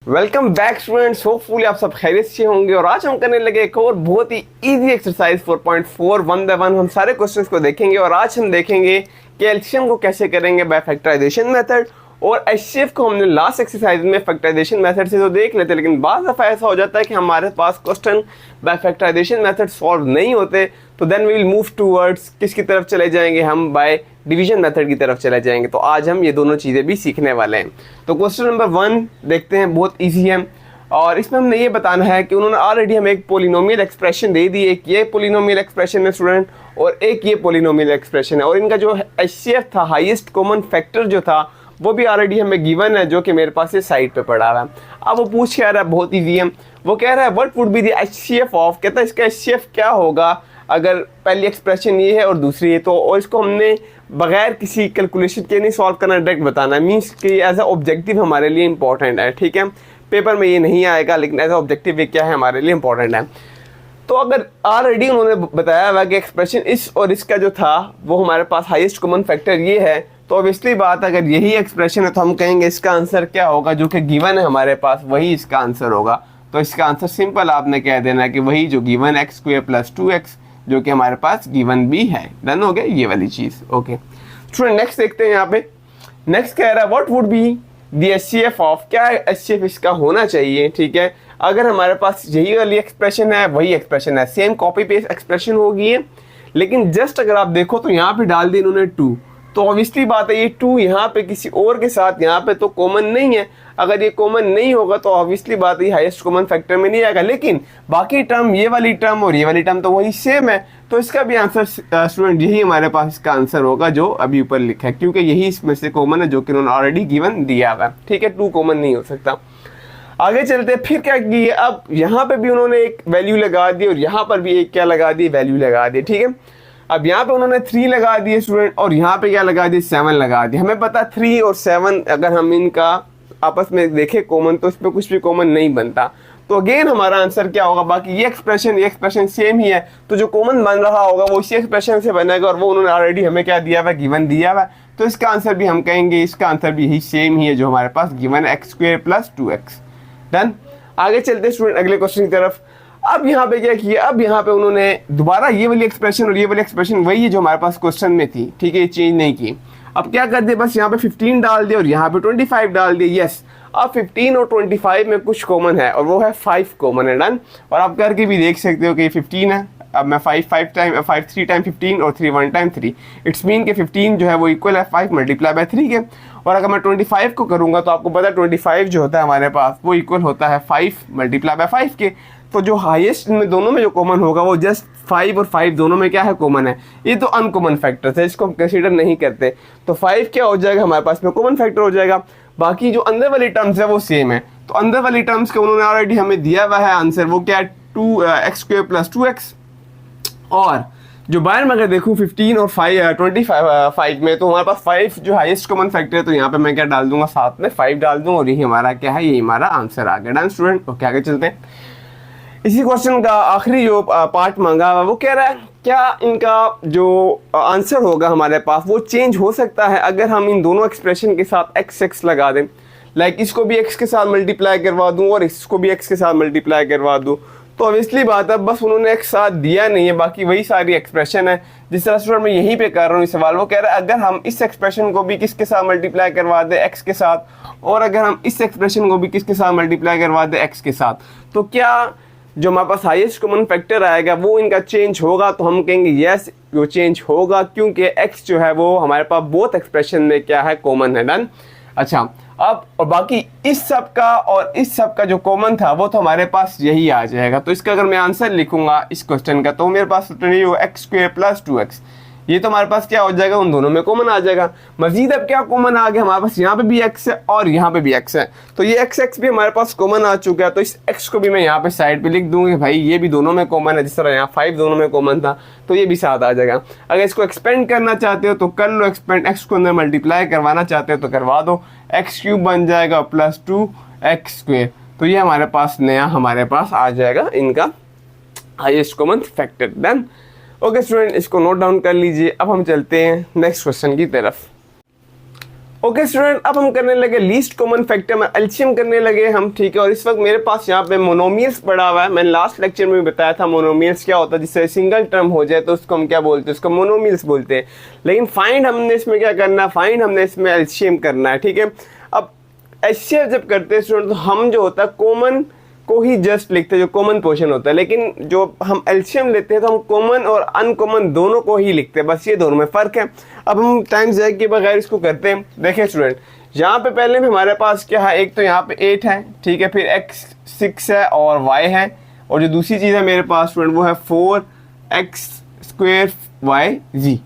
Welcome back students, hopefully आप सब खैरियत से होंगे। और आज हम करने लगे एक और बहुत ही easy exercise 4.4 one by one हम सारे क्वेश्चंस को देखेंगे। और आज हम देखेंगे कि एलसीएम को कैसे करेंगे बाय फैक्टराइजेशन मेथड, और एचसीएफ को हमने लास्ट एक्सरसाइज में फैक्टराइजेशन मेथड से तो देख लेते, लेकिन बार दफ़ा ऐसा हो जाता है कि हमारे पास question by factorisation method solve नहीं होते, तो then we will move towards किसकी तरफ चले जाएंगे, हम बाय डिवीजन मेथड की तरफ चले जाएंगे। तो आज हम ये दोनों चीज़ें भी सीखने वाले हैं। तो क्वेश्चन नंबर 1 देखते हैं, बहुत ईजी है। और इसमें हमने ये बताना है कि उन्होंने ऑलरेडी हमें एक पोलिनोमियल एक्सप्रेशन दे दी, एक ये पोलिनोमियल एक्सप्रेशन है स्टूडेंट, और एक ये पोलिनोमियल एक्सप्रेशन है। और इनका जो एचसीएफ था, हाईएस्ट कॉमन फैक्टर जो था, वो भी ऑलरेडी हमें गिवन है, जो कि मेरे पास ये साइड पे पड़ा हुआ है। अब वो पूछ क्या रहा है, बहुत ईजी है। वो कह रहा है what would be the HCF of, कहता है इसका एचसीएफ क्या होगा अगर पहली एक्सप्रेशन ये है और दूसरी ये, तो और इसको हमने बगैर किसी कैलकुलेशन के नहीं सॉल्व करना, डायरेक्ट बताना। मीन्स कि एज अ ऑब्जेक्टिव हमारे लिए इंपॉर्टेंट है, ठीक है। पेपर में ये नहीं आएगा, लेकिन एज अ ऑब्जेक्टिव ये क्या है हमारे लिए इंपॉर्टेंट है। तो अगर ऑलरेडी उन्होंने बताया हुआ कि एक्सप्रेशन इस और इसका जो था वो हमारे पास हाईएस्ट कॉमन फैक्टर ये है, तो ऑब्वियसली बात अगर यही एक्सप्रेशन है तो हम कहेंगे इसका आंसर क्या होगा, जो कि गिवन है हमारे पास वही इसका आंसर होगा। तो इसका आंसर सिंपल आपने कह देना है कि वही जो given x square plus 2x जो कि हमारे पास गिवन भी है। डन हो गया ये वाली चीज़। ओके स्टूडेंट, नेक्स्ट देखते हैं। यहाँ पे नेक्स्ट कह रहा है what would be the HCF of, क्या एचसीएफ इसका होना चाहिए, ठीक है। अगर हमारे पास यही वाली एक्सप्रेशन है, वही एक्सप्रेशन है, सेम कॉपी पेस्ट एक्सप्रेशन होगी है, लेकिन जस्ट अगर आप देखो तो यहाँ पे डाल दी इन्होंने 2, तो ऑब्वियसली बात है ये 2 यहाँ पे किसी और के साथ यहाँ पे तो कॉमन नहीं है। अगर ये कॉमन नहीं होगा तो ऑब्वियसली बात है हाईएस्ट कॉमन फैक्टर में नहीं आएगा, लेकिन बाकी टर्म, ये वाली टर्म और ये वाली टर्म तो वही सेम है। तो इसका भी आंसर स्टूडेंट यही हमारे पास इसका आंसर होगा जो अभी ऊपर लिखा है, क्योंकि यही इसमें से कॉमन है जो कि उन्होंने ऑलरेडी गिवन दिया हुआ है, ठीक है। 2 कॉमन नहीं हो सकता। आगे चलते हैं, फिर क्या किया, अब यहाँ पे भी उन्होंने एक वैल्यू लगा दी और यहाँ पर भी एक क्या लगा दी, वैल्यू लगा दी, ठीक है। अब यहाँ पे उन्होंने 3 लगा दिए स्टूडेंट, और यहाँ पे क्या लगा दिए, 7 लगा दिए। हमें पता 3 और 7 अगर हम इनका आपस में देखें कॉमन, तो इसमें कुछ भी कॉमन नहीं बनता। तो अगेन हमारा आंसर क्या होगा, बाकी ये एक्सप्रेशन सेम ही है, तो जो कॉमन बन रहा होगा वो इसी एक्सप्रेशन से बनेगा, और वो उन्होंने ऑलरेडी हमें क्या दिया हुआ, गिवन दिया हुआ। तो इसका आंसर भी हम कहेंगे, इसका आंसर भी यही सेम ही है जो हमारे पास given x square plus 2x। Done. आगे चलते स्टूडेंट अगले क्वेश्चन की तरफ। अब यहाँ पे क्या किया, अब यहाँ पे उन्होंने दोबारा ये वाली एक्सप्रेशन और ये वाली एक्सप्रेशन वही है जो हमारे पास क्वेश्चन में थी, ठीक है, ये चेंज नहीं की। अब क्या कर दिया, बस यहाँ पे 15 डाल दिया और यहाँ पे 25 डाल दिया। यस, अब 15 और 25 में कुछ कॉमन है और वो है 5 कॉमन है। डन। और आप करके भी देख सकते हो कि 15 है, अब मैं 5 3 टाइम 15 और 3 1 टाइम 3, इट्स मीन कि 15 जो है वो इक्वल है 5 मल्टीप्लाई बाय 3 के। और अगर मैं 25 को करूँगा तो आपको पता है 25 जो होता है हमारे पास वो इक्वल होता है 5 मल्टीप्लाई बाय 5 के। तो जो हाईएस्ट में दोनों में जो कॉमन होगा वो जस्ट 5 और 5 दोनों में क्या है, कॉमन है। ये तो अनकॉमन फैक्टर है, इसको हम कंसीडर नहीं करते। तो 5 क्या हो जाएगा हमारे पास में, कॉमन फैक्टर हो जाएगा। बाकी जो अंदर वाली टर्म्स है वो सेम है, तो अंदर वाली टर्म्स के उन्होंने ऑलरेडी हमें दिया हुआ है आंसर, वो क्या है 2x स्क्वायर प्लस 2x। और जो बाहर में अगर देखूँ 15 और 25 में, तो हमारे पास 5 जो हाईएस्ट कॉमन फैक्टर है, तो यहाँ पे मैं क्या डाल दूंगा, साथ में 5 डाल दूंगा, और यही हमारा क्या है, यही हमारा आंसर आ गया। Done student. ओके आगे चलते हैं। इसी क्वेश्चन का आखिरी जो पार्ट मांगा हुआ वो कह रहा है क्या इनका जो आंसर होगा हमारे पास वो चेंज हो सकता है अगर हम इन दोनों एक्सप्रेशन के साथ x लगा दें। लाइक इसको भी x के साथ मल्टीप्लाई करवा दूं और इसको भी x के साथ मल्टीप्लाई करवा दूं, तो ऑब्वियसली बात है, बस उन्होंने एक साथ दिया नहीं है, बाकी वही सारी एक्सप्रेशन है। जिस तरह स्टूडेंट मैं यहीं पे कर रहा हूँ इस सवाल, वो कह रहा है अगर हम इस एक्सप्रेशन को भी किसके साथ मल्टीप्लाई करवा दें, x के साथ, और अगर हम इस एक्सप्रेशन को भी किसके साथ मल्टीप्लाई करवा दें, x के साथ, तो क्या जो हमारे पास हाईएस्ट कॉमन फैक्टर आएगा वो इनका चेंज होगा। तो हम कहेंगे यस, वो चेंज होगा, क्योंकि x जो है वो हमारे पास बोथ एक्सप्रेशन में क्या है, कॉमन है। डन। अच्छा, अब और बाकी इस सब का और इस सब का जो कॉमन था वो तो हमारे पास यही आ जाएगा। तो इसका अगर मैं आंसर लिखूंगा इस क्वेश्चन का, तो मेरे पास x स्क्वायर प्लस 2x, ये तो हमारे पास क्या हो जाएगा, उन दोनों में कॉमन आ जाएगा। मजीद अब क्या कॉमन आ गया हमारे पास, यहाँ पे भी x है और यहाँ पे भी x है, तो ये x भी हमारे पास कॉमन आ चुका है। तो इस x को भी मैं यहाँ पे साइड पे लिख दूंगी, भाई ये भी दोनों में कॉमन है, जिस तरह यहाँ 5 दोनों में कॉमन था, तो ये भी साथ आ जाएगा। अगर इसको एक्सपेंड करना चाहते हो तो कर लो एक्सपेंड, x को अंदर मल्टीप्लाई करवाना चाहते हो तो करवा दो, x³ बन जाएगा प्लस 2x स्क्वायर। तो ये हमारे पास नया हमारे पास आ जाएगा इनका highest common factor. Done. Okay student, इसको नोट डाउन कर लीजिए। अब हम चलते हैं नेक्स्ट क्वेश्चन की तरफ। ओके स्टूडेंट, अब हम करने लगे लीस्ट कॉमन फैक्टर में एलसीएम करने लगे हम, ठीक है। और इस वक्त मेरे पास यहाँ पे मोनोमियल्स पड़ा हुआ है। मैंने लास्ट लेक्चर में भी बताया था मोनोमियल्स क्या होता है, जिससे सिंगल टर्म हो जाए तो उसको हम क्या बोलते हैं, उसको मोनोमियल्स बोलते हैं। लेकिन फाइंड हमने इसमें क्या करना है, फाइंड हमने इसमें एलसीएम करना है, ठीक है। अब एलसीएम जब करते हैं स्टूडेंट तो हम जो होता है कॉमन को ही जस्ट लिखते हैं, जो कॉमन पोर्शन होता है। लेकिन जो हम एलसीएम लेते हैं तो हम कॉमन और अनकॉमन दोनों को ही लिखते हैं, बस ये दोनों में फ़र्क है। अब हम टाइम ज़ाया के बगैर इसको करते हैं। देखिए स्टूडेंट, यहाँ पे पहले में हमारे पास क्या है, एक तो यहाँ पे 8 है, ठीक है, फिर x 6 है और y है, और जो दूसरी चीज़ है मेरे पास स्टूडेंट वो है 4x² y।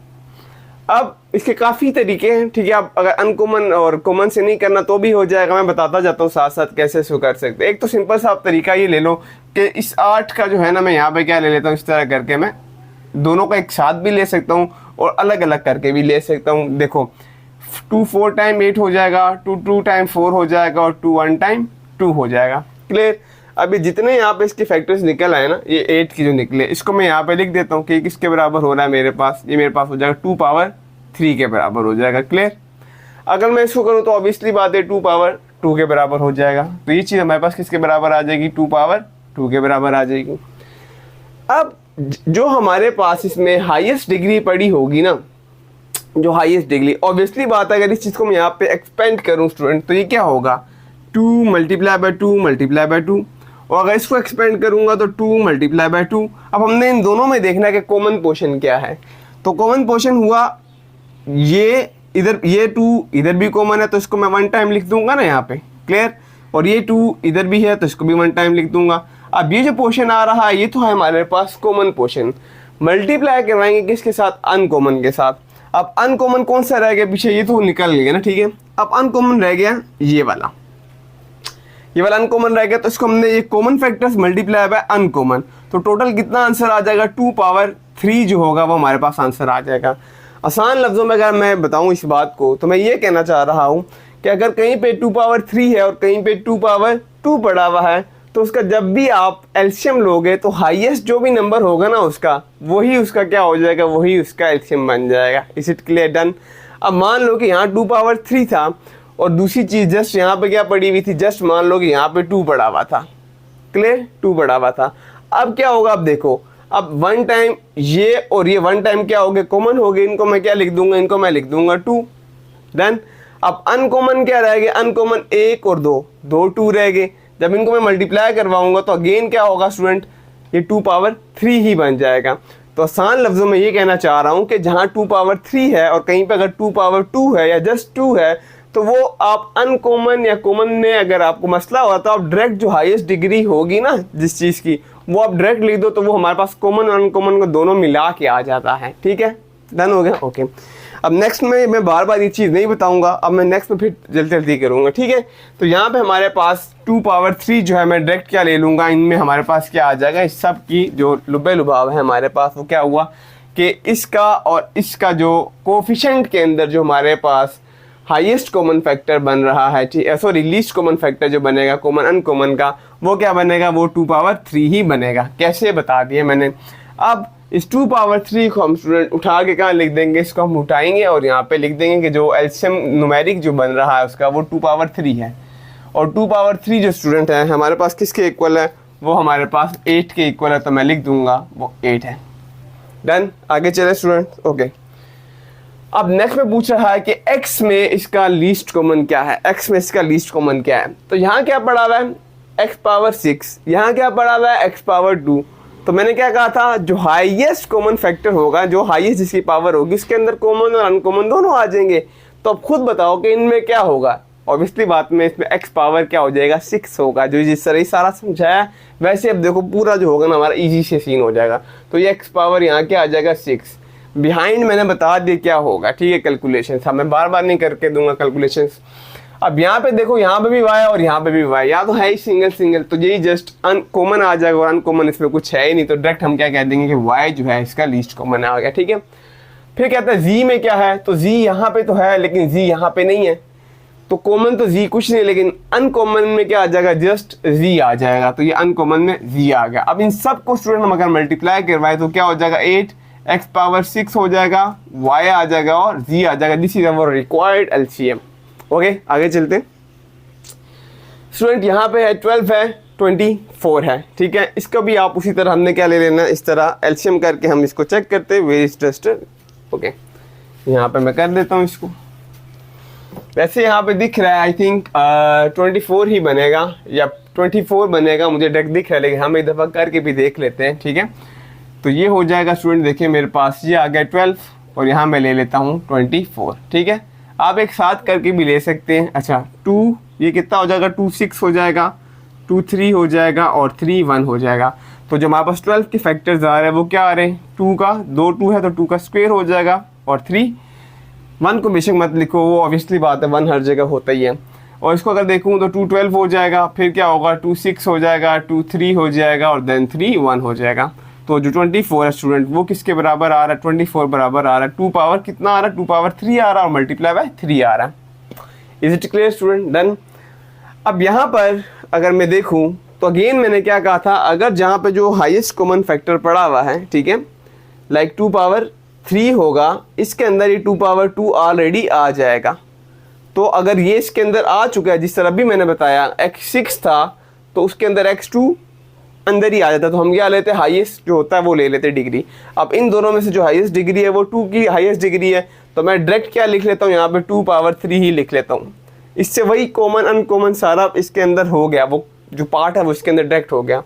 अब इसके काफ़ी तरीके हैं, ठीक है। आप अगर अनकॉमन और कॉमन से नहीं करना तो भी हो जाएगा, मैं बताता जाता हूँ साथ साथ कैसे इसको कर सकते हैं। एक तो सिंपल सा आप तरीका ये ले लो कि इस 8 का जो है ना, मैं यहाँ पे क्या ले लेता हूँ, इस तरह करके मैं दोनों का एक साथ भी ले सकता हूँ और अलग अलग करके भी ले सकता हूँ। देखो 2 4 टाइम 8 हो जाएगा, 2 2 टाइम 4 हो जाएगा और 2 1 टाइम 2 हो जाएगा। क्लियर। अभी जितने यहाँ पे इसके फैक्टर्स निकल आए ना, ये 8 की जो निकले, इसको मैं यहाँ पे लिख देता हूँ कि किसके बराबर हो रहा है मेरे पास, ये मेरे पास हो जाएगा 2 पावर 3 के बराबर हो जाएगा। क्लियर। अगर मैं इसको करूँ तो ऑब्वियसली बात है 2 पावर 2 के बराबर हो जाएगा, तो ये चीज़ हमारे पास किसके बराबर आ जाएगी, 2 पावर 2 के बराबर आ जाएगी। अब जो हमारे पास इसमें हाईएस्ट डिग्री पड़ी होगी ना, जो हाईएस्ट डिग्री, ऑब्वियसली बात है अगर इस चीज़ को मैं यहाँ पे एक्सपेंड करूँ स्टूडेंट तो ये क्या होगा, 2 मल्टीप्लाई बाय 2 मल्टीप्लाई बाय 2, और अगर इसको एक्सपेंड करूँगा तो 2 मल्टीप्लाई बाय 2। अब हमने इन दोनों में देखना है कि कॉमन पोर्शन क्या है, तो कॉमन पोर्शन हुआ ये इधर, ये 2 इधर भी कॉमन है तो इसको मैं 1 टाइम लिख दूंगा ना यहाँ पे। क्लियर। और ये 2 इधर भी है तो इसको भी 1 टाइम लिख दूंगा। अब ये जो पोर्शन आ रहा है ये तो है हमारे पास कॉमन पोर्शन, मल्टीप्लाई करवाएंगे किसके साथ, अनकॉमन के साथ। अब अनकॉमन कौन सा रह गया पीछे, ये तो निकल गया ना, ठीक है। अब अनकॉमन रह गया ये वाला अनकॉमन रह गया, तो इसको हमने ये common factors multiply by uncommon, तो टोटल कितना आंसर आ जाएगा, 2 पावर 3 जो होगा वो हमारे पास आंसर आ जाएगा। आसान लफ्ज़ों में अगर मैं बताऊं इस बात को तो मैं ये कहना चाह रहा हूं कि अगर कहीं पे 2 पावर 3 है और कहीं पे 2 पावर 2 पड़ा हुआ है, तो उसका जब भी आप एलसीएम लोगे तो हाईएस्ट जो भी नंबर होगा ना उसका, वही उसका क्या हो जाएगा, वही उसका एलसीएम बन जाएगा। Is it clear, done. अब मान लो कि यहाँ 2 पावर 3 था और दूसरी चीज़ जस्ट यहाँ पे क्या पड़ी हुई थी, जस्ट मान लो कि यहाँ पे 2 पड़ा हुआ था। क्लियर, 2 पड़ा हुआ था। अब क्या होगा, अब देखो, अब 1 टाइम ये और ये 1 टाइम क्या हो गए, कॉमन हो गए, इनको मैं क्या लिख दूंगा, इनको मैं लिख दूंगा 2। डन। अब अनकॉमन क्या रह गया, अनकॉमन 1 और 2 2 रह गए। जब इनको मैं मल्टीप्लाई करवाऊंगा तो अगेन क्या होगा स्टूडेंट, ये 2 पावर 3 ही बन जाएगा। तो आसान लफ्ज़ों में ये कहना चाह रहा हूँ कि जहाँ 2 पावर 3 है और कहीं पे अगर 2 पावर 2 है या जस्ट 2 है, तो वो आप अनकॉमन या कॉमन में अगर आपको मसला हुआ तो आप डायरेक्ट जो हाईएस्ट डिग्री होगी ना जिस चीज़ की, वो आप डायरेक्ट लिख दो, तो वो हमारे पास कॉमन और अनकॉमन को दोनों मिला के आ जाता है। ठीक है, डन हो गया। ओके, अब नेक्स्ट में मैं बार बार ये चीज़ नहीं बताऊंगा, अब मैं नेक्स्ट में फिर जल्दी जल्दी करूँगा। ठीक है, तो यहाँ पे हमारे पास 2 पावर 3 जो है मैं डायरेक्ट क्या ले लूँगा, इनमें हमारे पास क्या आ जाएगा, इस सब की जो लुबे लुभाव है हमारे पास, वो क्या हुआ कि इसका और इसका जो कोफिशिएंट के अंदर जो हमारे पास हाईएस्ट कॉमन फैक्टर बन रहा है, ठीक है, सॉरी लीस्ट कॉमन फैक्टर जो बनेगा कॉमन अनकॉमन का, वो क्या बनेगा, वो 2 पावर 3 ही बनेगा। कैसे बता दिए मैंने। अब इस 2 पावर 3 को हम स्टूडेंट उठा के कहाँ लिख देंगे, इसको हम उठाएंगे और यहाँ पे लिख देंगे कि जो एलसीएम न्यूमेरिक जो बन रहा है उसका वो 2 पावर 3 है। और 2 पावर 3 जो स्टूडेंट है हमारे पास किसके इक्वल है, वो हमारे पास 8 के इक्वल है, तो मैं लिख दूंगा वो 8 है। डन, आगे चले स्टूडेंट। ओके, अब नेक्स्ट में पूछ रहा है कि x में इसका लीस्ट कॉमन क्या है, x में इसका लीस्ट कॉमन क्या है। तो यहाँ क्या पड़ा हुआ है, x पावर 6, यहाँ क्या पड़ा हुआ है, x पावर 2। तो मैंने क्या कहा था, जो हाईएस्ट कॉमन फैक्टर होगा, जो हाईएस्ट जिसकी पावर होगी, उसके अंदर कॉमन और अनकॉमन दोनों आ जाएंगे। तो अब खुद बताओ कि इनमें क्या होगा। ऑब्वियसली बात में इसमें x पावर क्या हो जाएगा, 6 होगा, जो जिस तरह सारा समझाया वैसे। अब देखो पूरा जो होगा ना हमारा इजी से सीन हो जाएगा। तो ये x पावर यहाँ क्या आ जाएगा, 6। बिहाइंड मैंने बता दिया क्या होगा, ठीक है, कैलकुलेशन। अब मैं बार बार नहीं करके दूंगा कैलकुलेशंस। अब यहाँ पे देखो, यहाँ पे भी y और यहाँ पे भी y, या तो है ही सिंगल सिंगल, तो यही जस्ट अनकॉमन आ जाएगा और अनकॉमन इसमें कुछ है ही नहीं, तो डायरेक्ट हम क्या कह देंगे कि y जो है इसका लीस्ट कॉमन आ गया। ठीक है, फिर कहता है z में क्या है, तो z यहाँ पे तो है लेकिन z यहाँ पे नहीं है, तो कॉमन तो z कुछ नहीं, लेकिन अनकॉमन में क्या आ जाएगा, जस्ट z आ जाएगा, तो ये अनकॉमन में z आ गया। अब इन सब को स्टूडेंट हम अगर मल्टीप्लाई करवाए तो क्या हो जाएगा, 8 x पावर 6 हो जाएगा, y आ जाएगा और z आ जाएगा। This is our required LCM. Okay आगे चलते हैं स्टूडेंट। यहाँ पे है 12 है 24 है, ठीक है। इसका भी आप उसी तरह हमने क्या ले लेना, इस तरह एलसीएम करके हम इसको चेक करते हैं वेयर इज टेस्टेड। ओके यहाँ पे मैं कर देता हूँ इसको। वैसे यहाँ पे दिख रहा है आई थिंक 24 ही बनेगा या 24 बनेगा, मुझे डेक दिख रहा है, लेकिन हम एक दफ़ा करके भी देख लेते हैं, ठीक है। तो ये हो जाएगा स्टूडेंट, देखिए मेरे पास ये आ गया 12 और यहाँ मैं ले लेता हूँ 24, ठीक है। आप एक साथ करके भी ले सकते हैं। अच्छा 2 ये कितना हो जाएगा, 2 6 हो जाएगा, 2 3 हो जाएगा और 3 1 हो जाएगा। तो जो हमारे पास 12 के फैक्टर्स आ रहे हैं वो क्या आ रहे हैं, 2 का 2 2 है तो 2 का स्क्वायर हो जाएगा और 3 1 को बेशक मत लिखो, वो ऑब्वियसली बात है, 1 हर जगह होता ही है। और इसको अगर देखूँ तो 2 12 हो जाएगा, फिर क्या होगा 2 6 हो जाएगा, 2 3 हो जाएगा और देन 3 1 हो जाएगा। तो जो 24 है स्टूडेंट वो किसके बराबर आ रहा है, 24 बराबर आ रहा है 2 पावर कितना आ रहा है, 2 पावर 3 आ रहा है और मल्टीप्लाई बाय 3 आ रहा है। Is it clear student, done. अब यहाँ पर अगर मैं देखूँ तो अगेन मैंने क्या कहा था, अगर जहाँ पे जो हाईएस्ट कॉमन फैक्टर पड़ा हुआ है, ठीक है, लाइक 2 पावर 3 होगा, इसके अंदर ये 2 पावर 2 ऑलरेडी आ जाएगा। तो अगर ये इसके अंदर आ चुका है, जिस तरह भी मैंने बताया x6 था तो उसके अंदर x2 अंदर ही आ जाता, तो हम क्या लेते हैं, हाईएस्ट जो होता है वो ले लेते हैं डिग्री। अब इन दोनों में से जो हाईएस्ट डिग्री है वो 2 की हाईएस्ट डिग्री है, तो मैं डायरेक्ट क्या लिख लेता हूँ यहाँ पे 2 पावर 3 ही लिख लेता हूँ। इससे वही कॉमन अनकॉमन सारा इसके अंदर हो गया, वो जो पार्ट है वो इसके अंदर डायरेक्ट हो गया।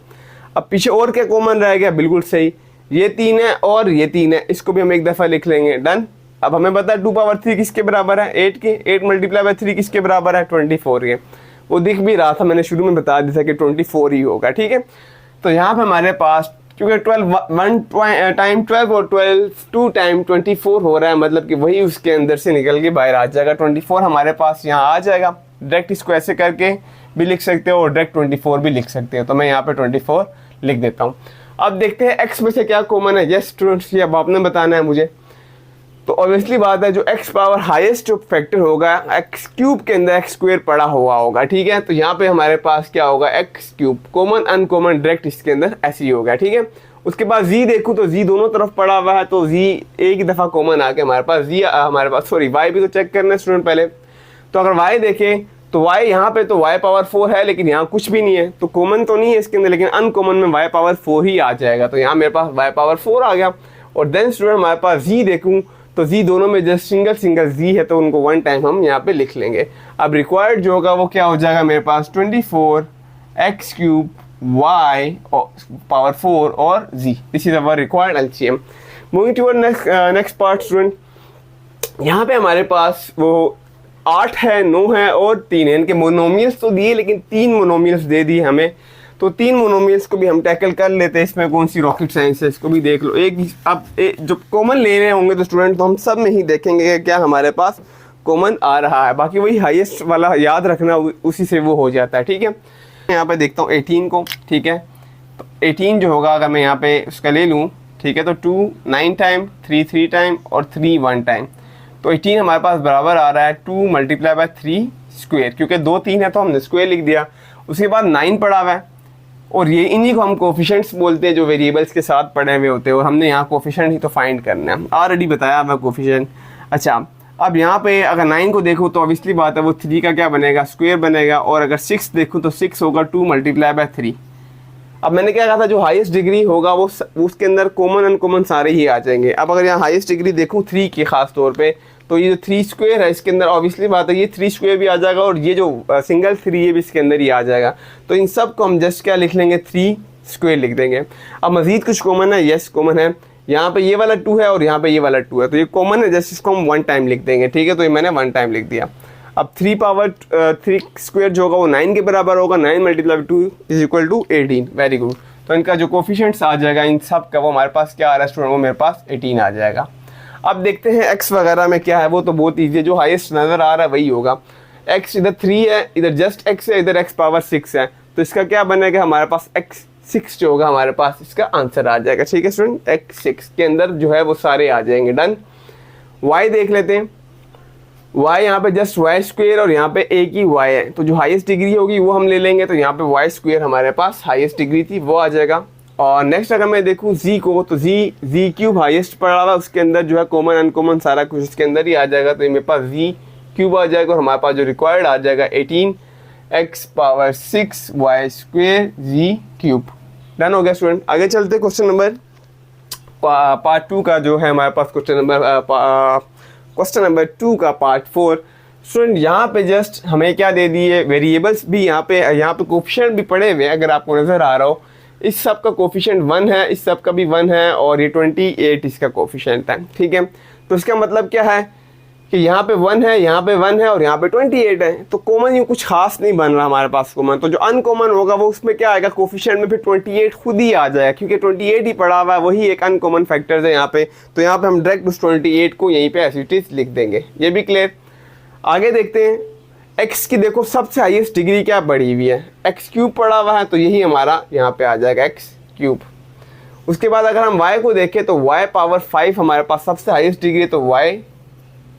अब पीछे और क्या कॉमन रह गया, बिल्कुल सही, ये 3 है और ये 3 है, इसको भी हम एक दफ़ा लिख लेंगे, डन। अब हमें पता है 2 पावर 3 किसके बराबर है, 8 के, 8 मल्टीप्लाई बाय 3 किसके बराबर है, 24 के। वो दिख भी रहा था, मैंने शुरू में बता दिया था कि 24 ही होगा, ठीक है। तो यहाँ पे हमारे पास क्योंकि 1 टाइम 12 और 2 टाइम 24 हो रहा है, मतलब कि वही उसके अंदर से निकल के बाहर आ जाएगा। 24 हमारे पास यहाँ आ जाएगा, डायरेक्ट इसको ऐसे करके भी लिख सकते हो और डायरेक्ट 24 भी लिख सकते हो। तो मैं यहाँ पे 24 लिख देता हूँ। अब देखते हैं x में से क्या कॉमन है। यस स्टूडेंट्स, ये अब आपने बताना है मुझे। तो ऑब्वियसली बात है, जो x पावर हाईएस्ट जो फैक्टर होगा, x क्यूब के अंदर x स्क्वायर पड़ा हुआ होगा, ठीक है। तो यहाँ पे हमारे पास क्या होगा, x cube, common uncommon direct इसके अंदर ऐसे ही होगा, ठीक है। उसके बाद z देखूँ तो z दोनों तरफ पड़ा हुआ है, तो z एक ही दफ़ा कॉमन आके हमारे पास हमारे पास सॉरी y भी तो चेक करना है स्टूडेंट पहले। तो अगर y देखें तो y यहाँ पे तो y पावर 4 है, लेकिन यहाँ कुछ भी नहीं है, तो कॉमन तो नहीं है इसके अंदर, लेकिन अनकॉमन में y पावर 4 ही आ जाएगा। तो यहाँ मेरे पास y पावर 4 आ गया। और देन स्टूडेंट हमारे पास z देखूँ तो z दोनों में जस्ट सिंगल z है, तो उनको 1 टाइम हम यहाँ पे लिख लेंगे। अब रिक्वायर्ड जो होगा वो क्या हो जाएगा मेरे पास, 24 x क्यूब y पावर 4 और z, this is our required LCM. Moving toward next part student, यहाँ पे हमारे पास वो 8 है, 9 है और 3 है। इनके मोनोमियल्स तो दिए, लेकिन 3 मोनोमियल्स दे दिए हमें, तो 3 मोनोमियल्स को भी हम टैकल कर लेते हैं। इसमें कौन सी रॉकेट साइंस है, इसको भी देख लो। अब जो कॉमन ले रहे होंगे तो स्टूडेंट, तो हम सब में ही देखेंगे कि क्या हमारे पास कॉमन आ रहा है। बाकी वही हाईएस्ट वाला याद रखना, उसी से वो हो जाता है, ठीक है। यहाँ पे देखता हूँ 18 को, ठीक है। तो 18 जो होगा अगर मैं यहाँ पे उसका ले लूँ, ठीक है, तो 2 9 टाइम, 3 3 टाइम और 3 1 टाइम। तो 18 हमारे पास बराबर आ रहा है 2 मल्टीप्लाई बाय 3 स्क्वायर, क्योंकि 2 3 है तो हमने स्क्वायर लिख दिया। उसके बाद 9 पड़ा हुआ है, और ये इन्हीं को हम कोफिशिएंट्स बोलते हैं, जो वेरिएबल्स के साथ पड़े हुए होते हैं, और हमने यहाँ कोफिशिएंट ही तो फाइंड करना है, ऑलरेडी बताया मैं कोफिशिएंट। अच्छा अब यहाँ पे अगर 9 को देखूँ तो ऑब्वियसली बात है वो 3 का क्या बनेगा, स्क्वायर बनेगा। और अगर 6 देखूँ तो 6 होगा 2 मल्टीप्लाई बाय 3। अब मैंने क्या कहा था, जो हाईएस्ट डिग्री होगा वो उसके अंदर कॉमन अनकॉमन सारे ही आ जाएंगे। अब अगर यहाँ हाईएस्ट डिग्री देखूँ 3 की खास तौर पे, तो ये जो 3 स्क्वायर है इसके अंदर ऑब्वियसली बात है ये 3 स्क्वायर भी आ जाएगा, और ये जो सिंगल 3 ये भी इसके अंदर ही आ जाएगा। तो इन सब को हम जस्ट क्या लिख लेंगे, 3 स्क्वायर लिख देंगे। अब मजीद कुछ कॉमन है, यस कॉमन है, यहाँ पे ये वाला 2 है और यहाँ पे ये वाला 2 है, तो ये कॉमन है, जस्ट इसको हम 1 टाइम लिख देंगे, ठीक है। तो ये मैंने 1 टाइम लिख दिया। अब 3 पावर 3 स्क्वायर जो होगा वो 9 के बराबर होगा, 9 multiply 2 is equal to 18, very good. तो इनका जो कोफिशिएंट्स आ जाएगा इन सब का, वो हमारे पास क्या आ रहा है स्टूडेंट, वो मेरे पास 18 आ जाएगा। अब देखते हैं एक्स वगैरह में क्या है, वो तो बहुत ईजी है, जो हाईएस्ट नज़र आ रहा है वही होगा। एक्स इधर 3 है, इधर जस्ट एक्स है, इधर एक्स पावर 6 है, तो इसका क्या बनेगा, हमारे पास एक्स 6 जो होगा हमारे पास इसका आंसर आ जाएगा, ठीक है स्टूडेंट। एक्स 6 के अंदर जो है वो सारे आ जाएंगे, डन। वाई देख लेते हैं, वाई यहाँ पे जस्ट वाई स्क्वायर और यहाँ पे एक ही वाई है, तो जो हाईएस्ट डिग्री होगी वो हम ले लेंगे। तो यहाँ पे वाई स्क्वायर हमारे पास हाईएस्ट डिग्री थी, वो आ जाएगा। और नेक्स्ट अगर मैं देखूँ जी को, तो जी क्यूब हाईएस्ट पड़ा हुआ, उसके अंदर जो है कॉमन अनकॉमन सारा कुछ इसके अंदर ही आ जाएगा। तो ये मेरे पास जी क्यूब आ जाएगा और हमारे पास जो रिक्वायर्ड आ जाएगा 18x power 6 y square z cube. Done हो गया स्टूडेंट। आगे चलते क्वेश्चन नंबर पार्ट 2 का जो है हमारे पास क्वेश्चन नंबर 2 का पार्ट 4। स्टूडेंट यहाँ पे जस्ट हमें क्या दे दिए, वेरिएबल्स भी यहाँ पे कोफिशिएंट भी पड़े हुए हैं, अगर आपको नज़र आ रहा हो। इस सब का कोफिशिएंट 1 है, इस सब का भी 1 है और ये 28 इसका कोफिशिएंट है। ठीक है, तो इसका मतलब क्या है कि यहाँ पे 1 है, यहाँ पे 1 है और यहाँ पे 28 है। तो कॉमन ये कुछ खास नहीं बन रहा हमारे पास कॉमन। तो जो अनकॉमन होगा वो उसमें क्या आएगा, कोफिशिएंट में फिर 28 खुद ही आ जाएगा, क्योंकि 28 ही पड़ा हुआ है, वही एक अनकॉमन फैक्टर है यहाँ पे। तो यहाँ पे हम डायरेक्ट उस 28 को यहीं पे एज इट इज लिख देंगे। ये भी क्लियर। आगे देखते हैं, x की देखो सबसे हाईएस्ट डिग्री क्या बढ़ी हुई है, x क्यूब पड़ा हुआ है, तो यही हमारा यहाँ पे आ जाएगा x क्यूब। उसके बाद अगर हम y को देखें तो y पावर 5 हमारे पास सबसे हाईएस्ट डिग्री, तो y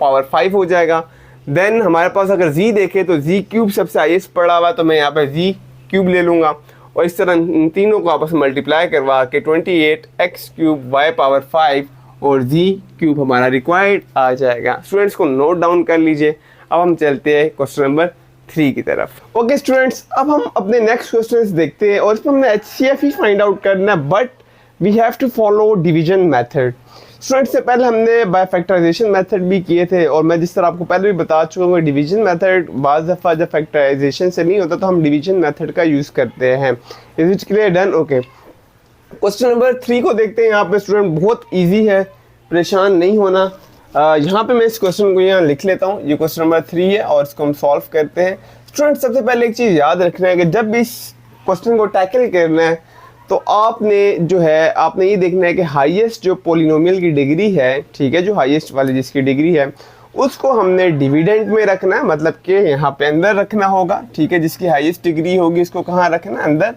पावर 5 हो जाएगा। देन हमारे पास अगर z देखें तो z क्यूब सबसे हाईएस्ट पड़ा हुआ है, तो मैं यहाँ पे z क्यूब ले लूँगा और इस तरह इन तीनों को आपस में मल्टीप्लाई करवा के 28x क्यूब y पावर 5 और z क्यूब हमारा रिक्वायर्ड आ जाएगा। स्टूडेंट्स को नोट डाउन कर लीजिए। अब हम चलते हैं क्वेश्चन नंबर 3 की तरफ। ओके स्टूडेंट्स, अब हम अपने नेक्स्ट क्वेश्चंस देखते हैं और इसमें हमने HCF ही फाइंड आउट करना है, but we have to follow division method. Students से पहले हमने बाय फैक्टराइजेशन मेथड भी किए थे और मैं जिस तरह आपको पहले भी बता चुका हूँ, डिवीजन मेथड बाज़ दफ़ा जब फैक्टराइजेशन से नहीं होता तो हम डिवीजन मेथड का यूज़ करते हैं। Is it clear? Done. Okay, question number 3 को देखते हैं। यहाँ पे स्टूडेंट बहुत ईजी है, परेशान नहीं होना। यहाँ पे मैं इस क्वेश्चन को यहाँ लिख लेता हूँ, ये क्वेश्चन नंबर 3 है और इसको हम सॉल्व करते हैं। स्टूडेंट सबसे पहले एक चीज़ याद रखना है कि जब भी इस क्वेश्चन को टैकल करना है तो आपने ये देखना है कि हाईएस्ट जो पोलिनोमियल की डिग्री है, ठीक है, जो हाईएस्ट वाली जिसकी डिग्री है उसको हमने डिविडेंड में रखना है, मतलब कि यहाँ पे अंदर रखना होगा। ठीक है, जिसकी हाईएस्ट डिग्री होगी उसको कहाँ रखना है, अंदर।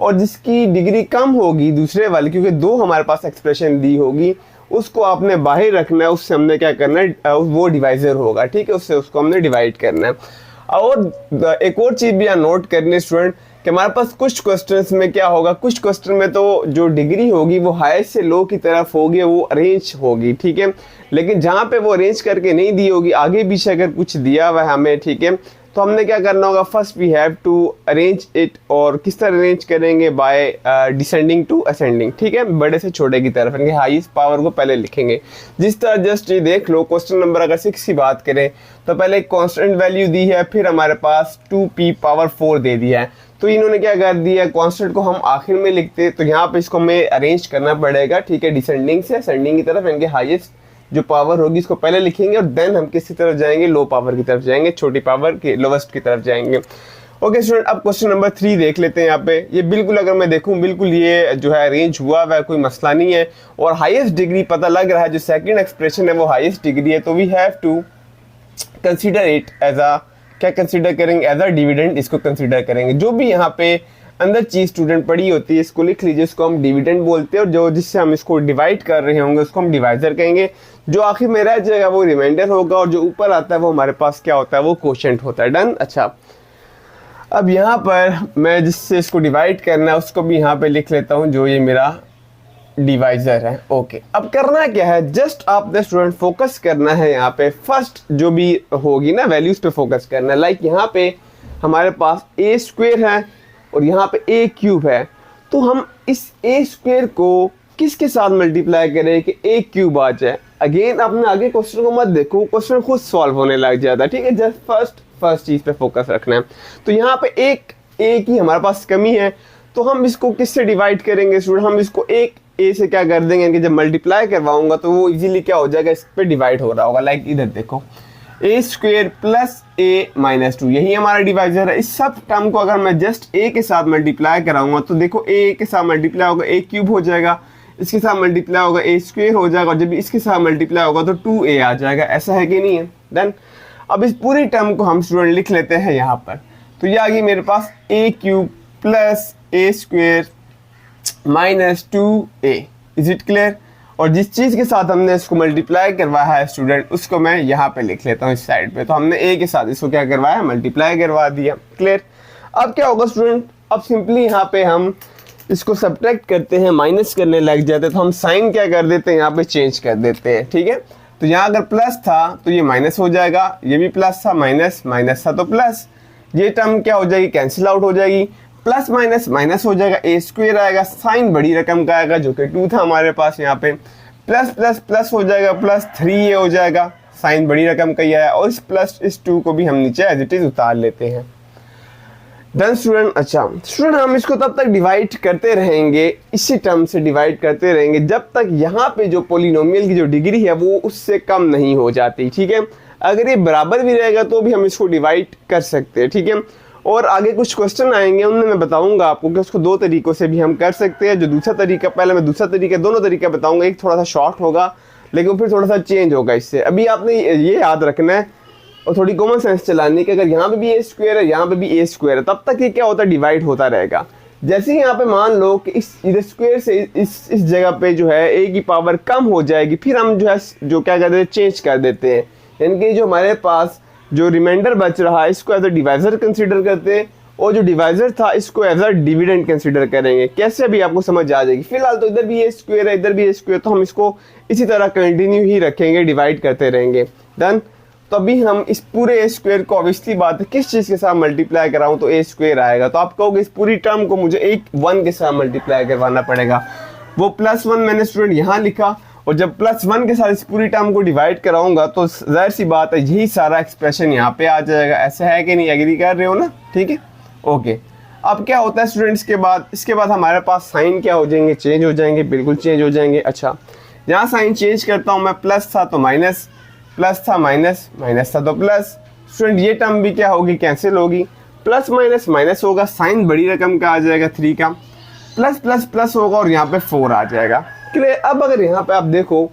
और जिसकी डिग्री कम होगी दूसरे वाले, क्योंकि 2 हमारे पास एक्सप्रेशन दी होगी, उसको आपने बाहर रखना है। उससे हमने क्या करना है, वो डिवाइजर होगा। ठीक है, उससे उसको हमने डिवाइड करना है। और एक और चीज़ भी यहाँ नोट करनी है स्टूडेंट कि हमारे पास कुछ क्वेश्चंस में क्या होगा, कुछ क्वेश्चन में तो जो डिग्री होगी वो हाईएस्ट से लो की तरफ होगी, वो अरेंज होगी। ठीक है, लेकिन जहाँ पे वो अरेंज करके नहीं दी होगी, आगे पीछे अगर कुछ दिया हुआ है हमें, ठीक है, तो हमने क्या करना होगा, first we have to arrange it. और किस तरह अरेंज करेंगे, बाय डिसेंडिंग टू असेंडिंग। ठीक है, बड़े से छोटे की तरफ, यानी हाईएस्ट पावर को पहले लिखेंगे। जिस तरह जस्ट ये देख लो, क्वेश्चन नंबर अगर 6 की बात करें तो पहले एक कांस्टेंट वैल्यू दी है, फिर हमारे पास 2p पावर 4 दे दिया है। तो इन्होंने क्या कर दिया, कांस्टेंट को हम आखिर में लिखते, तो यहाँ पे इसको हमें अरेंज करना पड़ेगा। ठीक है, डिसेंडिंग से असेंडिंग की तरफ, यानी हाईएस्ट जो पावर होगी इसको पहले लिखेंगे और देन हम किसी तरफ जाएंगे, लो पावर की तरफ जाएंगे, छोटी पावर के लोवेस्ट की तरफ जाएंगे। ओके स्टूडेंट, अब क्वेश्चन नंबर 3 देख लेते हैं। यहाँ पे ये बिल्कुल अगर मैं देखूं, बिल्कुल ये जो है अरेंज हुआ है, कोई मसला नहीं है। और हाईएस्ट डिग्री पता लग रहा है, जो सेकंड एक्सप्रेशन है वो हाईएस्ट डिग्री है, तो we have to consider it as a, क्या कंसीडर करेंगे, एज अ डिविडेंड इसको कंसीडर करेंगे। जो भी यहाँ पे अंदर चीज स्टूडेंट पड़ी होती है इसको लिख लीजिए, इसको हम डिविडेंड बोलते हैं। और जो जिससे हम इसको डिवाइड कर रहे होंगे उसको हम डिवाइजर कहेंगे। जो आखिर में रह जाएगा वो रिमाइंडर होगा और जो ऊपर आता है वो हमारे पास क्या होता है, वो कोशेंट होता है। डन। अच्छा, अब यहाँ पर मैं जिससे इसको डिवाइड करना है उसको भी यहाँ पे लिख लेता हूँ, जो ये मेरा डिवाइजर है। ओके, अब करना क्या है, जस्ट आपने स्टूडेंट फोकस करना है यहाँ पे, फर्स्ट जो भी होगी ना वैल्यूज पे फोकस करना है। लाइक यहाँ पे हमारे पास a स्क्वेयर है और यहाँ पे a क्यूब है, तो हम इस a स्क्वेयर को किसके साथ मल्टीप्लाई करें कि a क्यूब आ जाए। अगेन आपने आगे क्वेश्चन को मत देखो, क्वेश्चन खुद सॉल्व होने लग जाता है। ठीक है, जस्ट फर्स्ट चीज पे फोकस रखना है। तो यहाँ पे एक a की हमारे पास कमी है, तो हम इसको किससे डिवाइड करेंगे स्टूडेंट, हम इसको एक a से क्या कर देंगे कि जब मल्टीप्लाई करवाऊंगा तो वो इजीली क्या हो जाएगा, इस पे डिवाइड हो रहा होगा। लाइक इधर देखो, a square plus a minus 2, यही हमारा डिवाइजर है। इस सब टर्म को अगर मैं जस्ट a के साथ मल्टीप्लाई कराऊंगा तो देखो a के साथ मल्टीप्लाई होगा a क्यूब हो जाएगा, इसके साथ मल्टीप्लाई होगा a स्क्वेयर हो जाएगा, और जब इसके साथ मल्टीप्लाई होगा तो 2a आ जाएगा। ऐसा है कि नहीं है? डन। अब इस पूरी टर्म को हम स्टूडेंट लिख लेते हैं यहाँ पर, तो ये आ गई मेरे पास a cube plus a square minus 2a। Is it clear? और जिस चीज के साथ हमने इसको मल्टीप्लाई करवाया है स्टूडेंट, उसको मैं यहाँ पे लिख लेता हूँ इस साइड पे। तो हमने a के साथ इसको क्या करवाया, मल्टीप्लाई करवा दिया। क्लियर? अब क्या होगा स्टूडेंट, अब सिंपली यहाँ पे हम इसको सब्ट्रैक्ट करते हैं, माइनस करने लग जाते हैं, तो हम साइन क्या कर देते हैं, यहाँ पे चेंज कर देते हैं। ठीक है, तो यहाँ अगर प्लस था तो ये माइनस हो जाएगा, ये भी प्लस था, माइनस माइनस था तो प्लस, ये टर्म क्या हो जाएगी, कैंसिल आउट हो जाएगी, प्लस माइनस माइनस हो जाएगा, ए स्क्वायर आएगा, साइन बड़ी रकम का आएगा जो कि 2 था हमारे पास यहाँ पे, प्लस प्लस प्लस हो जाएगा, प्लस 3 ये हो जाएगा, साइन बड़ी रकम का ही है, और इस प्लस इस 2 को भी हम नीचे एज इट इज उतार लेते हैं। Done student. अच्छा स्टूडेंट, हम इसको तब तक डिवाइड करते रहेंगे, इसी टर्म से डिवाइड करते रहेंगे जब तक यहाँ पे जो पोलिनोमियल की जो डिग्री है वो उससे कम नहीं हो जाती, ठीक है। अगर ये बराबर भी रहेगा तो भी हम इसको डिवाइड कर सकते हैं, ठीक है। और आगे कुछ क्वेश्चन आएंगे, उनमें मैं बताऊंगा आपको कि उसको 2 तरीकों से भी हम कर सकते हैं। जो दूसरा तरीका, पहले मैं दूसरा तरीका, दोनों तरीका बताऊंगा, एक थोड़ा सा शॉर्ट होगा लेकिन फिर थोड़ा सा चेंज होगा इससे। अभी आपने ये याद रखना है और थोड़ी कॉमन सेंस चलानी कि अगर यहाँ पे भी ए स्क्वायर है, यहाँ पे भी ए स्क्वायर है, तब तक ये क्या होता है, डिवाइड होता रहेगा। जैसे ही यहाँ पे मान लो कि इस स्क्वायर से इस जगह पे जो है ए की पावर कम हो जाएगी, फिर हम जो है जो क्या करते हैं, चेंज कर देते हैं, यानी कि जो हमारे पास जो रिमाइंडर बच रहा है इसको एज अ डिवाइजर कंसीडर करते हैं, और जो डिवाइजर था इसको एज अ डिविडेंड कंसीडर करेंगे। कैसे अभी आपको समझ आ जाएगी। फिलहाल तो इधर भी ए स्क्वायर है, इधर भी ए स्क्वायर, तो हम इसको इसी तरह कंटिन्यू ही रखेंगे, डिवाइड करते रहेंगे। डन। तो अभी हम इस पूरे ए स्क्वायर को, ऑब्वियसली बात है, किस चीज़ के साथ मल्टीप्लाई कराऊँ तो ए स्क्वायर आएगा। तो आप कहोगे इस पूरी टर्म को मुझे एक 1 के साथ मल्टीप्लाई करवाना पड़ेगा। वो +1 मैंने स्टूडेंट यहाँ लिखा, और जब +1 के साथ इस पूरी टर्म को डिवाइड कराऊंगा तो जाहिर सी बात है यही सारा एक्सप्रेशन यहाँ पे आ जाएगा। ऐसा है कि नहीं, एग्री कर रहे हो ना, ठीक है, ओके। अब क्या होता है स्टूडेंट्स, इसके बाद हमारे पास साइन क्या हो जाएंगे, चेंज हो जाएंगे, बिल्कुल चेंज हो जाएंगे। अच्छा, यहाँ साइन चेंज करता हूँ मैं, प्लस था तो माइनस, प्लस था माइनस, माइनस था तो प्लस। स्टूडेंट ये टर्म भी क्या होगी, कैंसिल होगी, प्लस माइनस माइनस होगा, साइन बड़ी रकम का आ जाएगा 3 का, प्लस प्लस प्लस होगा और यहाँ पे 4 आ जाएगा। क्लियर। अब अगर यहाँ पे आप देखो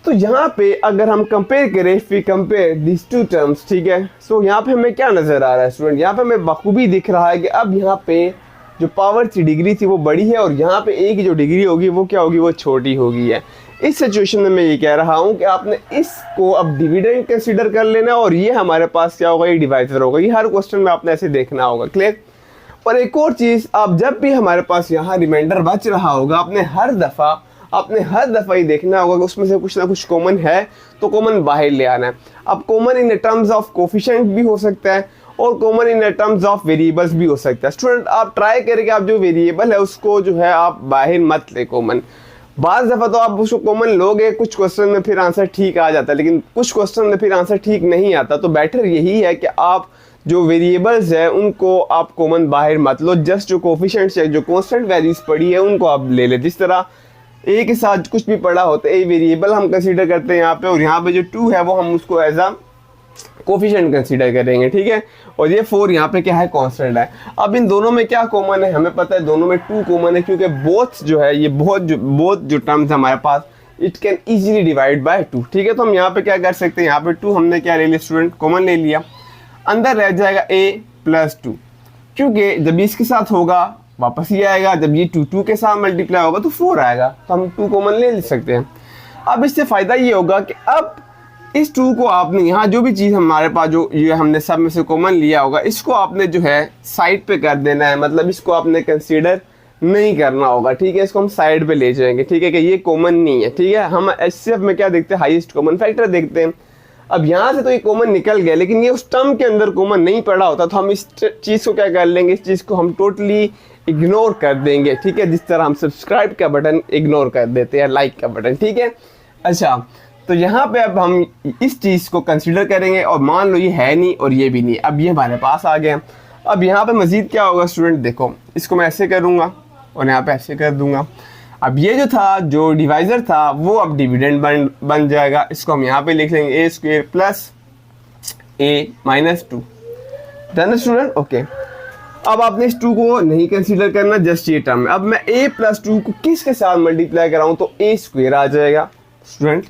तो यहाँ पे अगर हम कंपेयर करें, if we compare this 2 terms, ठीक है, सो यहाँ पे हमें क्या नजर आ रहा है स्टूडेंट, यहाँ पे हमें बखूबी दिख रहा है कि अब यहाँ पे जो पावर की डिग्री थी वो बड़ी है, और यहाँ पे ए की जो डिग्री होगी वो क्या होगी, वो छोटी होगी है। इस सिचुएशन में मैं ये कह रहा हूँ कि आपने इसको अब डिविडेंड कंसीडर कर लेना, और ये हमारे पास क्या होगा, ये डिवाइजर होगा। ये हर क्वेश्चन में आपने ऐसे देखना होगा। क्लियर। और एक और चीज़, आप जब भी हमारे पास यहाँ रिमाइंडर बच रहा होगा, आपने हर दफ़ा ही देखना होगा कि उसमें से कुछ ना कुछ कॉमन है तो कॉमन बाहर ले आना है। अब common in terms of coefficient भी हो सकता है और common in terms of variables भी हो सकता है। स्टूडेंट आप ट्राई करें कि आप जो वेरिएबल है उसको जो है आप बाहर मत ले कॉमन। बाज़ दफ़ा तो आप उसको कॉमन लोगे, कुछ क्वेश्चन में फिर आंसर ठीक आ जाता है, लेकिन कुछ क्वेश्चन में फिर आंसर ठीक नहीं आता। तो बेटर यही है कि आप जो वेरिएबल्स है उनको आप कॉमन बाहर मत लो, जस्ट जो कोफिशिएंट्स है, जो कांस्टेंट वैल्यूज पड़ी है उनको आप ले ले। जिस तरह ए के साथ कुछ भी पड़ा होता है, ए वेरिएबल हम कंसीडर करते हैं यहाँ पे, और यहाँ पे जो 2 है वो हम उसको एज अ कोफिशिएंट कंसीडर करेंगे, ठीक है। और ये 4 यहाँ पे क्या है, कांस्टेंट है। अब इन दोनों में क्या कॉमन है, हमें पता है दोनों में 2 कॉमन है, क्योंकि बोथ जो है ये बोथ जो टर्म्स हमारे पास, it can easily divide by 2, ठीक है। तो हम यहाँ पे क्या कर सकते हैं, यहाँ पे 2 हमने क्या ले लिया स्टूडेंट, कॉमन ले लिया, अंदर रह जाएगा a + 2, क्योंकि जब इसके साथ होगा वापस ही आएगा, जब ये 2 के साथ मल्टीप्लाई होगा तो 4 आएगा, तो हम 2 कॉमन ले सकते हैं। अब इससे फ़ायदा ये होगा कि अब इस 2 को आपने यहाँ जो भी चीज़ हमारे पास जो ये हमने सब में से कॉमन लिया होगा, इसको आपने जो है साइड पे कर देना है, मतलब इसको आपने कंसीडर नहीं करना होगा, ठीक है। इसको हम साइड पे ले जाएंगे, ठीक है, कि ये कॉमन नहीं है, ठीक है। हम एचसीएफ में क्या देखते हैं, हाईएस्ट कॉमन फैक्टर देखते हैं। अब यहाँ से तो ये कॉमन निकल गया, लेकिन ये उस टर्म के अंदर कॉमन नहीं पड़ा होता, तो हम इस चीज़ को क्या कर लेंगे, इस चीज़ को हम टोटली इग्नोर कर देंगे, ठीक है। जिस तरह हम सब्सक्राइब का बटन इग्नोर कर देते हैं, लाइक का बटन, ठीक है। अच्छा, तो यहाँ पे अब हम इस चीज़ को कंसीडर करेंगे, और मान लो ये है नहीं और ये भी नहीं, अब ये हमारे पास आ गया। अब यहाँ पे मज़ीद क्या होगा स्टूडेंट, देखो इसको मैं ऐसे करूँगा और यहाँ पे ऐसे कर दूँगा। अब ये जो था, जो डिवाइज़र था, वो अब डिविडेंड बन जाएगा। इसको हम यहाँ पे लिख लेंगे a² + a - 2। Done student, okay. अब आपने इस 2 को नहीं कंसीडर करना, जस्ट ये टर्म है। अब मैं a + 2 को किसके साथ मल्टीप्लाई कराऊँ तो a² आ जाएगा स्टूडेंट।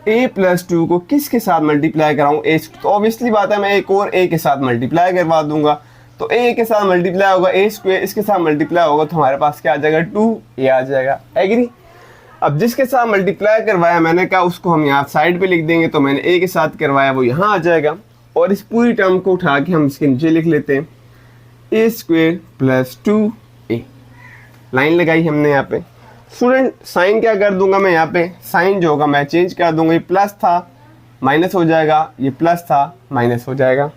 a + 2 को किसके साथ मल्टीप्लाई कराऊँ, तो ऑब्वियसली बात है मैं एक और a के साथ मल्टीप्लाई करवा दूंगा, तो a के साथ मल्टीप्लाई होगा, a² इसके साथ मल्टीप्लाई होगा, तो हमारे पास क्या आ जाएगा, 2a आ जाएगा। एग्री। अब जिसके साथ मल्टीप्लाई करवाया मैंने कहा उसको हम यहाँ साइड पे लिख देंगे, तो मैंने a के साथ करवाया वो यहाँ आ जाएगा, और इस पूरी टर्म को उठा के हम इसके नीचे लिख लेते हैं, a² + 2a। लाइन लगाई हमने यहाँ पे। स्टूडेंट साइन क्या कर दूंगा मैं, यहाँ पे साइन जो होगा मैं चेंज कर दूंगा, ये प्लस था माइनस हो जाएगा, ये प्लस था माइनस हो जाएगा।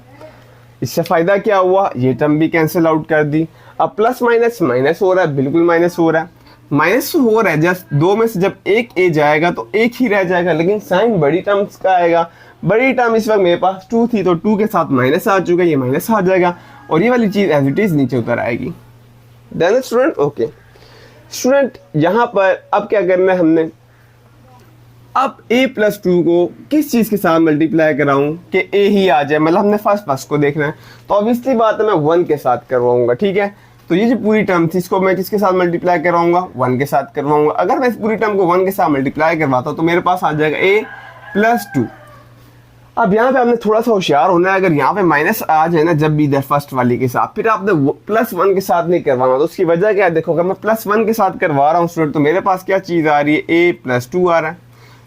इससे फायदा क्या हुआ, ये टर्म भी कैंसिल आउट कर दी। अब प्लस माइनस माइनस हो रहा है, बिल्कुल माइनस हो रहा है, माइनस हो रहा है, जस्ट दो में से जब एक ए जाएगा तो एक ही रह जाएगा, लेकिन साइन बड़ी टर्म्स का आएगा। बड़ी टर्म इस वक्त मेरे पास 2 थी, तो 2 के साथ माइनस आ चुका है, ये माइनस आ जाएगा और ये वाली चीज एज इट इज नीचे उतर आएगी। देन स्टूडेंट ओके स्टूडेंट, यहाँ पर अब क्या करना है हमने, अब a प्लस 2 को किस चीज के साथ मल्टीप्लाई कराऊं कि a ही आ जाए, मतलब हमने फर्स्ट को देखना है, तो ऑब्वियसली बात है मैं 1 के साथ करवाऊंगा। ठीक है, तो ये जो पूरी टर्म थी इसको मैं किसके साथ मल्टीप्लाई करवाऊंगा, 1 के साथ करवाऊंगा। अगर मैं इस पूरी टर्म को 1 के साथ मल्टीप्लाई करवाता हूं तो मेरे पास आ जाएगा a प्लस 2। अब यहाँ पे हमने थोड़ा सा होशियार होना है, अगर यहाँ पे माइनस आ जाए ना जब भी इधर फर्स्ट वाली के साथ, फिर आपने प्लस 1 के साथ नहीं करवाना, तो उसकी वजह क्या है, देखो अगर मैं प्लस 1 के साथ करवा रहा हूँ स्टूडेंट, तो मेरे पास क्या चीज आ रही है, a प्लस 2 आ रहा है।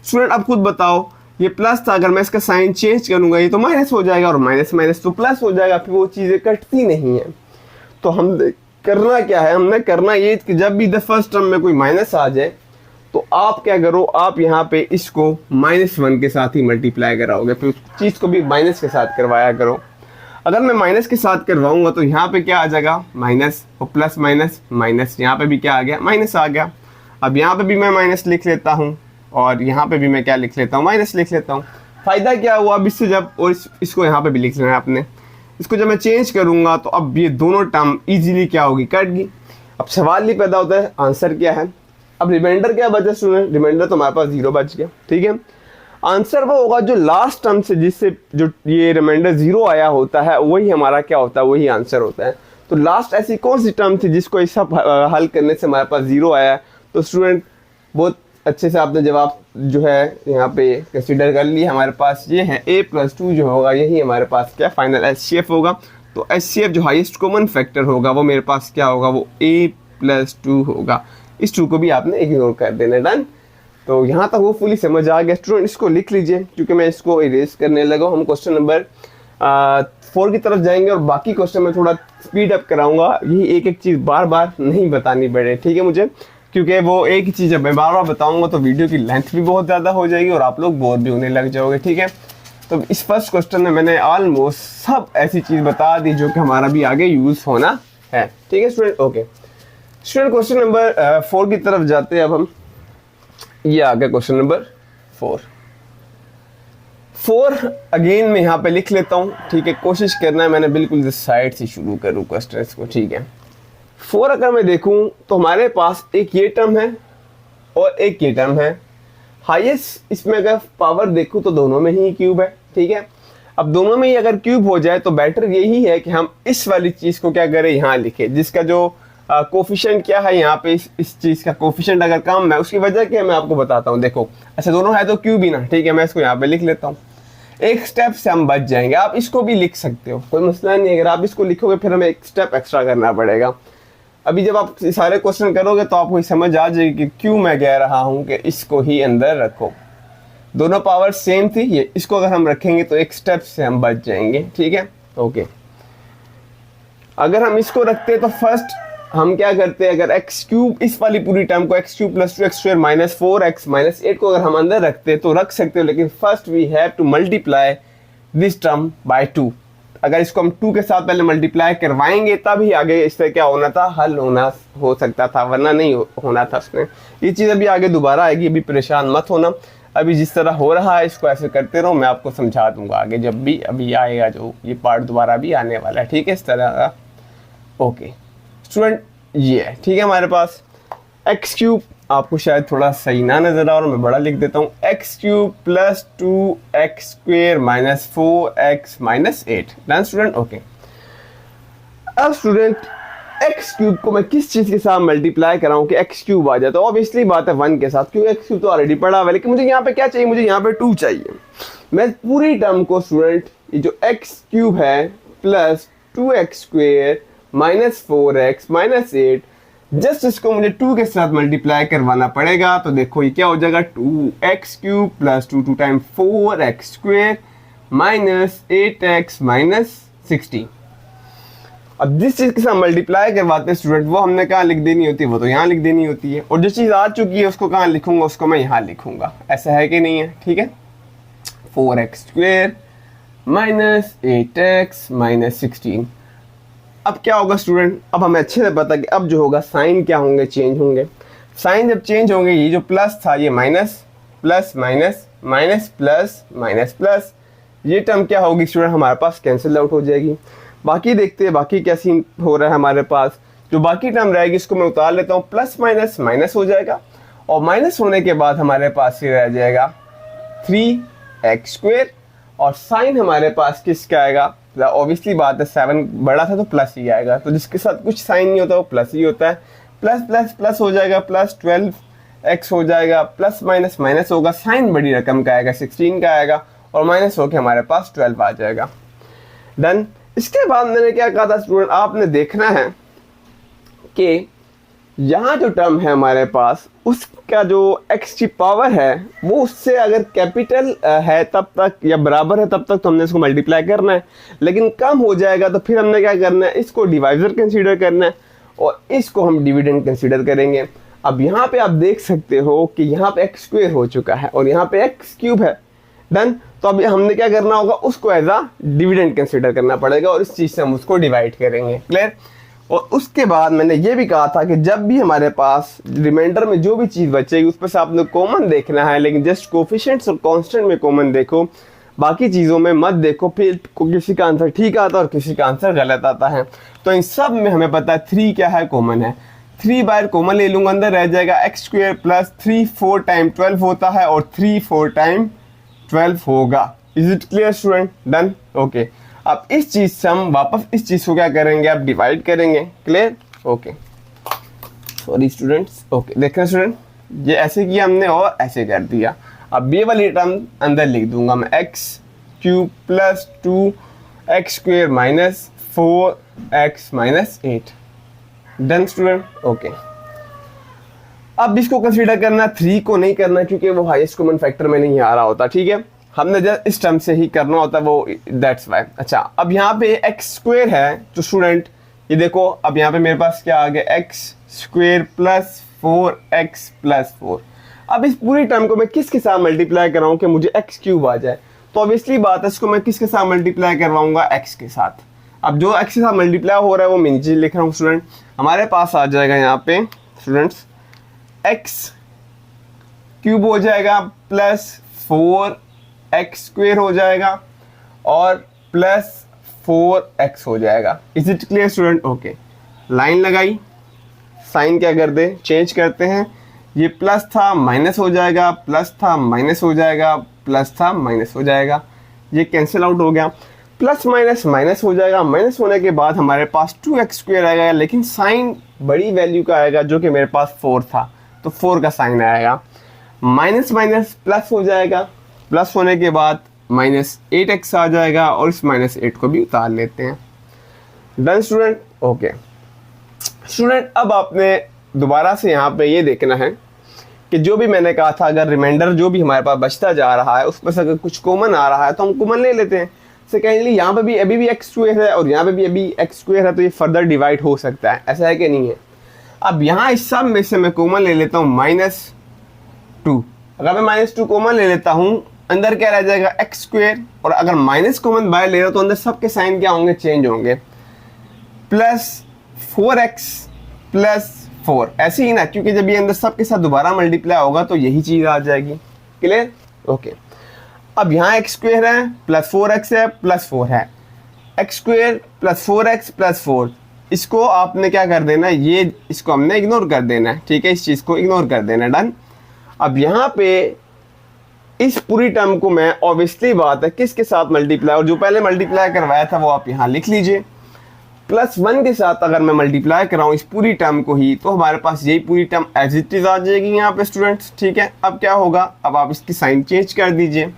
स्टूडेंट अब खुद बताओ, ये प्लस था, अगर मैं इसका साइन चेंज करूंगा ये तो माइनस हो जाएगा, और माइनस माइनस तो प्लस हो जाएगा, फिर वो चीजें कटती नहीं है। तो हम करना क्या है, हमने करना ये कि जब भी द फर्स्ट टर्म में कोई माइनस आ जाए तो आप क्या करो, आप यहाँ पे इसको -1 के साथ ही मल्टीप्लाई कराओगे, फिर उस चीज को भी माइनस के साथ करवाया करो। अगर मैं माइनस के साथ करवाऊंगा तो यहाँ पे क्या आ जाएगा, माइनस, और प्लस माइनस माइनस, यहाँ पे भी क्या आ गया, माइनस आ गया। अब यहाँ पे भी मैं माइनस लिख लेता हूँ, और यहाँ पे भी मैं क्या लिख लेता हूँ, माइनस लिख लेता हूँ। फायदा क्या हुआ, अब इससे जब, और इसको यहाँ पे भी लिख लेना है आपने, इसको जब मैं चेंज करूंगा तो अब ये दोनों टर्म इजीली क्या होगी, कट गई। अब सवाल नहीं पैदा होता है आंसर क्या है। अब रिमाइंडर क्या बचा स्टूडेंट, रिमाइंडर तो हमारे पास 0 बच गया। ठीक है, आंसर वो होगा जो लास्ट टर्म से जिससे जो ये रिमाइंडर 0 आया होता है, वही हमारा क्या होता है, वही आंसर होता है। तो लास्ट ऐसी कौन सी टर्म थी जिसको इस सब हल करने से हमारे पास 0 आया है। तो स्टूडेंट बहुत अच्छे से आपने जवाब जो है यहाँ पे कंसीडर कर लिया। हमारे पास ये है a प्लस 2 जो होगा, यही हमारे पास क्या फाइनल HCF होगा। तो HCF जो हाईएस्ट कॉमन फैक्टर होगा वो मेरे पास क्या होगा, वो a प्लस 2 होगा। इस 2 को भी आपने इग्नोर कर देना। डन। तो यहाँ तक वो फुली समझ आ गया स्टूडेंट, इसको लिख लीजिए क्योंकि मैं इसको इरेज करने लगा। हम क्वेश्चन नंबर 4 की तरफ जाएंगे और बाकी क्वेश्चन में थोड़ा स्पीड अप कराऊंगा, यही एक एक चीज़ बार बार नहीं बतानी पड़े। ठीक है मुझे, क्योंकि वो एक ही चीज़ जब मैं बार बार बताऊंगा तो वीडियो की लेंथ भी बहुत ज़्यादा हो जाएगी और आप लोग बोर भी होने लग जाओगे। ठीक है, तो इस फर्स्ट क्वेश्चन में मैंने ऑलमोस्ट सब ऐसी चीज़ बता दी जो कि हमारा भी आगे यूज़ होना है। ठीक है student, okay student question number 4 की तरफ जाते हैं अब हम। ये आ गया क्वेश्चन नंबर 4 अगेन मैं यहाँ पे लिख लेता हूँ। ठीक है, कोशिश करना है मैंने बिल्कुल इस साइड से शुरू करूँ क्वेश्चन को। ठीक है, 4 अगर मैं देखूँ तो हमारे पास एक ये टर्म है और एक ये टर्म है। हाईएस्ट इसमें अगर पावर देखूँ तो दोनों में ही क्यूब है। ठीक है, अब दोनों में ही अगर क्यूब हो जाए तो बेटर यही है कि हम इस वाली चीज़ को क्या करें, यहाँ लिखे, जिसका जो कोफिशिएंट क्या है यहाँ पे, इस चीज़ का कोफिशिएंट अगर कम है, उसकी वजह क्या है मैं आपको बताता हूँ। देखो अच्छा दोनों है तो क्यूब ही ना। ठीक है, मैं इसको यहाँ पे लिख लेता हूँ, एक स्टेप से हम बच जाएंगे। आप इसको भी लिख सकते हो, कोई मसला नहीं। अगर आप इसको लिखोगे फिर हमें एक स्टेप एक्स्ट्रा करना पड़ेगा। अभी जब आप सारे क्वेश्चन करोगे तो आपको समझ आ जाएगी कि क्यों मैं कह रहा हूँ कि इसको ही अंदर रखो। दोनों पावर सेम थी, ये इसको अगर हम रखेंगे तो एक स्टेप से हम बच जाएंगे। ठीक है, ओके। अगर हम इसको रखते तो फर्स्ट हम क्या करते हैं, अगर एक्स क्यूब इस वाली पूरी टर्म को x cube plus 2x square minus 4x minus 8 को अगर हम अंदर रखते तो रख सकते हो, लेकिन first we have to multiply this term by 2। अगर इसको हम 2 के साथ पहले मल्टीप्लाई करवाएंगे तभी आगे इससे क्या होना था, हल होना हो सकता था, वरना नहीं होना था उसमें। ये चीज़ अभी आगे दोबारा आएगी, अभी परेशान मत होना। अभी जिस तरह हो रहा है इसको ऐसे करते रहो, मैं आपको समझा दूंगा आगे जब भी अभी आएगा, जो ये पार्ट दोबारा भी आने वाला है। ठीक है, इस तरह का। ओके स्टूडेंट, ये है। ठीक है, हमारे पास एक्स क्यूब, आपको शायद थोड़ा सही ना नजर आ और मैं बड़ा लिख देता हूँ, x cube plus 2x square minus 4x minus 8। Done student, okay. अब स्टूडेंट एक्स क्यूब को मैं किस चीज के साथ मल्टीप्लाई कराऊं कि एक्स क्यूब आ जाए, तो ऑब्वियसली बात है 1 के साथ, क्योंकि एक्स क्यूब तो ऑलरेडी पड़ा हुआ है। लेकिन मुझे यहाँ पे क्या चाहिए, मुझे यहाँ पे 2 चाहिए। मैं पूरी टर्म को स्टूडेंट, ये जो एक्स क्यूब है plus 2x square minus 4x minus 8, just इसको मुझे 2 के साथ मल्टीप्लाई करवाना पड़ेगा। तो देखो ये क्या हो जाएगा, 2x cube plus 2 time 4x square minus 8x minus 16। अब जिस चीज़ के साथ मल्टीप्लाई करवाते हैं स्टूडेंट वो हमने कहाँ लिख देनी होती है, वो तो यहाँ लिख देनी होती है, और जो चीज़ आ चुकी है उसको कहाँ लिखूंगा, उसको मैं यहाँ लिखूंगा। ऐसा है कि नहीं है? ठीक है, 4x² माइनस 8x माइनस 16। अब क्या होगा स्टूडेंट, अब हमें अच्छे से पता कि अब जो होगा साइन क्या होंगे, चेंज होंगे। साइन जब चेंज होंगे, ये जो प्लस था ये minus, plus minus, minus plus, minus plus, ये टर्म क्या होगी स्टूडेंट, हमारे पास कैंसिल आउट हो जाएगी। बाकी देखते हैं बाकी क्या सीन हो रहा है हमारे पास। जो बाकी टर्म रहेगी इसको मैं उतार लेता हूँ, प्लस माइनस माइनस हो जाएगा, और माइनस होने के बाद हमारे पास ये रह जाएगा 3x², और साइन हमारे पास किसका आएगा, ऑब्वियसली बात है 7 बड़ा था तो प्लस ही आएगा, तो जिसके साथ कुछ साइन नहीं होता वो प्लस ही होता है। प्लस प्लस प्लस हो जाएगा, प्लस 12x हो जाएगा, प्लस माइनस माइनस होगा, साइन बड़ी रकम का आएगा 16 का आएगा, और माइनस होके हमारे पास 12 आ जाएगा। डन। इसके बाद मैंने क्या कहा था स्टूडेंट, आपने देखना है कि यहाँ जो टर्म है हमारे पास उसका जो x की पावर है वो उससे अगर कैपिटल है तब तक, या बराबर है तब तक तो हमने इसको मल्टीप्लाई करना है, लेकिन कम हो जाएगा तो फिर हमने क्या करना है, इसको डिवाइजर कंसीडर करना है, और इसको हम डिविडेंड कंसीडर करेंगे। अब यहाँ पे आप देख सकते हो कि यहाँ पे x² हो चुका है और यहाँ पे x³ है। डन। तो अब हमने क्या करना होगा, उसको एज अ डिविडेंड कंसीडर करना पड़ेगा, और इस चीज़ से हम उसको डिवाइड करेंगे। क्लियर। और उसके बाद मैंने ये भी कहा था कि जब भी हमारे पास रिमाइंडर में जो भी चीज़ बचेगी उस पर से आपने कॉमन देखना है, लेकिन जस्ट कोफिशिएंट्स और कांस्टेंट में कॉमन देखो, बाकी चीज़ों में मत देखो, फिर किसी का आंसर ठीक आता है और किसी का आंसर गलत आता है। तो इन सब में हमें पता है 3 क्या है, कॉमन है। 3 बार कॉमन ले लूँगा, अंदर रह जाएगा x² प्लस 3 4 टाइम 12 होता है, और 3 4 टाइम 12 होगा। Is it clear student? Done. Okay. अब इस चीज से हम वापस इस चीज को क्या करेंगे, अब डिवाइड करेंगे। Clear. Okay. Sorry students. Okay, देखें स्टूडेंट, ये ऐसे किया हमने और ऐसे कर दिया। अब ये वाली टर्म अंदर लिख दूंगा मैं, x³ plus 2x² minus 4x minus 8। Done student. Okay. अब इसको कंसीडर करना, 3 को नहीं करना क्योंकि वो हाईएस्ट कॉमन फैक्टर में नहीं आ रहा होता। ठीक है, हमने जस्ट इस टर्म से ही करना होता है वो, दैट्स वाई। अच्छा, अब यहाँ पे x² है तो स्टूडेंट ये देखो, अब यहाँ पे मेरे पास क्या आ गया, x² प्लस 4x प्लस 4। अब इस पूरी टर्म को मैं किसके साथ मल्टीप्लाई कराऊँ कि मुझे x³ आ जाए, तो ऑब्वियसली बात है इसको मैं किसके साथ मल्टीप्लाई करवाऊंगा, x के साथ। अब जो x के साथ मल्टीप्लाई हो रहा है वो मैं नीचे लिख रहा हूँ स्टूडेंट। हमारे पास आ जाएगा यहाँ पे स्टूडेंट्स x³ हो जाएगा प्लस 4x² हो जाएगा और प्लस 4x हो जाएगा। Is it clear student? Okay. Line लगाई, साइन क्या कर दे, चेंज करते हैं। ये प्लस था माइनस हो जाएगा, प्लस था माइनस हो जाएगा, प्लस था माइनस हो जाएगा, ये कैंसिल आउट हो गया। प्लस माइनस माइनस हो जाएगा, माइनस होने के बाद हमारे पास 2x² आएगा, लेकिन साइन बड़ी वैल्यू का आएगा जो कि मेरे पास 4 था, तो 4 का साइन आएगा। माइनस माइनस प्लस हो जाएगा, प्लस होने के बाद माइनस 8x आ जाएगा, और इस माइनस 8 को भी उतार लेते हैं। Done student. ओके स्टूडेंट, अब आपने दोबारा से यहाँ पे ये देखना है कि जो भी मैंने कहा था, अगर रिमाइंडर जो भी हमारे पास बचता जा रहा है उसमें से अगर कुछ कॉमन आ रहा है तो हम कॉमन ले लेते हैं। सेकेंडली यहाँ पे भी अभी भी x² है और यहाँ पे भी अभी x² है, तो ये फर्दर डिवाइड हो सकता है, ऐसा है कि नहीं है। अब यहाँ इस सब में से मैं कॉमन ले लेता हूँ -2। अगर मैं -2 कॉमन ले लेता हूँ, अंदर क्या रह जाएगा, x², और अगर माइनस कॉमन बाहर ले रहा हूँ तो अंदर सबके साइन क्या होंगे, चेंज होंगे। प्लस 4x प्लस 4, ऐसे ही ना, क्योंकि जब ये अंदर सबके साथ दोबारा मल्टीप्लाई होगा तो यही चीज़ आ जाएगी। क्लियर? ओके। अब यहाँ x² है प्लस 4x है प्लस 4 है, x² प्लस 4x प्लस 4, इसको आपने क्या कर देना, ये इसको हमने इग्नोर कर देना है। ठीक है, इस चीज़ को इग्नोर कर देना। डन। अब यहाँ पे इस पूरी टर्म को मैं, ऑब्वियसली बात है, किसके साथ मल्टीप्लाई, और जो पहले मल्टीप्लाई करवाया था वो आप यहाँ लिख लीजिए। +1 के साथ अगर मैं मल्टीप्लाई कराऊँ इस पूरी टर्म को ही, तो हमारे पास यही पूरी टर्म एज इट इज़ आ जाएगी यहाँ पे स्टूडेंट्स। ठीक है, अब क्या होगा, अब आप इसकी साइन चेंज कर दीजिए।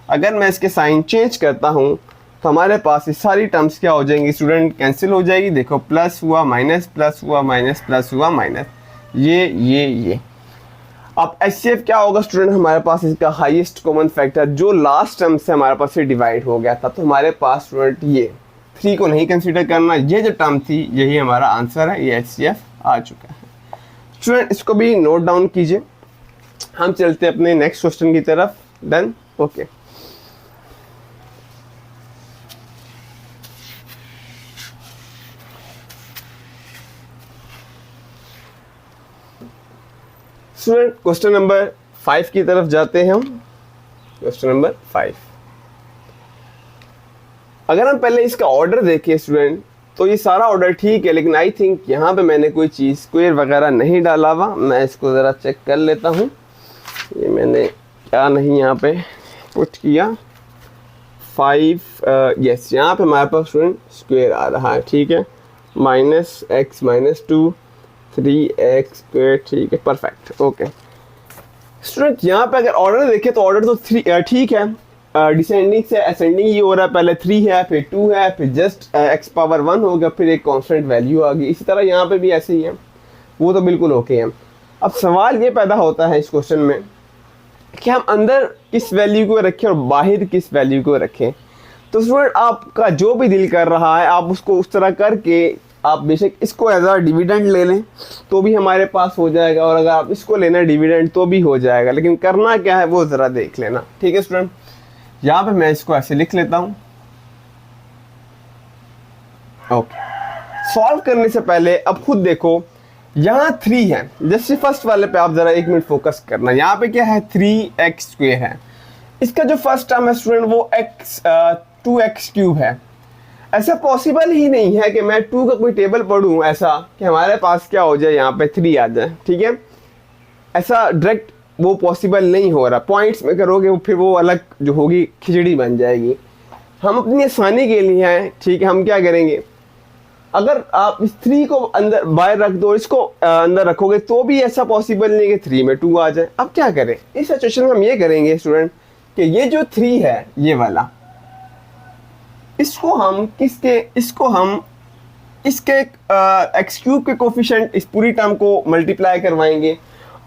अगर मैं इसके साइन चेंज करता हूँ तो हमारे पास ये सारी टर्म्स क्या हो जाएंगी स्टूडेंट, कैंसिल हो जाएगी। देखो, प्लस हुआ माइनस, प्लस हुआ माइनस, प्लस हुआ माइनस, ये। अब HCF क्या होगा स्टूडेंट, हमारे पास इसका हाईएस्ट कॉमन फैक्टर जो लास्ट टर्म से हमारे पास से डिवाइड हो गया था, तो हमारे पास स्टूडेंट ये 3 को नहीं कंसीडर करना। ये जो टर्म थी यही हमारा आंसर है, ये HCF आ चुका है। स्टूडेंट इसको भी नोट डाउन कीजिए। हम चलते हैं अपने नेक्स्ट क्वेश्चन की तरफ। Done, okay. Student question number 5 की तरफ जाते हैं हम। क्वेश्चन नंबर 5, अगर हम पहले इसका ऑर्डर देखें स्टूडेंट, तो ये सारा ऑर्डर ठीक है, लेकिन आई थिंक यहाँ पे मैंने कोई चीज़ स्क्वायर वगैरह नहीं डाला हुआ। मैं इसको ज़रा चेक कर लेता हूँ, ये मैंने क्या नहीं यहाँ पे पुट किया। 5 यस, यहाँ पे हमारे पास स्टूडेंट स्क्वायर आ रहा है, ठीक है। -x-2 3x स्क्वायर, ठीक है, परफेक्ट, ओके। स्टूडेंट यहाँ पे अगर ऑर्डर देखें तो ऑर्डर तो 3 ठीक है, डिसेंडिंग से असेंडिंग ये हो रहा है। पहले 3 है, फिर 2 है, फिर जस्ट x⁻1 हो गया, फिर एक कांस्टेंट वैल्यू आ गई। इसी तरह यहाँ पे भी ऐसे ही है, वो तो बिल्कुल ओके है। अब सवाल ये पैदा होता है इस क्वेश्चन में कि हम अंदर किस वैल्यू को रखें और बाहर किस वैल्यू को रखें। तो स्टूडेंट आपका जो भी दिल कर रहा है आप उसको उस तरह करके, आप बेशक इसको एज अ डिविडेंड ले लें तो भी हमारे पास हो जाएगा, और अगर आप इसको लेना डिविडेंड तो भी हो जाएगा, लेकिन करना क्या है वो ज़रा देख लेना, ठीक है स्टूडेंट। यहाँ पे मैं इसको ऐसे लिख लेता हूँ, ओके। सॉल्व करने से पहले अब खुद देखो, यहाँ 3 है, जैसे फर्स्ट वाले पे आप ज़रा 1 मिनट फोकस करना। यहाँ पे क्या है, 3x स्क्वायर है। इसका जो फर्स्ट टर्म है स्टूडेंट वो 2x क्यूब है। ऐसा पॉसिबल ही नहीं है कि मैं 2 का कोई टेबल पढ़ूँ ऐसा कि हमारे पास क्या हो जाए, यहाँ पे 3 आ जाए, ठीक है। ऐसा डायरेक्ट वो पॉसिबल नहीं हो रहा। पॉइंट्स में करोगे फिर वो अलग जो होगी खिचड़ी बन जाएगी। हम अपनी आसानी के लिए हैं, ठीक है, हम क्या करेंगे, अगर आप इस 3 को अंदर बाहर रख दो, इसको अंदर रखोगे तो भी ऐसा पॉसिबल नहीं है कि 3 में 2 आ जाए। अब क्या करें इस सिचुएशन में, हम ये करेंगे स्टूडेंट कि ये जो 3 है ये वाला, इसको हम इसके एक्स क्यूब के कोफिशिएंट इस पूरी टर्म को मल्टीप्लाई करवाएंगे,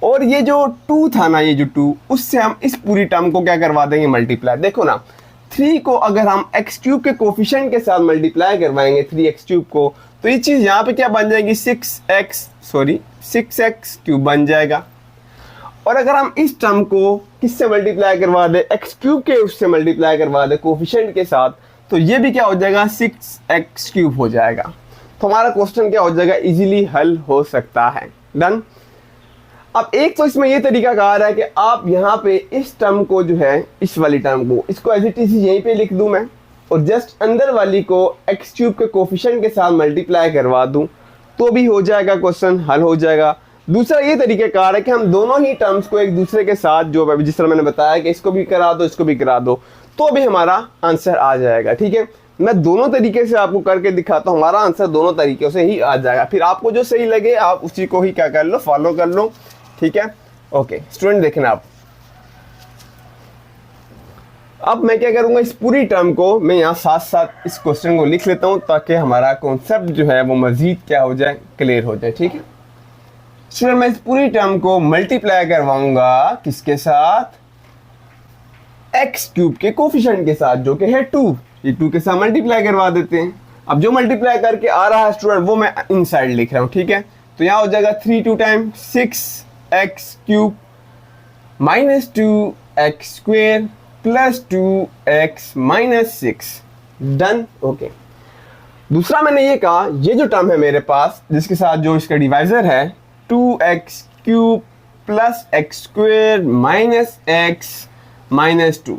और ये जो 2 था ना, ये जो 2, उससे हम इस पूरी टर्म को क्या करवा देंगे, मल्टीप्लाई। देखो ना, 3 को अगर हम एक्स क्यूब के कोफिशिएंट के साथ मल्टीप्लाई करवाएंगे 3x क्यूब को, तो ये चीज़ यहाँ पे क्या बन जाएगी, 6x क्यूब बन जाएगा। और अगर हम इस टर्म को किससे मल्टीप्लाई करवा दे, एक्स क्यूब के उससे मल्टीप्लाई करवा दे कोफिशिएंट के साथ, तो ये भी क्या हो जाएगा, 6x क्यूब हो जाएगा। तो हमारा क्वेश्चन क्या हो जाएगा, इजीली हल हो सकता है। डन। अब एक तो इसमें ये तरीका कहा रहा है कि आप यहाँ पे इस टर्म को जो है, इस वाली टर्म को, इसको एज इट इज यहीं पे लिख दूं मैं, और जस्ट अंदर वाली को एक्स क्यूब के कोफिशिएंट के साथ मल्टीप्लाई करवा दूं तो भी हो जाएगा, क्वेश्चन हल हो जाएगा। दूसरा ये तरीका कहा रहा है कि हम दोनों ही टर्म्स को एक दूसरे के साथ, जो जिस तरह मैंने बताया कि इसको भी करा दो इसको भी करा दो, तो भी हमारा आंसर आ जाएगा, ठीक है। मैं दोनों तरीके से आपको करके दिखाता हूँ, हमारा आंसर दोनों तरीकों से ही आ जाएगा। फिर आपको जो सही लगे आप उसी को ही क्या कर लो, फॉलो कर लो, ठीक है। ओके स्टूडेंट, देखना आप, अब मैं क्या करूंगा, इस पूरी टर्म को मैं यहाँ साथ साथ इस क्वेश्चन को लिख लेता हूँ ताकि हमारा कॉन्सेप्ट जो है वो मजीद क्या हो जाए, क्लियर हो जाए, ठीक है। स्टूडेंट मैं इस पूरी टर्म को मल्टीप्लाई करवाऊंगा किसके साथ, एक्स क्यूब के कोफिशिएंट के साथ, जो कि है 2। ये 2 के साथ मल्टीप्लाई करवा देते हैं। अब जो मल्टीप्लाई करके आ रहा है स्टूडेंट वो मैं इनसाइड लिख रहा हूँ, ठीक है। तो यहाँ हो जाएगा 3 2 time 6x cube minus 2x square plus 2x minus 6। Done, okay. दूसरा मैंने ये कहा, ये जो टर्म है मेरे पास जिसके साथ जो इसका डिवाइजर है 2x cube plus x square minus x minus 2,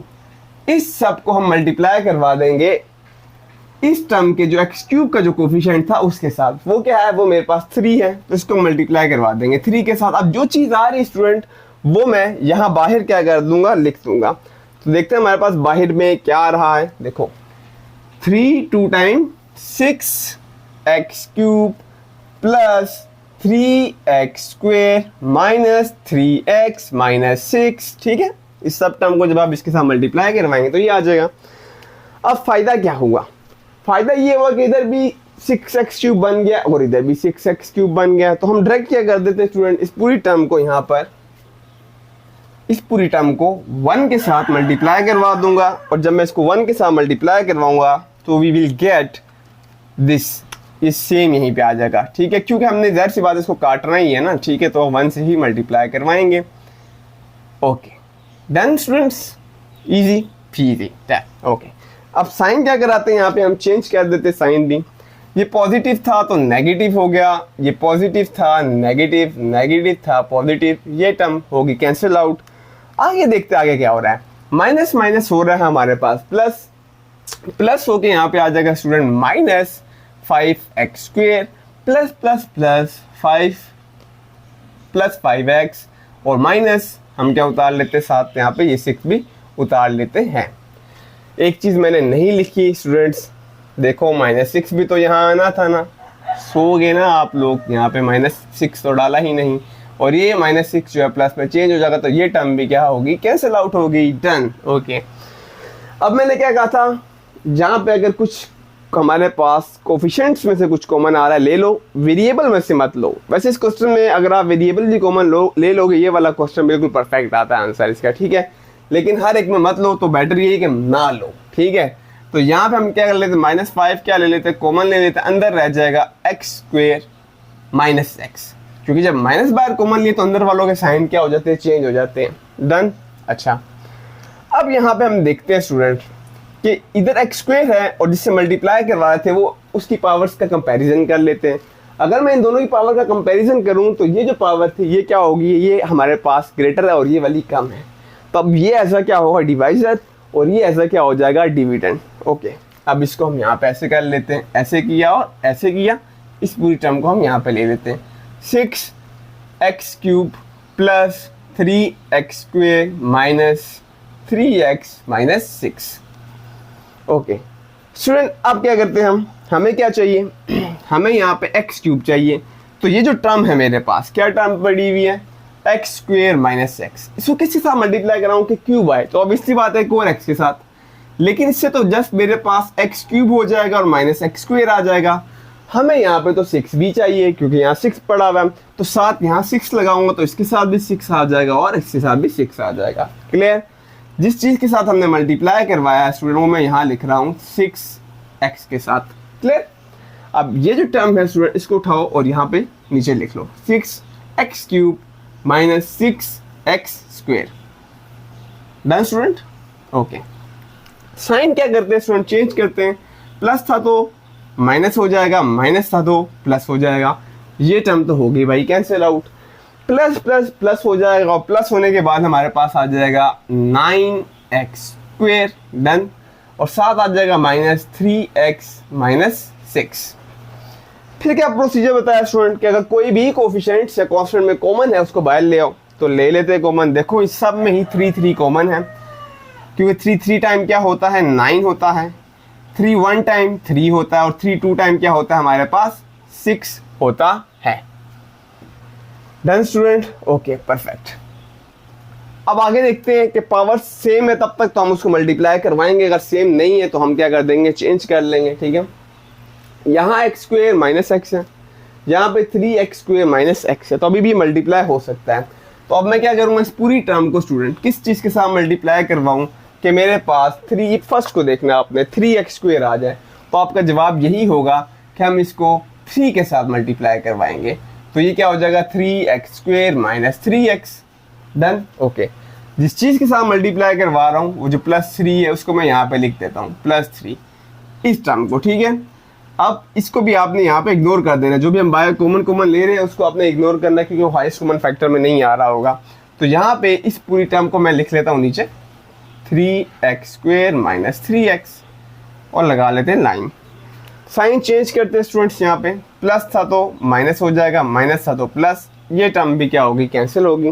इस सब को हम मल्टीप्लाई करवा देंगे इस टर्म के जो एक्स क्यूब का जो कोफिशिएंट था उसके साथ। वो क्या है, वो मेरे पास 3 है, तो इसको मल्टीप्लाई करवा देंगे 3 के साथ। अब जो चीज़ आ रही है स्टूडेंट वो मैं यहाँ बाहर क्या कर दूंगा, लिख दूंगा। तो देखते हैं हमारे पास बाहर में क्या आ रहा है। देखो 3 2 time 6x cube plus 3x square minus 3x minus 6, ठीक है। इस सब टर्म को जब आप इसके साथ मल्टीप्लाई करवाएंगे तो ये आ जाएगा। अब फायदा क्या हुआ, फायदा ये हुआ कि इधर भी 6x क्यूब बन गया और इधर भी 6x क्यूब बन गया। तो हम डायरेक्ट क्या कर देते हैं स्टूडेंट, इस पूरी टर्म को यहाँ पर, इस पूरी टर्म को 1 के साथ मल्टीप्लाई करवा दूंगा, और जब मैं इसको 1 के साथ मल्टीप्लाई करवाऊंगा तो वी विल गेट दिस, ये सेम यहीं पे आ जाएगा, ठीक है, क्योंकि हमने ज़ाहिर सी बात इसको काटना ही है ना, ठीक है, तो 1 से ही मल्टीप्लाई करवाएंगे। Okay done students, easy PG done. Okay अब साइन क्या कराते हैं, यहाँ पे हम चेंज कर देते साइन भी। ये पॉजिटिव था तो नेगेटिव हो गया, ये पॉजिटिव था नेगेटिव, नेगेटिव था पॉजिटिव, ये टर्म होगी कैंसिल आउट। आगे देखते आगे क्या हो रहा है, माइनस माइनस हो रहा है हमारे पास प्लस, प्लस होके यहाँ पे आ जाएगा student minus 5x square plus plus plus 5 plus 5x, और माइनस हम क्या उतार लेते हैं साथ, यहाँ पे ये 6 भी उतार लेते हैं। एक चीज़ मैंने नहीं लिखी स्टूडेंट्स, देखो -6 भी तो यहाँ आना था ना, सो गए ना आप लोग, यहाँ पे -6 तो डाला ही नहीं, और ये -6 जो है प्लस में चेंज हो जाएगा, तो ये टर्म भी क्या होगी, कैंसिल आउट होगी। डन। ओके अब मैंने क्या कहा था, जहाँ पे अगर कुछ हमारे पास कोफिशिएंट्स में से कुछ कॉमन आ रहा है ले लो, वेरिएबल में से मत लो। वैसे इस क्वेश्चन में अगर आप वेरिएबल भी कॉमन ले लोगे, ये वाला क्वेश्चन बिल्कुल परफेक्ट आता है आंसर इसका, ठीक है, लेकिन हर एक में मत लो, तो बेटर ये है कि ना लो, ठीक है। तो यहाँ पे हम क्या कर लेते हैं, -5 क्या ले लेते हैं, कॉमन ले लेते हैं, अंदर रह जाएगा x स्क्वेयर माइनस x, क्योंकि जब माइनस बाहर कॉमन लिए तो अंदर वालों के साइन क्या हो जाते हैं, चेंज हो जाते हैं। डन। अच्छा अब यहाँ पे हम देखते हैं स्टूडेंट कि इधर x स्क्वेयर है और जिससे मल्टीप्लाई करवा रहे थे वो उसकी पावर्स का कंपैरिजन कर लेते हैं। अगर मैं इन दोनों की पावर का कंपैरिजन करूं तो ये जो पावर थी ये क्या होगी, ये हमारे पास ग्रेटर है और ये वाली कम है, तो अब ये ऐसा क्या होगा, डिवाइजर, और ये ऐसा क्या हो जाएगा, डिविडेंड। ओके अब इसको हम यहाँ पे ऐसे कर लेते हैं, ऐसे किया और ऐसे किया, इस पूरी टर्म को हम यहाँ पे ले लेते हैं, 6x cube plus 3x square minus 3x minus 6। Okay student अब क्या करते हैं हम, हमें क्या चाहिए, हमें यहाँ पे x क्यूब चाहिए, तो ये जो टर्म है मेरे पास, क्या टर्म पड़ी हुई है, x स्क्वेयर माइनस x, इसको किसके साथ मल्टीप्लाई कराऊँ कि क्यूब आए, तो अब इसकी बात है कोर x के साथ, लेकिन इससे तो जस्ट मेरे पास x क्यूब हो जाएगा और माइनस x स्क्वेयर आ जाएगा। हमें यहाँ पे तो 6 भी चाहिए क्योंकि यहाँ 6 पड़ा हुआ है, तो साथ यहाँ 6 लगाऊंगा तो इसके साथ भी 6 आ जाएगा और इसके साथ भी 6 आ जाएगा। क्लियर। जिस चीज़ के साथ हमने मल्टीप्लाई करवाया है स्टूडेंट वो मैं यहाँ लिख रहा हूँ 6x के साथ। क्लियर। अब ये जो टर्म है स्टूडेंट इसको उठाओ और यहाँ पे नीचे लिख लो 6x cube minus 6x square. Done student. Okay sign क्या करते हैं स्टूडेंट, चेंज करते हैं, प्लस था तो माइनस हो जाएगा, माइनस था तो प्लस हो जाएगा, ये टर्म तो होगी भाई cancel out, plus plus plus हो जाएगा और प्लस होने के बाद हमारे पास आ जाएगा 9x स्क्वेयर। डन। और साथ आ जाएगा माइनस 3x माइनस 6। फिर क्या प्रोसीजर बताया स्टूडेंट कि अगर कोई भी कोफिशिएंट या कांस्टेंट में कॉमन है उसको बाहर ले आओ, तो ले लेते हैं कॉमन। देखो इस सब में ही 3 3 कॉमन है, क्योंकि 3 3 टाइम क्या होता है 9 होता है, 3 1 टाइम 3 होता है और 3 2 टाइम क्या होता है हमारे पास 6 होता है। Done student. Okay perfect. अब आगे देखते हैं कि पावर सेम है तब तक तो हम उसको मल्टीप्लाई करवाएंगे, अगर सेम नहीं है तो हम क्या कर देंगे, चेंज कर लेंगे। ठीक है, यहाँ x स्क्वेयर माइनस एक्स है, यहाँ पे 3x स्क्वेयर माइनस एक्स है, तो अभी भी मल्टीप्लाई हो सकता है। तो अब मैं क्या करूँगा, इस पूरी टर्म को स्टूडेंट किस चीज़ के साथ मल्टीप्लाई करवाऊँ कि मेरे पास 3, फर्स्ट को देखना आपने 3x स्क्वेयर आ जाए, तो आपका जवाब यही होगा कि हम इसको 3 के साथ मल्टीप्लाई करवाएंगे, तो ये क्या हो जाएगा 3x square minus 3x। Done. Okay जिस चीज़ के साथ मल्टीप्लाई करवा रहा हूँ वो जो +3 है उसको मैं यहाँ पे लिख देता हूँ +3 इस टर्म को। ठीक है, अब इसको भी आपने यहाँ पे इग्नोर कर देना, जो भी हम बाय कॉमन ले रहे हैं उसको आपने इग्नोर करना है क्योंकि वो हाईएस्ट कॉमन फैक्टर में नहीं आ रहा होगा। तो यहाँ पे इस पूरी टर्म को मैं लिख लेता हूँ नीचे 3x स्क्वेयर माइनस 3x और लगा लेते हैं लाइन। साइन चेंज करते हैं स्टूडेंट्स, यहाँ पे प्लस था तो माइनस हो जाएगा, माइनस था तो प्लस, ये टर्म भी क्या होगी कैंसिल होगी,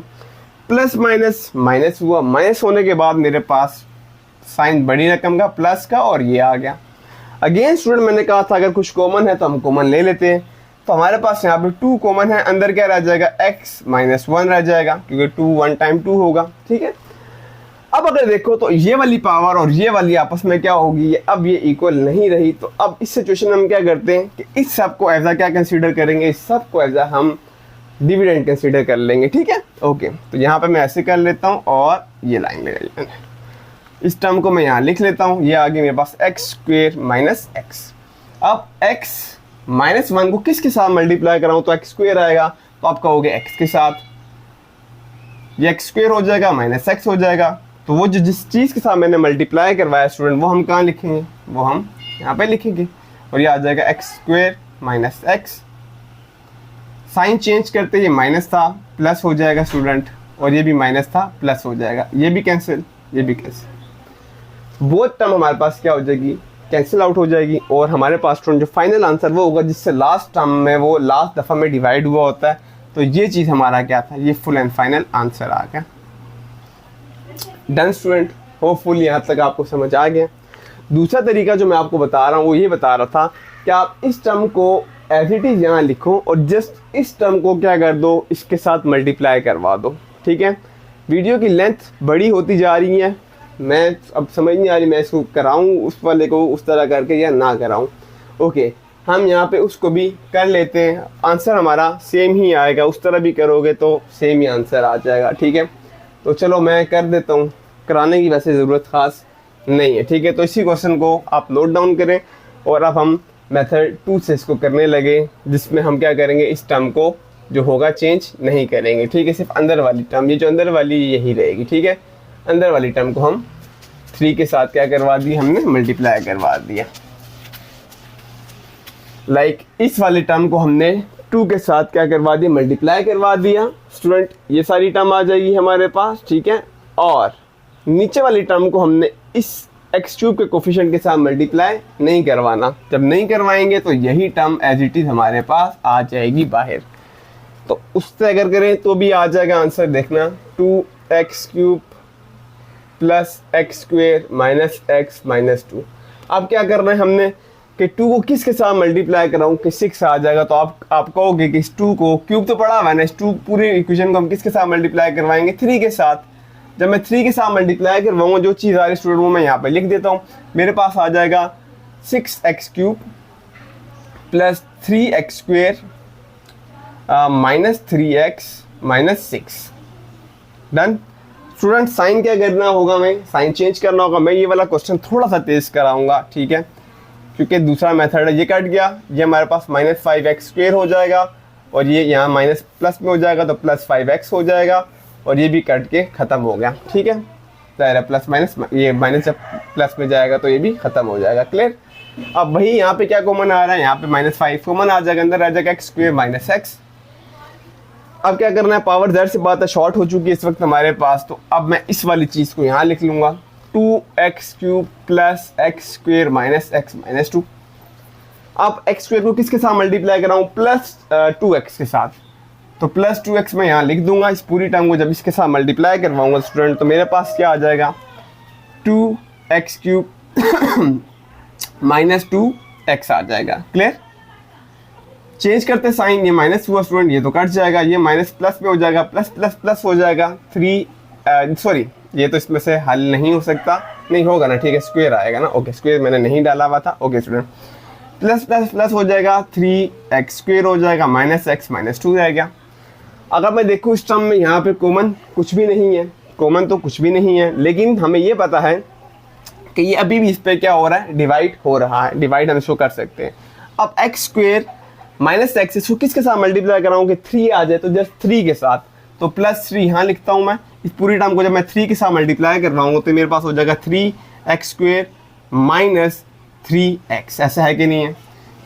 प्लस माइनस माइनस हुआ, माइनस होने के बाद मेरे पास साइन बड़ी रकम का प्लस का और ये आ गया। अगेन स्टूडेंट मैंने कहा था अगर कुछ कॉमन है तो हम कॉमन ले लेते हैं, तो हमारे पास यहाँ पे 2 कॉमन है, अंदर क्या रह जाएगा x माइनस 1 रह जाएगा क्योंकि 2 1 टाइम 2 होगा। ठीक है, अब अगर देखो तो ये वाली पावर और ये वाली आपस में क्या होगी, अब ये इक्वल नहीं रही, तो अब इस सिचुएशन में हम क्या करते हैं कि इस सब को एज आ क्या कंसीडर करेंगे, इस सब को एज आ हम डिविडेंड कंसीडर कर लेंगे। ठीक है। ओके तो यहाँ पे मैं ऐसे कर लेता हूँ और ये लाइन लगा ली, इस टर्म को मैं यहाँ लिख लेता हूँ, ये आ गई मेरे पास x स्क्वेयर माइनस एक्स। अब x -1 को किसके साथ मल्टीप्लाई कराऊं तो एक्स स्क्वेयर आएगा, तो आप कहोगे x के साथ, ये एक्स स्क्वेयर हो जाएगा माइनस एक्स हो जाएगा। तो वो जो जिस चीज़ के साथ मैंने मल्टीप्लाई करवाया स्टूडेंट, वो हम कहाँ लिखेंगे, वो हम यहाँ पे लिखेंगे, और ये आ जाएगा x square minus x. Sign change करते ये माइनस था प्लस हो जाएगा स्टूडेंट, और ये भी माइनस था प्लस हो जाएगा, ये भी कैंसिल, ये भी कैंसिल। बोथ टर्म हमारे पास क्या हो जाएगी, कैंसिल आउट हो जाएगी, और हमारे पास स्टूडेंट जो फाइनल आंसर वो होगा जिससे लास्ट टर्म में वो लास्ट दफ़ा में डिवाइड हुआ होता है। तो ये चीज़ हमारा क्या था, ये फुल एंड फाइनल आंसर आ गया। डन स्टूडेंट, होपफुल यहाँ तक आपको समझ आ गया। दूसरा तरीका जो मैं आपको बता रहा हूँ वो ये बता रहा था कि आप इस टर्म को एज इट इज़ यहाँ लिखो और जस्ट इस टर्म को क्या कर दो, इसके साथ मल्टीप्लाई करवा दो। ठीक है, वीडियो की लेंथ बड़ी होती जा रही है, मैं अब समझ नहीं आ रही मैं इसको कराऊँ उस वाले को उस तरह करके या ना कराऊँ। ओके, हम यहाँ पे उसको भी कर लेते हैं, आंसर हमारा सेम ही आएगा, उस तरह भी करोगे तो सेम ही आंसर आ जाएगा। ठीक है, तो चलो मैं कर देता हूँ, कराने की वैसे ज़रूरत ख़ास नहीं है। ठीक है, तो इसी क्वेश्चन को आप नोट डाउन करें और अब हम मेथड 2 से इसको करने लगे, जिसमें हम क्या करेंगे, इस टर्म को जो होगा चेंज नहीं करेंगे। ठीक है, सिर्फ अंदर वाली टर्म, ये जो अंदर वाली यही रहेगी। ठीक है, अंदर वाली टर्म को हम 3 के साथ क्या करवा दी, हमने मल्टीप्लाई करवा दिया। इस वाले टर्म को हमने 2 के साथ क्या करवा दिया, मल्टीप्लाई करवा दिया स्टूडेंट, ये सारी टर्म आ जाएगी हमारे पास। ठीक है, और नीचे वाली टर्म को हमने इस एक्स क्यूब के कोफिशिएंट के साथ मल्टीप्लाई नहीं करवाना, जब नहीं करवाएंगे तो यही टर्म एज इट इज हमारे पास आ जाएगी बाहर। तो उससे अगर करें तो भी आ जाएगा आंसर, देखना 2x³ plus x square minus x minus 2। अब क्या कर रहे हैं हमने कि 2 को किसके साथ मल्टीप्लाई कराऊं कि 6 आ जाएगा, तो आप कहोगे कि इस 2 को क्यूब तो पड़ा हुआ है ना, इस 2 पूरी इक्वेशन को हम किसके साथ मल्टीप्लाई करवाएंगे, 3 के साथ। जब मैं 3 के साथ मल्टीप्लाई करवाऊंगा जो चीज़ आ रही स्टूडेंट वो मैं यहाँ पे लिख देता हूँ, मेरे पास आ जाएगा 6x³ plus 3x square minus 3x minus 6। Done student, sign क्या करना होगा, मैं साइन चेंज करना होगा। मैं ये वाला क्वेश्चन थोड़ा सा तेज कराऊंगा, ठीक है, क्योंकि दूसरा मेथड है, ये कट गया, ये हमारे पास माइनस 5x स्क्वेयर हो जाएगा, और ये यहाँ माइनस प्लस में हो जाएगा तो प्लस 5x हो जाएगा, और ये भी कट के ख़त्म हो गया। ठीक है, ज़ाहिर है प्लस माइनस, ये माइनस जब प्लस में जाएगा तो ये भी ख़त्म हो जाएगा। क्लियर। अब वही यहाँ पे क्या कॉमन आ रहा है, यहाँ पे -5 कॉमन आ जाएगा, अंदर आ जाएगा एक्स स्क्वेयर माइनस एक्स। अब क्या करना है, पावर ज़ाहिर सी बात है शॉर्ट हो चुकी है इस वक्त हमारे पास, तो अब मैं इस वाली चीज़ को यहाँ लिख लूँगा 2x³ plus x square minus x minus 2। अब एक्स स्क्वेयर को किसके साथ मल्टीप्लाई कराऊँ, प्लस 2x के साथ, तो प्लस 2x मैं यहाँ लिख दूंगा। इस पूरी टर्म को जब इसके साथ मल्टीप्लाई करवाऊंगा स्टूडेंट तो मेरे पास क्या आ जाएगा, 2x³ माइनस 2x आ जाएगा। क्लियर। चेंज करते साइन, ये माइनस हुआ स्टूडेंट, ये तो कट जाएगा, ये माइनस प्लस में हो जाएगा, प्लस प्लस प्लस हो जाएगा 3 सॉरी ये तो इसमें से हल नहीं हो सकता, नहीं होगा ना, ठीक है, स्क्वेयर आएगा ना। ओके, स्क्वेयर मैंने नहीं डाला हुआ था। Okay student, plus plus plus हो जाएगा, 3x स्क्वेयर हो जाएगा, माइनस एक्स माइनस 2 रहेगा। अगर मैं देखूँ इस टर्म में यहाँ पे कॉमन कुछ भी नहीं है, कॉमन तो कुछ भी नहीं है, लेकिन हमें ये पता है कि ये अभी भी इस पर क्या हो रहा है, डिवाइड हो रहा है, डिवाइड हम इसको कर सकते हैं। अब एक्स स्क्वेयर माइनस एक्स, इसको किसके साथ मल्टीप्लाई कराऊँ कि 3 आ जाए, तो जस्ट 3 के साथ, तो प्लस 3 यहाँ लिखता हूँ मैं। इस पूरी टर्म को जब मैं 3 के साथ मल्टीप्लाई करवाऊँगा तो मेरे पास हो जाएगा 3x स्क्वेयर माइनस 3x। ऐसा है कि नहीं है,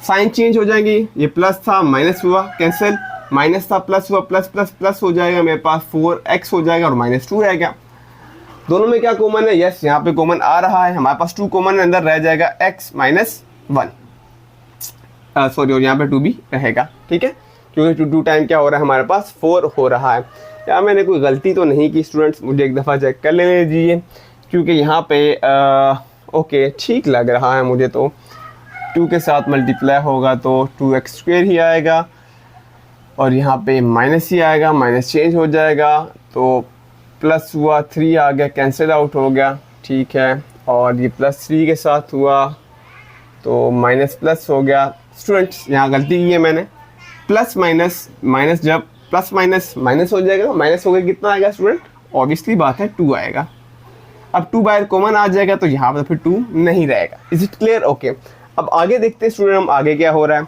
साइन चेंज हो जाएंगी, ये प्लस था माइनस हुआ, कैंसिल, माइनस था प्लस हुआ, प्लस प्लस प्लस हो जाएगा, मेरे पास 4x हो जाएगा और माइनस 2 रहेगा। दोनों में क्या कॉमन है, यस यहाँ पे कॉमन आ रहा है, हमारे पास 2 कॉमन, अंदर रह जाएगा x माइनस 1 सॉरी, और यहाँ पे 2 भी रहेगा। ठीक है, क्योंकि 2 टाइम क्या हो रहा है हमारे पास 4 हो रहा है। या मैंने कोई गलती तो नहीं की स्टूडेंट्स, मुझे एक दफ़ा चेक कर लेने दीजिए, क्योंकि यहाँ पे ओके ठीक लग रहा है मुझे, तो 2 के साथ मल्टीप्लाई होगा तो 2x स्क्वेयर ही आएगा, और यहाँ पे माइनस ही आएगा, माइनस चेंज हो जाएगा, तो प्लस हुआ, 3 आ गया, कैंसिल आउट हो गया। ठीक है, और ये प्लस 3 के साथ हुआ तो माइनस प्लस हो गया। स्टूडेंट्स यहाँ गलती की है मैंने, प्लस माइनस माइनस, जब प्लस माइनस माइनस हो जाएगा, माइनस हो गया कितना आएगा स्टूडेंट, ऑब्वियसली बात है 2 आएगा। अब 2 बाहर कॉमन आ जाएगा तो यहाँ पर फिर 2 नहीं रहेगा। Is it clear. ओके, अब आगे देखते हैं स्टूडेंट हम आगे क्या हो रहा है।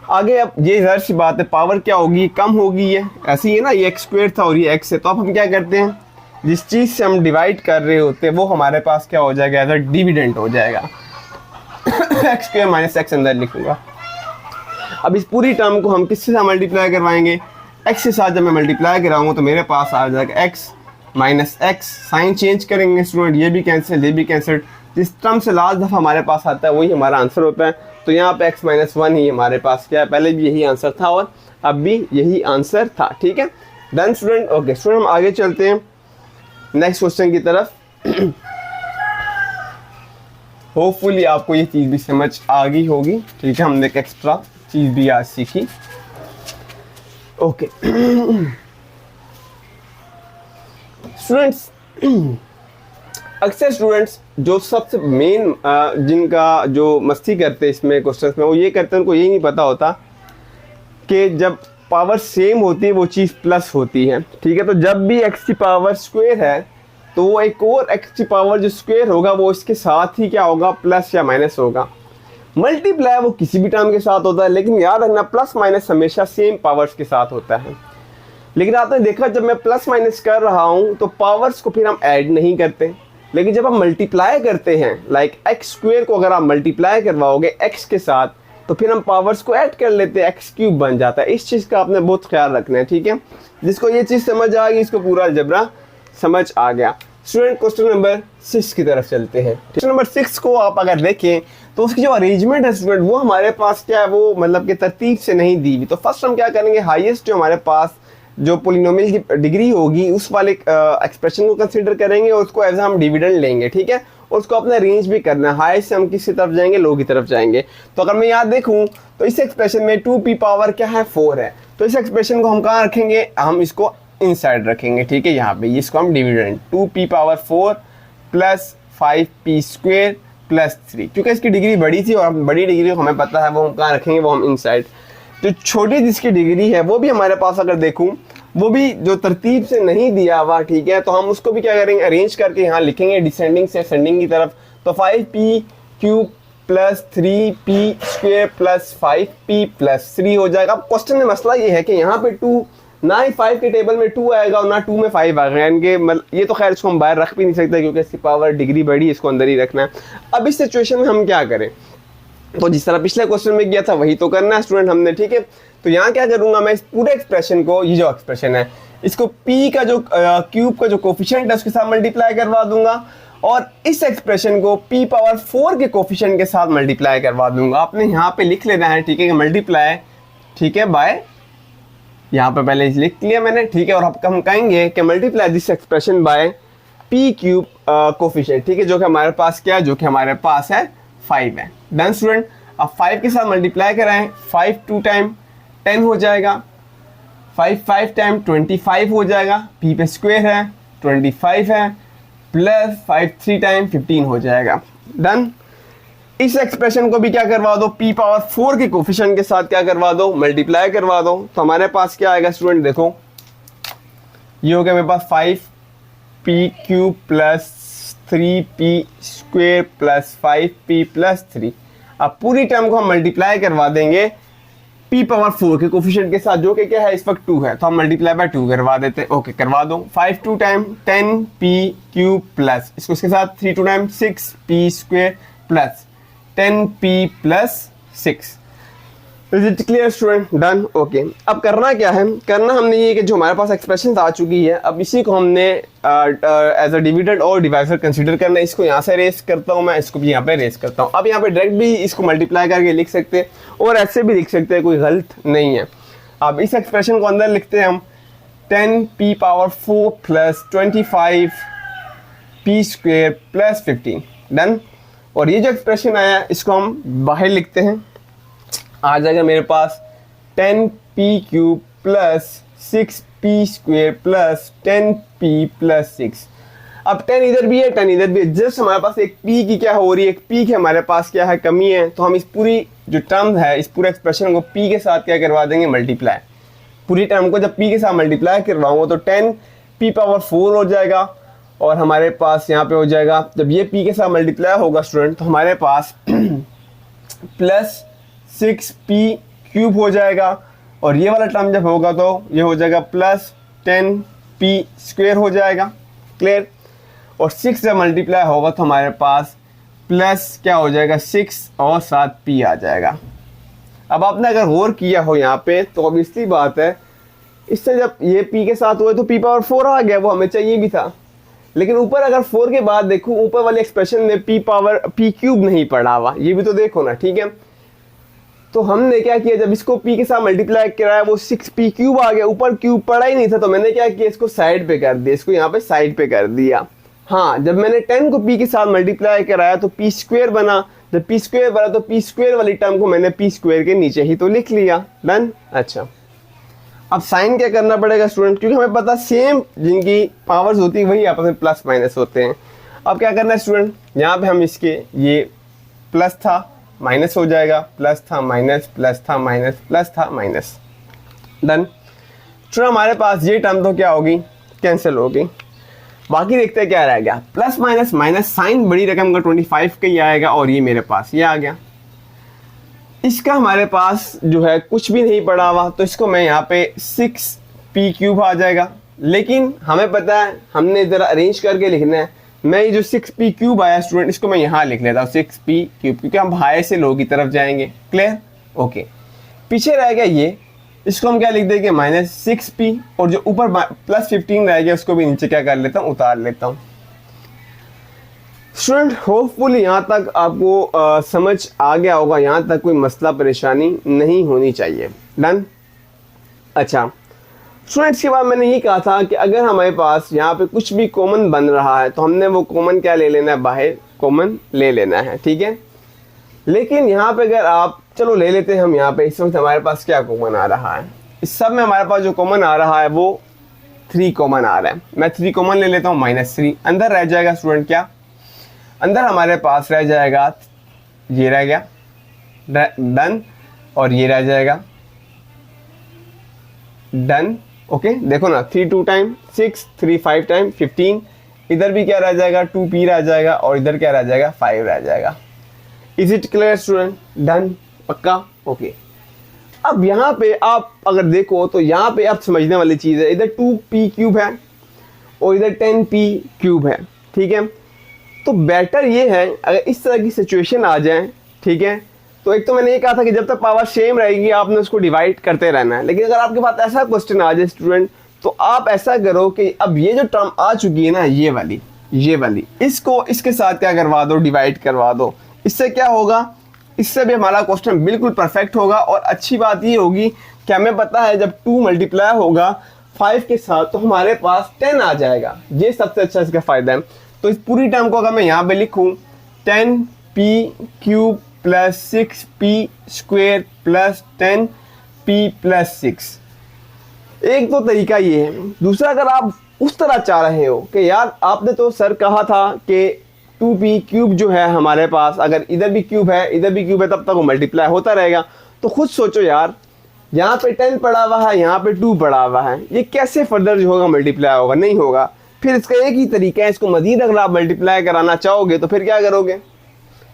आगे अब ये ज़ाहिर सी बात है पावर क्या होगी, कम होगी। ये ऐसे ही है ना, ये एक्स स्क्वायर था और ये एक्स है, तो अब हम क्या करते हैं, जिस चीज़ से हम डिवाइड कर रहे होते हैं वो हमारे पास क्या हो जाएगा, एज अ डिविडेंड हो जाएगा। एक्स स्क्वायर माइनस एक्स अंदर लिखूंगा। अब इस पूरी टर्म को हम किसके साथ मल्टीप्लाई करवाएंगे, एक्स के साथ। जब मैं मल्टीप्लाई कराऊंगा तो मेरे पास आ जाएगा x minus x. Sign change करेंगे स्टूडेंट, ये भी कैंसिल, ये भी कैंसिल। जिस टर्म से लास्ट दफ़ा हमारे पास आता है वही हमारा आंसर होता है। तो यहाँ पे x माइनस वन ही हमारे पास क्या है, पहले भी यही आंसर था और अब भी यही आंसर था। ठीक है, डन स्टूडेंट। ओके स्टूडेंट, हम आगे चलते हैं नेक्स्ट क्वेश्चन की तरफ। होपफुली आपको ये चीज़ भी समझ आ गई होगी। ठीक है, हमने एक एक्स्ट्रा चीज़ भी आज सीखी। ओके स्टूडेंट्स, अक्सर स्टूडेंट्स जो सबसे मेन जिनका जो मस्ती करते हैं इसमें क्वेश्चंस में, वो ये करते हैं, उनको ये नहीं पता होता कि जब पावर सेम होती है वो चीज़ प्लस होती है। ठीक है, तो जब भी एक्स की पावर स्क्वायर है तो वो एक और एक्स की पावर जो स्क्वायर होगा वो इसके साथ ही क्या होगा, प्लस या माइनस होगा। मल्टीप्लाई वो किसी भी टर्म के साथ होता है, लेकिन याद रखना प्लस माइनस हमेशा सेम पावर्स के साथ होता है। लेकिन आपने देखा जब मैं प्लस माइनस कर रहा हूँ तो पावर्स को फिर हम ऐड नहीं करते, लेकिन जब हम मल्टीप्लाई करते हैं, लाइक एक्स स्क्वायर को अगर आप मल्टीप्लाई करवाओगे एक्स के साथ तो फिर हम पावर्स को ऐड कर लेते हैं, एक्स क्यूब बन जाता है। इस चीज़ का आपने बहुत ख्याल रखना है। ठीक है, जिसको ये चीज़ समझ आ गई इसको पूरा अलजेब्रा समझ आ गया। स्टूडेंट क्वेश्चन नंबर 6 की तरफ चलते हैं। क्वेश्चन नंबर 6 को आप अगर देखें तो उसकी जो अरेंजमेंट है स्टूडेंट वो हमारे पास क्या है, वो मतलब कि तरतीब से नहीं दी हुई। तो फर्स्ट हम क्या करेंगे, हाईएस्ट जो हमारे पास जो पोलिनोमियल की डिग्री होगी उस वाले एक्सप्रेशन को कंसीडर करेंगे और उसको एज हम डिविडेंड लेंगे। ठीक है, और उसको अपना रेंज भी करना है, हाई से हम किसी तरफ जाएंगे, लो की तरफ जाएंगे। तो अगर मैं यहाँ देखूँ तो इस एक्सप्रेशन में 2p पावर क्या है, 4 है। तो इस एक्सप्रेशन को हम कहाँ रखेंगे, हम इसको इनसाइड रखेंगे। ठीक है, यहाँ पे इसको हम dividend 2p power 4 plus 5p square plus 3, क्योंकि इसकी डिग्री बड़ी थी और बड़ी डिग्री हमें पता है वो हम कहाँ रखेंगे, वो हम इनसाइड। जो छोटी जिसकी डिग्री है वो भी हमारे पास अगर देखूं वो भी जो तरतीब से नहीं दिया हुआ। ठीक है, तो हम उसको भी क्या करेंगे, अरेंज करके यहाँ लिखेंगे डिसेंडिंग से असेंडिंग की तरफ। तो 5p cube plus 3p square plus 5p plus 3 हो जाएगा। अब क्वेश्चन में मसला ये है कि यहाँ पे 2 ना ही 5 के टेबल में 2 आएगा और ना 2 में 5 आएगा, इनके ये तो खैर इसको हम बाहर रख भी नहीं सकते क्योंकि इसकी पावर डिग्री बड़ी है, इसको अंदर ही रखना है। अब इस सिचुएशन में हम क्या करें, तो जिस तरह पिछले क्वेश्चन में किया था वही तो करना है स्टूडेंट हमने। ठीक है, तो यहाँ क्या करूँगा मैं, इस पूरे एक्सप्रेशन को, ये जो एक्सप्रेशन है इसको p का जो क्यूब का जो कोफिशिएंट है उसके साथ मल्टीप्लाई करवा दूंगा और इस एक्सप्रेशन को p पावर 4 के कोफिशिएंट के साथ मल्टीप्लाई करवा दूंगा। आपने यहाँ पे लिख लेना है, ठीक है, कि मल्टीप्लाई, ठीक है, बाय, यहाँ पे पहले लिख लिया मैंने। ठीक है, और अब हम कहेंगे कि multiply this expression by p cube coefficient. ठीक है, जो कि हमारे पास क्या है, जो कि हमारे पास है 5 है। डन स्टूडेंट, अब 5 के साथ मल्टीप्लाई कराएं, 5 2 टाइम 10 हो जाएगा, 5 5 टाइम 25 हो जाएगा, p पे स्क्वायर है 25 है, प्लस 5 3 टाइम 15 हो जाएगा। डन, इस एक्सप्रेशन को भी क्या करवा दो, p पावर 4 के कोफिशिएंट के साथ क्या करवा दो, मल्टीप्लाई करवा दो। तो हमारे पास क्या आएगा स्टूडेंट, देखो ये हो गया मेरे पास 5p cube plus 3p square plus 5p plus 3। अब पूरी टर्म को हम मल्टीप्लाई करवा देंगे p पावर 4 के कोफिशिएंट के साथ, जो कि क्या है इस वक्त 2 है, तो हम मल्टीप्लाई बाय 2 करवा देते हैं। ओके, करवा दो। 5 2 टाइम 10p क्यूब प्लस इसको इसके साथ 3 2 time 6p square plus 10p plus 6। Is it clear student? Done. Okay, अब करना क्या है, करना हमने ये कि जो हमारे पास एक्सप्रेशन आ चुकी है अब इसी को हमने एज अ डिविडेंड और डिवाइजर कंसीडर करना है। इसको यहाँ से रेस करता हूँ मैं, इसको भी यहाँ पे रेस करता हूँ। अब यहाँ पे डायरेक्ट भी इसको मल्टीप्लाई करके लिख सकते हैं और ऐसे भी लिख सकते हैं, कोई गलत नहीं है। अब इस एक्सप्रेशन को अंदर लिखते हैं हम 10p power 4 plus 25p square plus 15। Done, और ये जो एक्सप्रेशन आया इसको हम बाहर लिखते हैं, आ जाएगा मेरे पास 10p cube plus 6p square plus 10p plus 6। अब 10 इधर भी है 10 इधर भी है, जस्ट हमारे पास एक p की क्या हो रही है, एक p की हमारे पास क्या है, कमी है। तो हम इस पूरी जो टर्म है, इस पूरे एक्सप्रेशन को p के साथ क्या करवा देंगे, मल्टीप्लाई। पूरी टर्म को जब p के साथ मल्टीप्लाई करवाऊंगा तो 10p पावर 4 हो जाएगा और हमारे पास यहाँ पे हो जाएगा, जब ये p के साथ मल्टीप्लाई होगा स्टूडेंट तो हमारे पास प्लस 6p³ हो जाएगा, और ये वाला टर्म जब होगा तो ये हो जाएगा प्लस 10p² हो जाएगा। क्लियर। और 6 जब मल्टीप्लाई होगा तो हमारे पास प्लस क्या हो जाएगा 6 और 7p आ जाएगा। अब आपने अगर गौर किया हो यहाँ पे तो ऑब्वियसली बात है, इससे जब ये p के साथ हुए तो p पावर 4 आ गया, वो हमें चाहिए भी था। लेकिन ऊपर अगर 4 के बाद देखो ऊपर वाले एक्सप्रेशन में p³ नहीं पड़ा हुआ, ये भी तो देखो ना। ठीक है, तो हमने क्या किया, जब इसको p के साथ मल्टीप्लाई कराया वो 6p³ आ गया, ऊपर क्यूब पड़ा ही नहीं था, तो मैंने क्या किया, इसको साइड पे कर दिया, इसको यहाँ पे साइड पे कर दिया। हाँ, जब मैंने 10 को p के साथ मल्टीप्लाई कराया तो p² बना, जब p² बना तो p² वाली टर्म को मैंने p² के नीचे ही तो लिख लिया। डन। अच्छा, अब साइन क्या करना पड़ेगा स्टूडेंट, क्योंकि हमें पता सेम जिनकी पावर्स होती है वही आपस में प्लस माइनस होते हैं। अब क्या करना है स्टूडेंट, यहाँ पे हम इसके ये प्लस था माइनस हो जाएगा, प्लस था माइनस, प्लस था माइनस, प्लस था माइनस। डन। स्टूडेंट हमारे पास ये टर्म तो क्या होगी, कैंसिल होगी। बाकी देखते हैं क्या रह गया, प्लस माइनस माइनस, साइन बड़ी रकम का 25 का ही आएगा, और ये मेरे पास ये आ गया। इसका हमारे पास जो है कुछ भी नहीं पड़ा हुआ, तो इसको मैं यहाँ पे 6p³ आ जाएगा। लेकिन हमें पता है हमने ज़रा अरेंज करके लिखना है। मैं ये जो 6p³ आया स्टूडेंट, इसको मैं यहाँ लिख लेता हूँ 6p³, क्योंकि हम बाहर से लो की तरफ जाएंगे। क्लियर। ओके, पीछे रह गया ये, इसको हम क्या लिख देंगे -6p, और जो ऊपर +15 रह गया उसको भी नीचे क्या कर लेता हूँ, उतार लेता हूँ। स्टूडेंट होपफुली यहाँ तक आपको समझ आ गया होगा, यहाँ तक कोई मसला परेशानी नहीं होनी चाहिए। डन। अच्छा स्टूडेंट्स, के बाद मैंने ये कहा था कि अगर हमारे पास यहाँ पे कुछ भी कॉमन बन रहा है तो हमने वो कॉमन क्या ले लेना है, बाहर कॉमन ले लेना है। ठीक है, लेकिन यहाँ पे अगर आप चलो ले लेते हैं हम, यहाँ पे इस वक्त हमारे पास क्या कॉमन आ रहा है, इस सब में हमारे पास जो कॉमन आ रहा है वो 3 कॉमन आ रहा है। मैं 3 कॉमन ले लेता हूँ, -3 अंदर रह जाएगा स्टूडेंट। क्या अंदर हमारे पास रह जाएगा, ये रह गया डन, और ये रह जाएगा डन। ओके देखो ना, 3 2 टाइम 6, 3 5 टाइम 15, इधर भी क्या रह जाएगा 2p रह जाएगा, और इधर क्या रह जाएगा 5 रह जाएगा। Is it clear student? Done, पक्का? ओके। अब यहाँ पे आप अगर देखो तो यहाँ पे आप समझने वाली चीज़ है, इधर 2p³ है और इधर 10p³ है। ठीक है, तो बेटर ये है अगर इस तरह की सिचुएशन आ जाए, ठीक है, तो एक तो मैंने ये कहा था कि जब तक पावर सेम रहेगी आपने उसको डिवाइड करते रहना है। लेकिन अगर आपके पास ऐसा क्वेश्चन आ जाए स्टूडेंट, तो आप ऐसा करो कि अब ये जो टर्म आ चुकी है ना, ये वाली इसको इसके साथ क्या करवा दो, डिवाइड करवा दो। इससे क्या होगा, इससे भी हमारा क्वेश्चन बिल्कुल परफेक्ट होगा। और अच्छी बात ये होगी कि हमें पता है जब 2 मल्टीप्लाई होगा 5 के साथ तो हमारे पास 10 आ जाएगा। ये सबसे अच्छा इसका फ़ायदा है। तो इस पूरी टर्म को अगर मैं यहाँ पे लिखूँ 10p³ + 6p² + 10p + 6, एक तो तरीका ये है। दूसरा, अगर आप उस तरह चाह रहे हो कि यार आपने तो सर कहा था कि 2p³ जो है हमारे पास, अगर इधर भी क्यूब है इधर भी क्यूब है तब तक वो मल्टीप्लाई होता रहेगा, तो खुद सोचो यार, यहाँ पे 10 पड़ा हुआ है, यहाँ पे 2 पड़ा हुआ है, ये कैसे फर्दर जो होगा मल्टीप्लाई होगा, नहीं होगा। फिर इसका एक ही तरीका है, इसको मजीद अगर आप मल्टीप्लाई कराना चाहोगे तो फिर क्या करोगे,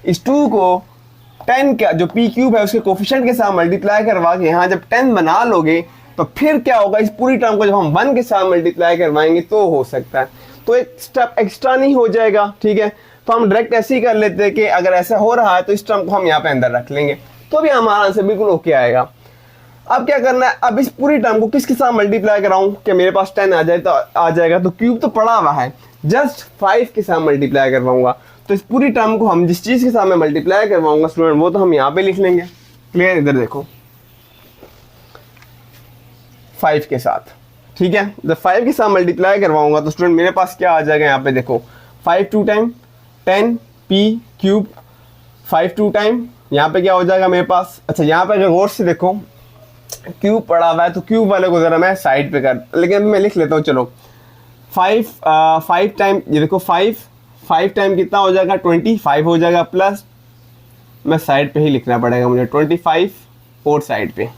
इस 2 को 10 का जो p³ है उसके कोफिशिएंट के साथ मल्टीप्लाई करवा के यहाँ जब 10 बना लोगे तो फिर क्या होगा, इस पूरी टर्म को जब हम 1 के साथ मल्टीप्लाई करवाएंगे तो हो सकता है, तो एक स्टेप एक्स्ट्रा नहीं हो जाएगा। ठीक है, तो हम डायरेक्ट ऐसे ही कर लेते हैं कि अगर ऐसा हो रहा है तो इस टर्म को हम यहाँ पे अंदर रख लेंगे, तो भी हमारा आंसर बिल्कुल ओके आएगा। अब क्या करना है, अब इस पूरी टर्म को किसके साथ मल्टीप्लाई कराऊं कि मेरे पास 10 आ जाए, तो आ जाएगा, तो क्यूब तो पड़ा हुआ है, जस्ट 5 के साथ मल्टीप्लाई करवाऊंगा। तो इस पूरी टर्म को हम जिस चीज़ के साथ मैं मल्टीप्लाई करवाऊंगा स्टूडेंट, वो तो हम यहाँ पे लिख लेंगे। क्लियर? इधर देखो 5 के साथ, ठीक है, जब 5 के साथ मल्टीप्लाई करवाऊंगा तो स्टूडेंट मेरे पास क्या आ जाएगा, यहाँ पे देखो 5 2 टाइम 10p³, 5 2 टाइम यहाँ पे क्या हो जाएगा मेरे पास। अच्छा, यहाँ पे अगर गौर से देखो क्यूब पड़ा हुआ है तो क्यूब वाले को ज़रा मैं साइड पे कर, लेकिन मैं लिख लेता हूँ। चलो 5 टाइम, ये देखो 5 टाइम कितना हो जाएगा, 25 हो जाएगा, प्लस मैं साइड पे ही लिखना पड़ेगा मुझे 25 और साइड पे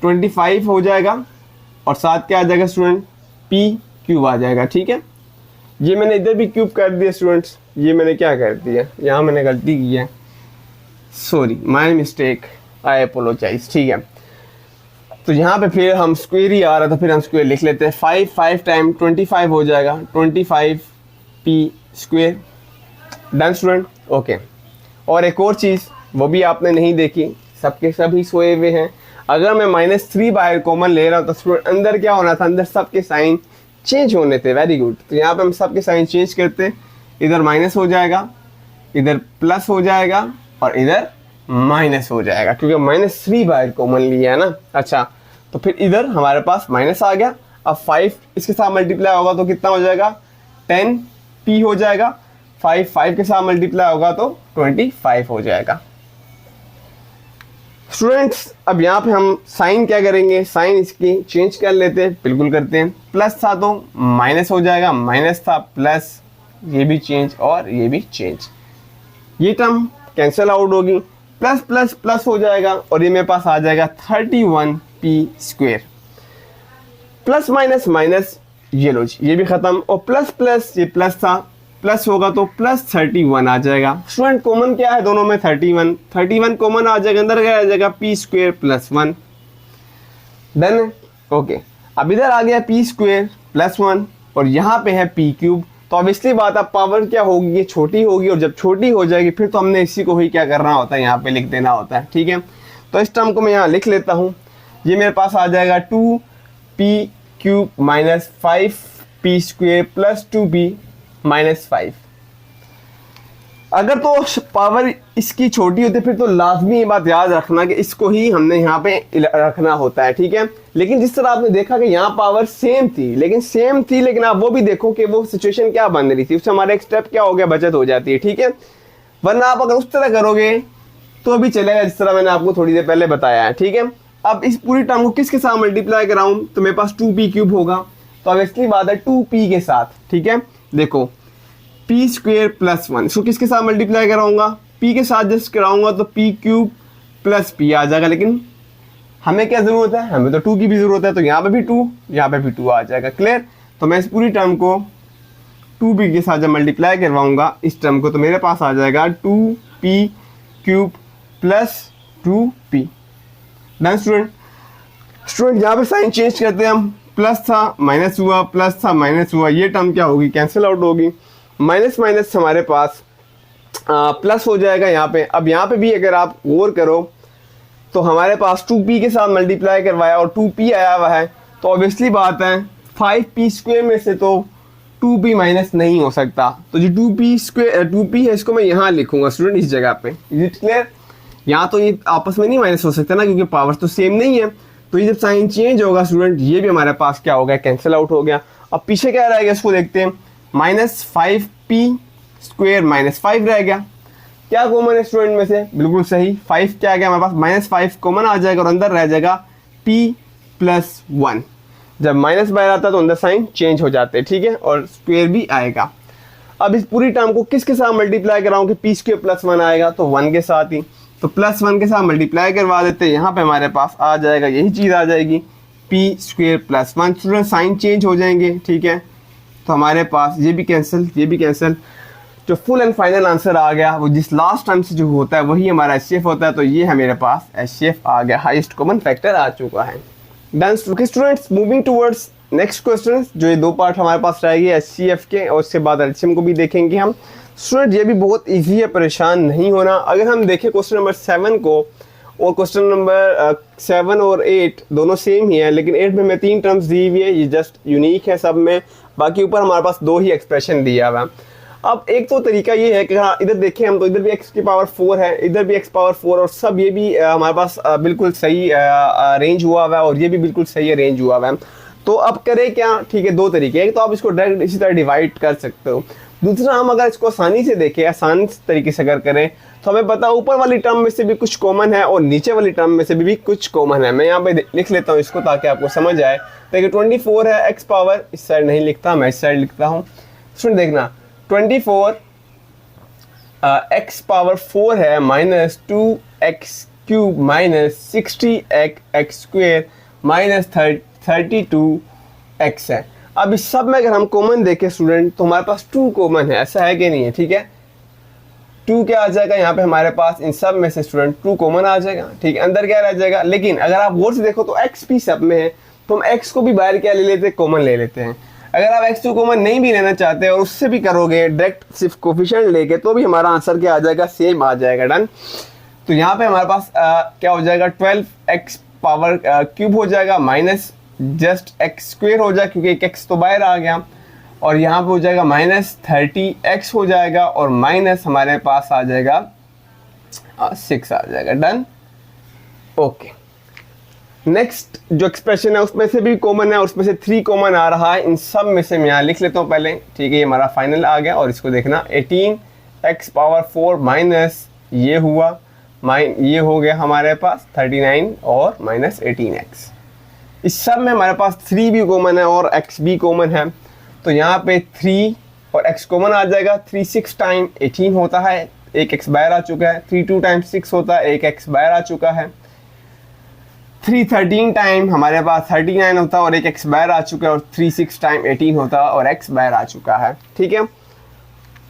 25 हो जाएगा, और साथ क्या आ जाएगा स्टूडेंट, p³ आ जाएगा। ठीक है, ये मैंने इधर भी क्यूब कर दिया स्टूडेंट्स, ये मैंने क्या कर दिया, यहाँ मैंने गलती की है, sorry my mistake, I apologise. ठीक है, तो यहाँ पे फिर हम स्क्वायर ही आ रहा था, फिर हम स्क्वायर लिख लेते हैं। 5 टाइम 25 हो जाएगा, 25p square. Done student, okay. और एक और चीज़ वो भी आपने नहीं देखी, सबके सभी सोए हुए हैं। अगर मैं -3 बाहर कॉमन ले रहा हूँ तो स्टूडेंट अंदर क्या होना था, अंदर सबके साइन चेंज होने थे। वेरी गुड, तो यहाँ पे हम सबके साइन चेंज करते, इधर माइनस हो जाएगा, इधर प्लस हो जाएगा और इधर माइनस हो जाएगा, क्योंकि -3 बाहर कॉमन लिया है ना। अच्छा, तो फिर इधर हमारे पास माइनस आ गया। अब 5 इसके साथ मल्टीप्लाई होगा तो कितना हो जाएगा, 10p हो जाएगा। 5 के साथ मल्टीप्लाई होगा तो 25 हो जाएगा। स्टूडेंट्स, अब यहाँ पे हम साइन क्या करेंगे, साइन इसकी चेंज कर लेते हैं, बिल्कुल करते हैं। प्लस था तो माइनस हो जाएगा, माइनस था प्लस, ये भी चेंज और ये भी चेंज, ये टर्म कैंसिल आउट होगी। प्लस प्लस प्लस हो जाएगा और ये मेरे पास आ जाएगा 31p square. Plus minus minus, ये लो जी, ये भी खत्म। और प्लस प्लस, ये प्लस था, प्लस होगा तो प्लस 31 आ जाएगा। स्टूडेंट कॉमन क्या है दोनों में, 31 कॉमन आ जाएगा, अंदर क्या आ जाएगा, p square plus 1। Done, okay. अब इधर आ गया p स्क्वायर प्लस 1 और यहाँ पे है p क्यूब। तो ऑब्वियसली बात है, पावर क्या होगी, ये छोटी होगी, और जब छोटी हो जाएगी फिर तो हमने इसी को ही क्या करना होता है, यहाँ पे लिख देना होता है। ठीक है, तो इस टर्म को मैं यहाँ लिख लेता हूँ। ये मेरे पास आ जाएगा 2p cube minus 5p square plus 2p minus 5। अगर तो पावर इसकी छोटी होती फिर तो लाजमी ये बात याद रखना कि इसको ही हमने यहाँ पे रखना होता है। ठीक है, लेकिन जिस तरह आपने देखा कि यहाँ पावर सेम थी, लेकिन आप वो भी देखो कि वो सिचुएशन क्या बन रही थी, उससे हमारा एक स्टेप क्या हो गया, बचत हो जाती है। ठीक है, वरना आप अगर उस तरह करोगे तो भी चलेगा जिस तरह मैंने आपको थोड़ी देर पहले बताया है। ठीक है, अब इस पूरी टर्म को किसके साथ मल्टीप्लाई कराऊं, तो मेरे पास 2p क्यूब होगा, तो अब इसकी बात है 2p के साथ। ठीक है, देखो p स्क्वेयर प्लस 1, इसको किसके साथ मल्टीप्लाई कराऊंगा, p के साथ जस्ट कराऊंगा तो p क्यूब प्लस p आ जाएगा। लेकिन हमें क्या जरूरत है, हमें तो 2 की भी जरूरत है, तो यहाँ पे भी 2, यहाँ पे भी 2 आ जाएगा। क्लियर, तो मैं इस पूरी टर्म को 2p के साथ जब मल्टीप्लाई करवाऊंगा इस टर्म को, तो मेरे पास आ जाएगा 2p cube plus 2p। Done student, यहाँ पे साइन चेंज करते हैं हम, प्लस था माइनस हुआ, प्लस था माइनस हुआ, ये टर्म क्या होगी, कैंसिल आउट होगी। माइनस माइनस हमारे पास प्लस हो जाएगा यहाँ पे। अब यहाँ पे भी अगर आप गौर करो तो हमारे पास 2p के साथ मल्टीप्लाई करवाया और 2p आया हुआ है, तो ऑब्वियसली बात है 5p स्क्वायर में से तो 2p माइनस नहीं हो सकता, तो जो 2p है इसको मैं यहाँ लिखूंगा स्टूडेंट इस जगह पे। इज इट क्लियर, यहाँ तो ये आपस में नहीं माइनस हो सकता ना, क्योंकि पावर तो सेम नहीं है। तो ये जब साइन चेंज होगा स्टूडेंट, ये भी हमारे पास क्या हो गया, कैंसिल आउट हो गया। अब पीछे क्या रहेगा इसको देखते हैं, -5p स्क्वायर माइनस 5 रह गया। क्या कॉमन है स्टूडेंट में से, बिल्कुल सही, 5 क्या आ गया हमारे पास, -5 कॉमन आ जाएगा और अंदर रह जाएगा p प्लस 1। जब माइनस बाहर आता है तो अंदर साइन चेंज हो जाते हैं। ठीक है, और स्क्वायर भी आएगा। अब इस पूरी टर्म को किसके साथ मल्टीप्लाई कराऊं कि p स्क्वायर प्लस 1 आएगा, तो 1 के साथ ही, तो प्लस 1 के साथ मल्टीप्लाई करवा देते हैं। यहाँ पे हमारे पास आ जाएगा, यही चीज़ आ जाएगी, p square plus 1। Student sign change हो जाएंगे। ठीक है, तो हमारे पास ये भी कैंसिल, ये भी कैंसिल, जो फुल एंड फाइनल आंसर आ गया वो जिस लास्ट टाइम से जो होता है वही हमारा एचसीएफ होता है। तो ये है मेरे पास एचसीएफ आ गया, हाईएस्ट कॉमन फैक्टर आ चुका है। Done students, moving towards next question, जो ये दो पार्ट हमारे पास रहेगी एचसीएफ के, और उसके बाद एलसीएम को भी देखेंगे हम। स्टूडेंट ये भी बहुत ईजी है, परेशान नहीं होना। अगर हम देखें क्वेश्चन नंबर 7 को, और क्वेश्चन नंबर 7 और 8 दोनों सेम ही है, लेकिन 8 में मैं 3 टर्म्स दी हुई है, ये जस्ट यूनिक है सब में, बाकी ऊपर हमारे पास 2 ही एक्सप्रेशन दिया हुआ है। अब एक तो तरीका ये है कि हाँ इधर देखें हम, तो इधर भी x की पावर 4 है, इधर भी x पावर 4, और सब ये भी हमारे पास बिल्कुल सही रेंज हुआ हुआ है, और ये भी बिल्कुल सही रेंज हुआ हुआ है। तो अब करें क्या, ठीक है, 2 तरीके, एक तो आप इसको डायरेक्ट इसी तरह डिवाइड कर सकते हो, दूसरा हम अगर इसको आसानी से देखें, आसान तरीके से अगर करें तो हमें पता ऊपर वाली टर्म में से भी कुछ कॉमन है और नीचे वाली टर्म में से भी कुछ कॉमन है। मैं यहाँ पे लिख लेता हूँ इसको ताकि आपको समझ आए। देखिए 24 है, x पावर इस साइड नहीं लिखता, मैं इस साइड लिखता हूँ। सुन देखना, 24 x पावर 4 है minus 2x cube minus 60x square minus 32x है। अब इस सब में अगर हम कॉमन देखें स्टूडेंट, तो हमारे पास 2 कॉमन है, ऐसा है कि नहीं है, ठीक है। 2 क्या आ जाएगा यहाँ पे हमारे पास, इन सब में से स्टूडेंट 2 कॉमन आ जाएगा, ठीक है, अंदर क्या रह जाएगा। लेकिन अगर आप गौर से देखो तो x भी सब में है, तो हम x को भी बाहर क्या ले लेते हैं, कॉमन ले लेते हैं। अगर आप x2 कॉमन नहीं भी लेना चाहते और उससे भी करोगे डायरेक्ट सिर्फ कोफिशिएंट लेके, तो भी हमारा आंसर क्या आ जाएगा, सेम आ जाएगा। डन। तो यहाँ पे हमारे पास क्या हो जाएगा, 12x पावर क्यूब हो जाएगा माइनस जस्ट x स्क्वेयर हो जाएगा क्योंकि एक x तो बाहर आ गया, और यहाँ पे हो जाएगा माइनस 30x हो जाएगा, और माइनस हमारे पास आ जाएगा 6 आ जाएगा। डन। ओके, नेक्स्ट जो एक्सप्रेशन है उसमें से भी कॉमन है, उसमें से 3 कॉमन आ रहा है। इन सब में से मैं यहाँ लिख लेता हूँ पहले, ठीक है, ये हमारा फाइनल आ गया। और इसको देखना 18x पावर 4 माइनस ये हुआ, ये हो गया हमारे पास 39 और माइनस 18x। इस सब में हमारे पास 3 भी कॉमन है और x भी कॉमन है, तो यहाँ पे 3 और x कॉमन आ जाएगा। 3 6 टाइम 18 होता है, एक x बाहर आ चुका है। 3 2 टाइम 6 होता है, एक x बाहर आ चुका है। 3 13 टाइम हमारे पास 39 होता है और एक x बाहर आ चुका है, और 3 6 टाइम 18 होता है और x बाहर आ चुका है, ठीक है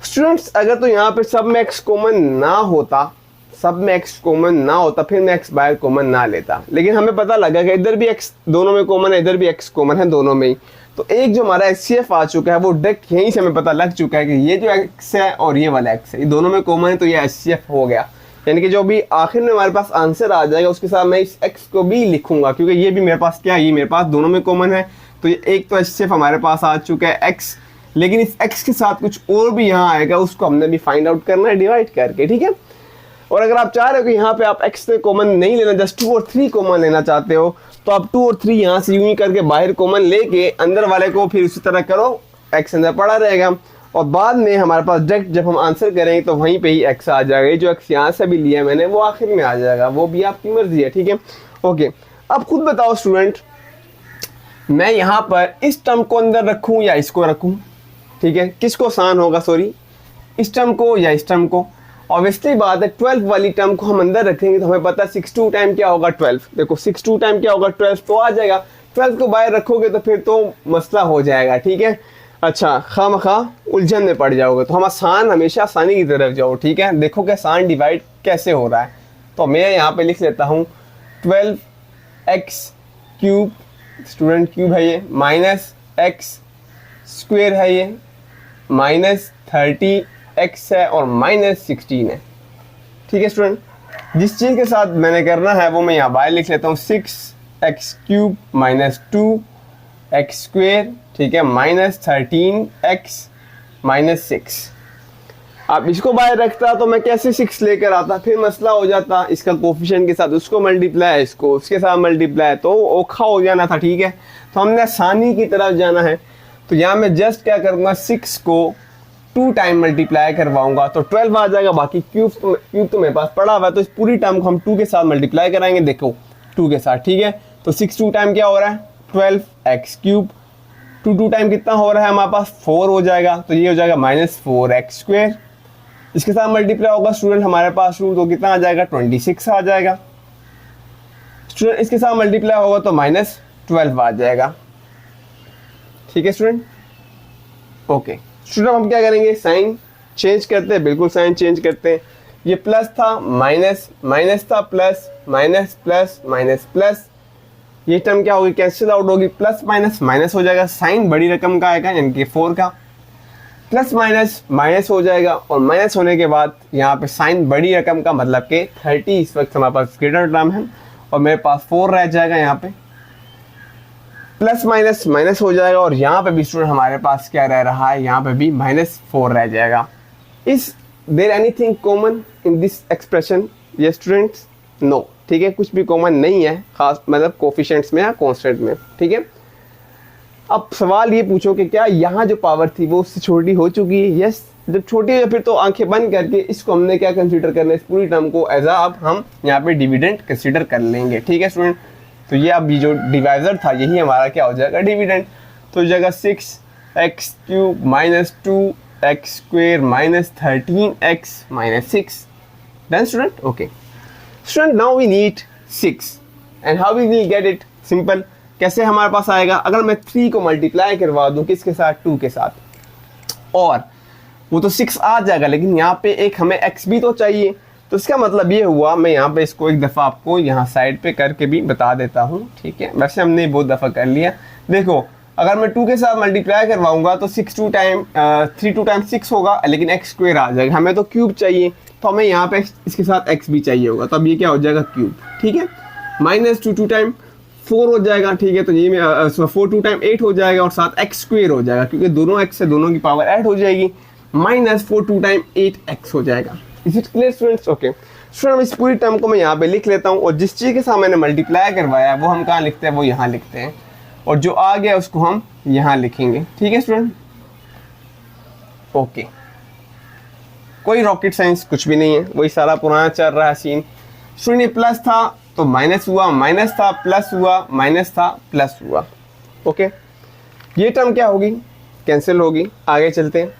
स्टूडेंट्स। अगर तो यहाँ पे सब में x कॉमन ना होता, सब में x कॉमन ना होता, फिर मैं x बाहर कॉमन ना लेता, लेकिन हमें पता लगा कि इधर भी x दोनों में कॉमन है, इधर भी x कॉमन है दोनों में ही, तो एक जो हमारा HCF आ चुका है वो डायरेक्ट यहीं से हमें पता लग चुका है कि ये जो x है और ये वाला x है, ये दोनों में कॉमन है, तो ये HCF हो गया। यानी कि जो भी आखिर में हमारे पास आंसर आ जाएगा उसके साथ मैं इस x को भी लिखूंगा, क्योंकि ये भी मेरे पास क्या है, ये मेरे पास दोनों में कॉमन है, तो ये एक तो HCF हमारे पास आ चुका है x, लेकिन इस x के साथ कुछ और भी यहाँ आएगा, उसको हमने भी फाइंड आउट करना है डिवाइड करके, ठीक है। और अगर आप चाह रहे हो कि यहाँ पे आप x से कॉमन नहीं लेना, जस्ट 2 और 3 कॉमन लेना चाहते हो, तो आप 2 और 3 यहाँ से यूं ही करके बाहर कॉमन लेके अंदर वाले को फिर उसी तरह करो, x अंदर पड़ा रहेगा, और बाद में हमारे पास डायरेक्ट जब हम आंसर करेंगे तो वहीं पे ही x आ जाएगा। ये जो x यहाँ से भी लिया मैंने वो आखिर में आ जाएगा, वो भी आपकी मर्जी है, ठीक है। ओके, अब खुद बताओ स्टूडेंट, मैं यहाँ पर इस टर्म को अंदर रखूँ या इसको रखूँ, ठीक है, किसको आसान होगा, सॉरी, इस टर्म को या इस टर्म को। ऑब्वियसली बात है 12 वाली टर्म को हम अंदर रखेंगे तो हमें पता है 6 2 टाइम क्या होगा 12, देखो 6 2 टाइम क्या होगा 12 तो आ जाएगा। 12 को बाहर रखोगे तो फिर तो मसला हो जाएगा, ठीक है। अच्छा, खामखा उलझन में पड़ जाओगे, तो हम आसान, हमेशा आसानी की तरफ जाओ, ठीक है। देखो कि आसान डिवाइड कैसे हो रहा है, तो मैं यहाँ पे लिख लेता हूँ 12x क्यूब, स्टूडेंट क्यूब है ये, माइनस x स्क्वेयर है ये, माइनस 30x है और माइनस 16 है, ठीक है स्टूडेंट। जिस चीज़ के साथ मैंने करना है वो मैं यहाँ बाहर लिख लेता हूँ, 6x cube minus 2x square, ठीक है, माइनस 13x माइनस 6। अब इसको बाहर रखता तो मैं कैसे 6 लेकर आता, फिर मसला हो जाता, इसका कोफिशिएंट के साथ उसको मल्टीप्लाई, इसको उसके साथ मल्टीप्लाई, तो ओखा हो जाना था, ठीक है। तो हमने आसानी की तरफ जाना है, तो यहाँ मैं जस्ट क्या करूँगा, 6 को 2 टाइम मल्टीप्लाई करवाऊंगा तो 12 आ जाएगा। बाकी क्यूब तो मेरे पास पड़ा हुआ है, तो इस पूरी टर्म को हम 2 के साथ मल्टीप्लाई कराएंगे, देखो 2 के साथ, ठीक है। तो 6 2 टाइम क्या हो रहा है 12x क्यूब, 2 2 टाइम कितना हो रहा है हमारे पास 4 हो जाएगा, तो ये हो जाएगा माइनस 4x स्क्वेयर। इसके साथ मल्टीप्लाई होगा स्टूडेंट हमारे पास रूट, तो कितना आ जाएगा 26 आ जाएगा स्टूडेंट। इसके साथ मल्टीप्लाई होगा तो माइनस 12 आ जाएगा, ठीक है स्टूडेंट। ओके स्टूडेंट, हम क्या करेंगे, साइन चेंज करते हैं, बिल्कुल साइन चेंज करते हैं। ये प्लस था, माइनस, माइनस था, plus, minus, plus, minus, plus, ये टर्म क्या होगी, कैंसिल आउट होगी, प्लस माइनस माइनस हो जाएगा, साइन बड़ी रकम का आएगा यानी कि 4 का, प्लस माइनस माइनस हो जाएगा, और माइनस होने के बाद यहाँ पे साइन बड़ी रकम का मतलब कि 30 इस वक्त हमारे पास ग्रेटर टर्म है, और मेरे पास 4 रह जाएगा, यहाँ पे प्लस माइनस माइनस हो जाएगा, और यहाँ पे भी स्टूडेंट हमारे पास क्या रह रहा है, यहाँ पे भी -4 रह जाएगा। Is there anything common in this expression, ये स्टूडेंट्स, नो, ठीक है, कुछ भी कॉमन नहीं है, खास मतलब कोफिशिएंट्स में या कांस्टेंट में, ठीक है। अब सवाल ये पूछो कि क्या यहाँ जो पावर थी वो उससे छोटी हो चुकी है, यस। जब छोटी है फिर तो आंखें बंद करके इसको हमने क्या कंसीडर करना है, इस पूरी टर्म को एज अब हम यहाँ पे डिविडेंड कंसीडर कर लेंगे, ठीक है स्टूडेंट। तो ये अब ये जो डिवाइजर था यही हमारा क्या हो जाएगा, डिविडेंड। तो जगह 6x cube minus 2x square minus 13x minus 6, done student. Okay student, now we need 6 and how we will get it, simple. कैसे हमारे पास आएगा, अगर मैं 3 को मल्टीप्लाई करवा दूं किसके साथ, 2 के साथ, और वो तो 6 आ जाएगा, लेकिन यहाँ पे एक हमें x भी तो चाहिए। तो इसका मतलब ये हुआ, मैं यहाँ पे इसको एक दफ़ा आपको यहाँ साइड पे करके भी बता देता हूँ, ठीक है। वैसे हमने बहुत दफ़ा कर लिया। देखो अगर मैं 2 के साथ मल्टीप्लाई करवाऊंगा तो 3 2 टाइम्स 6 होगा, लेकिन x स्क्वायर आ जाएगा। हमें तो क्यूब चाहिए, तो हमें यहाँ पे इसके साथ x भी चाहिए होगा, तो अब ये क्या हो जाएगा क्यूब, ठीक है। -2 2 टाइम 4 हो जाएगा, ठीक है। तो ये 4 2 टाइम 8 हो जाएगा और साथ x स्क्वायर हो जाएगा, क्योंकि दोनों x से दोनों की पावर ऐड हो जाएगी। -4 2 टाइम 8x हो जाएगा। Is it clear students? Okay student, इस पूरी टर्म को मैं यहाँ पे लिख लेता हूँ, और जिस चीज़ के साथ मैंने मल्टीप्लाई करवाया है वो हम कहाँ लिखते हैं, वो यहाँ लिखते हैं, और जो आ गया उसको हम यहाँ लिखेंगे, ठीक है स्टूडेंट। ओके, कोई रॉकेट साइंस कुछ भी नहीं है, वही सारा पुराना चल रहा है सीन। स्टूडेंट ये प्लस था तो माइनस हुआ, माइनस था प्लस हुआ, माइनस था प्लस हुआ। ओके, ये टर्म क्या होगी, कैंसिल होगी। आगे चलते हैं,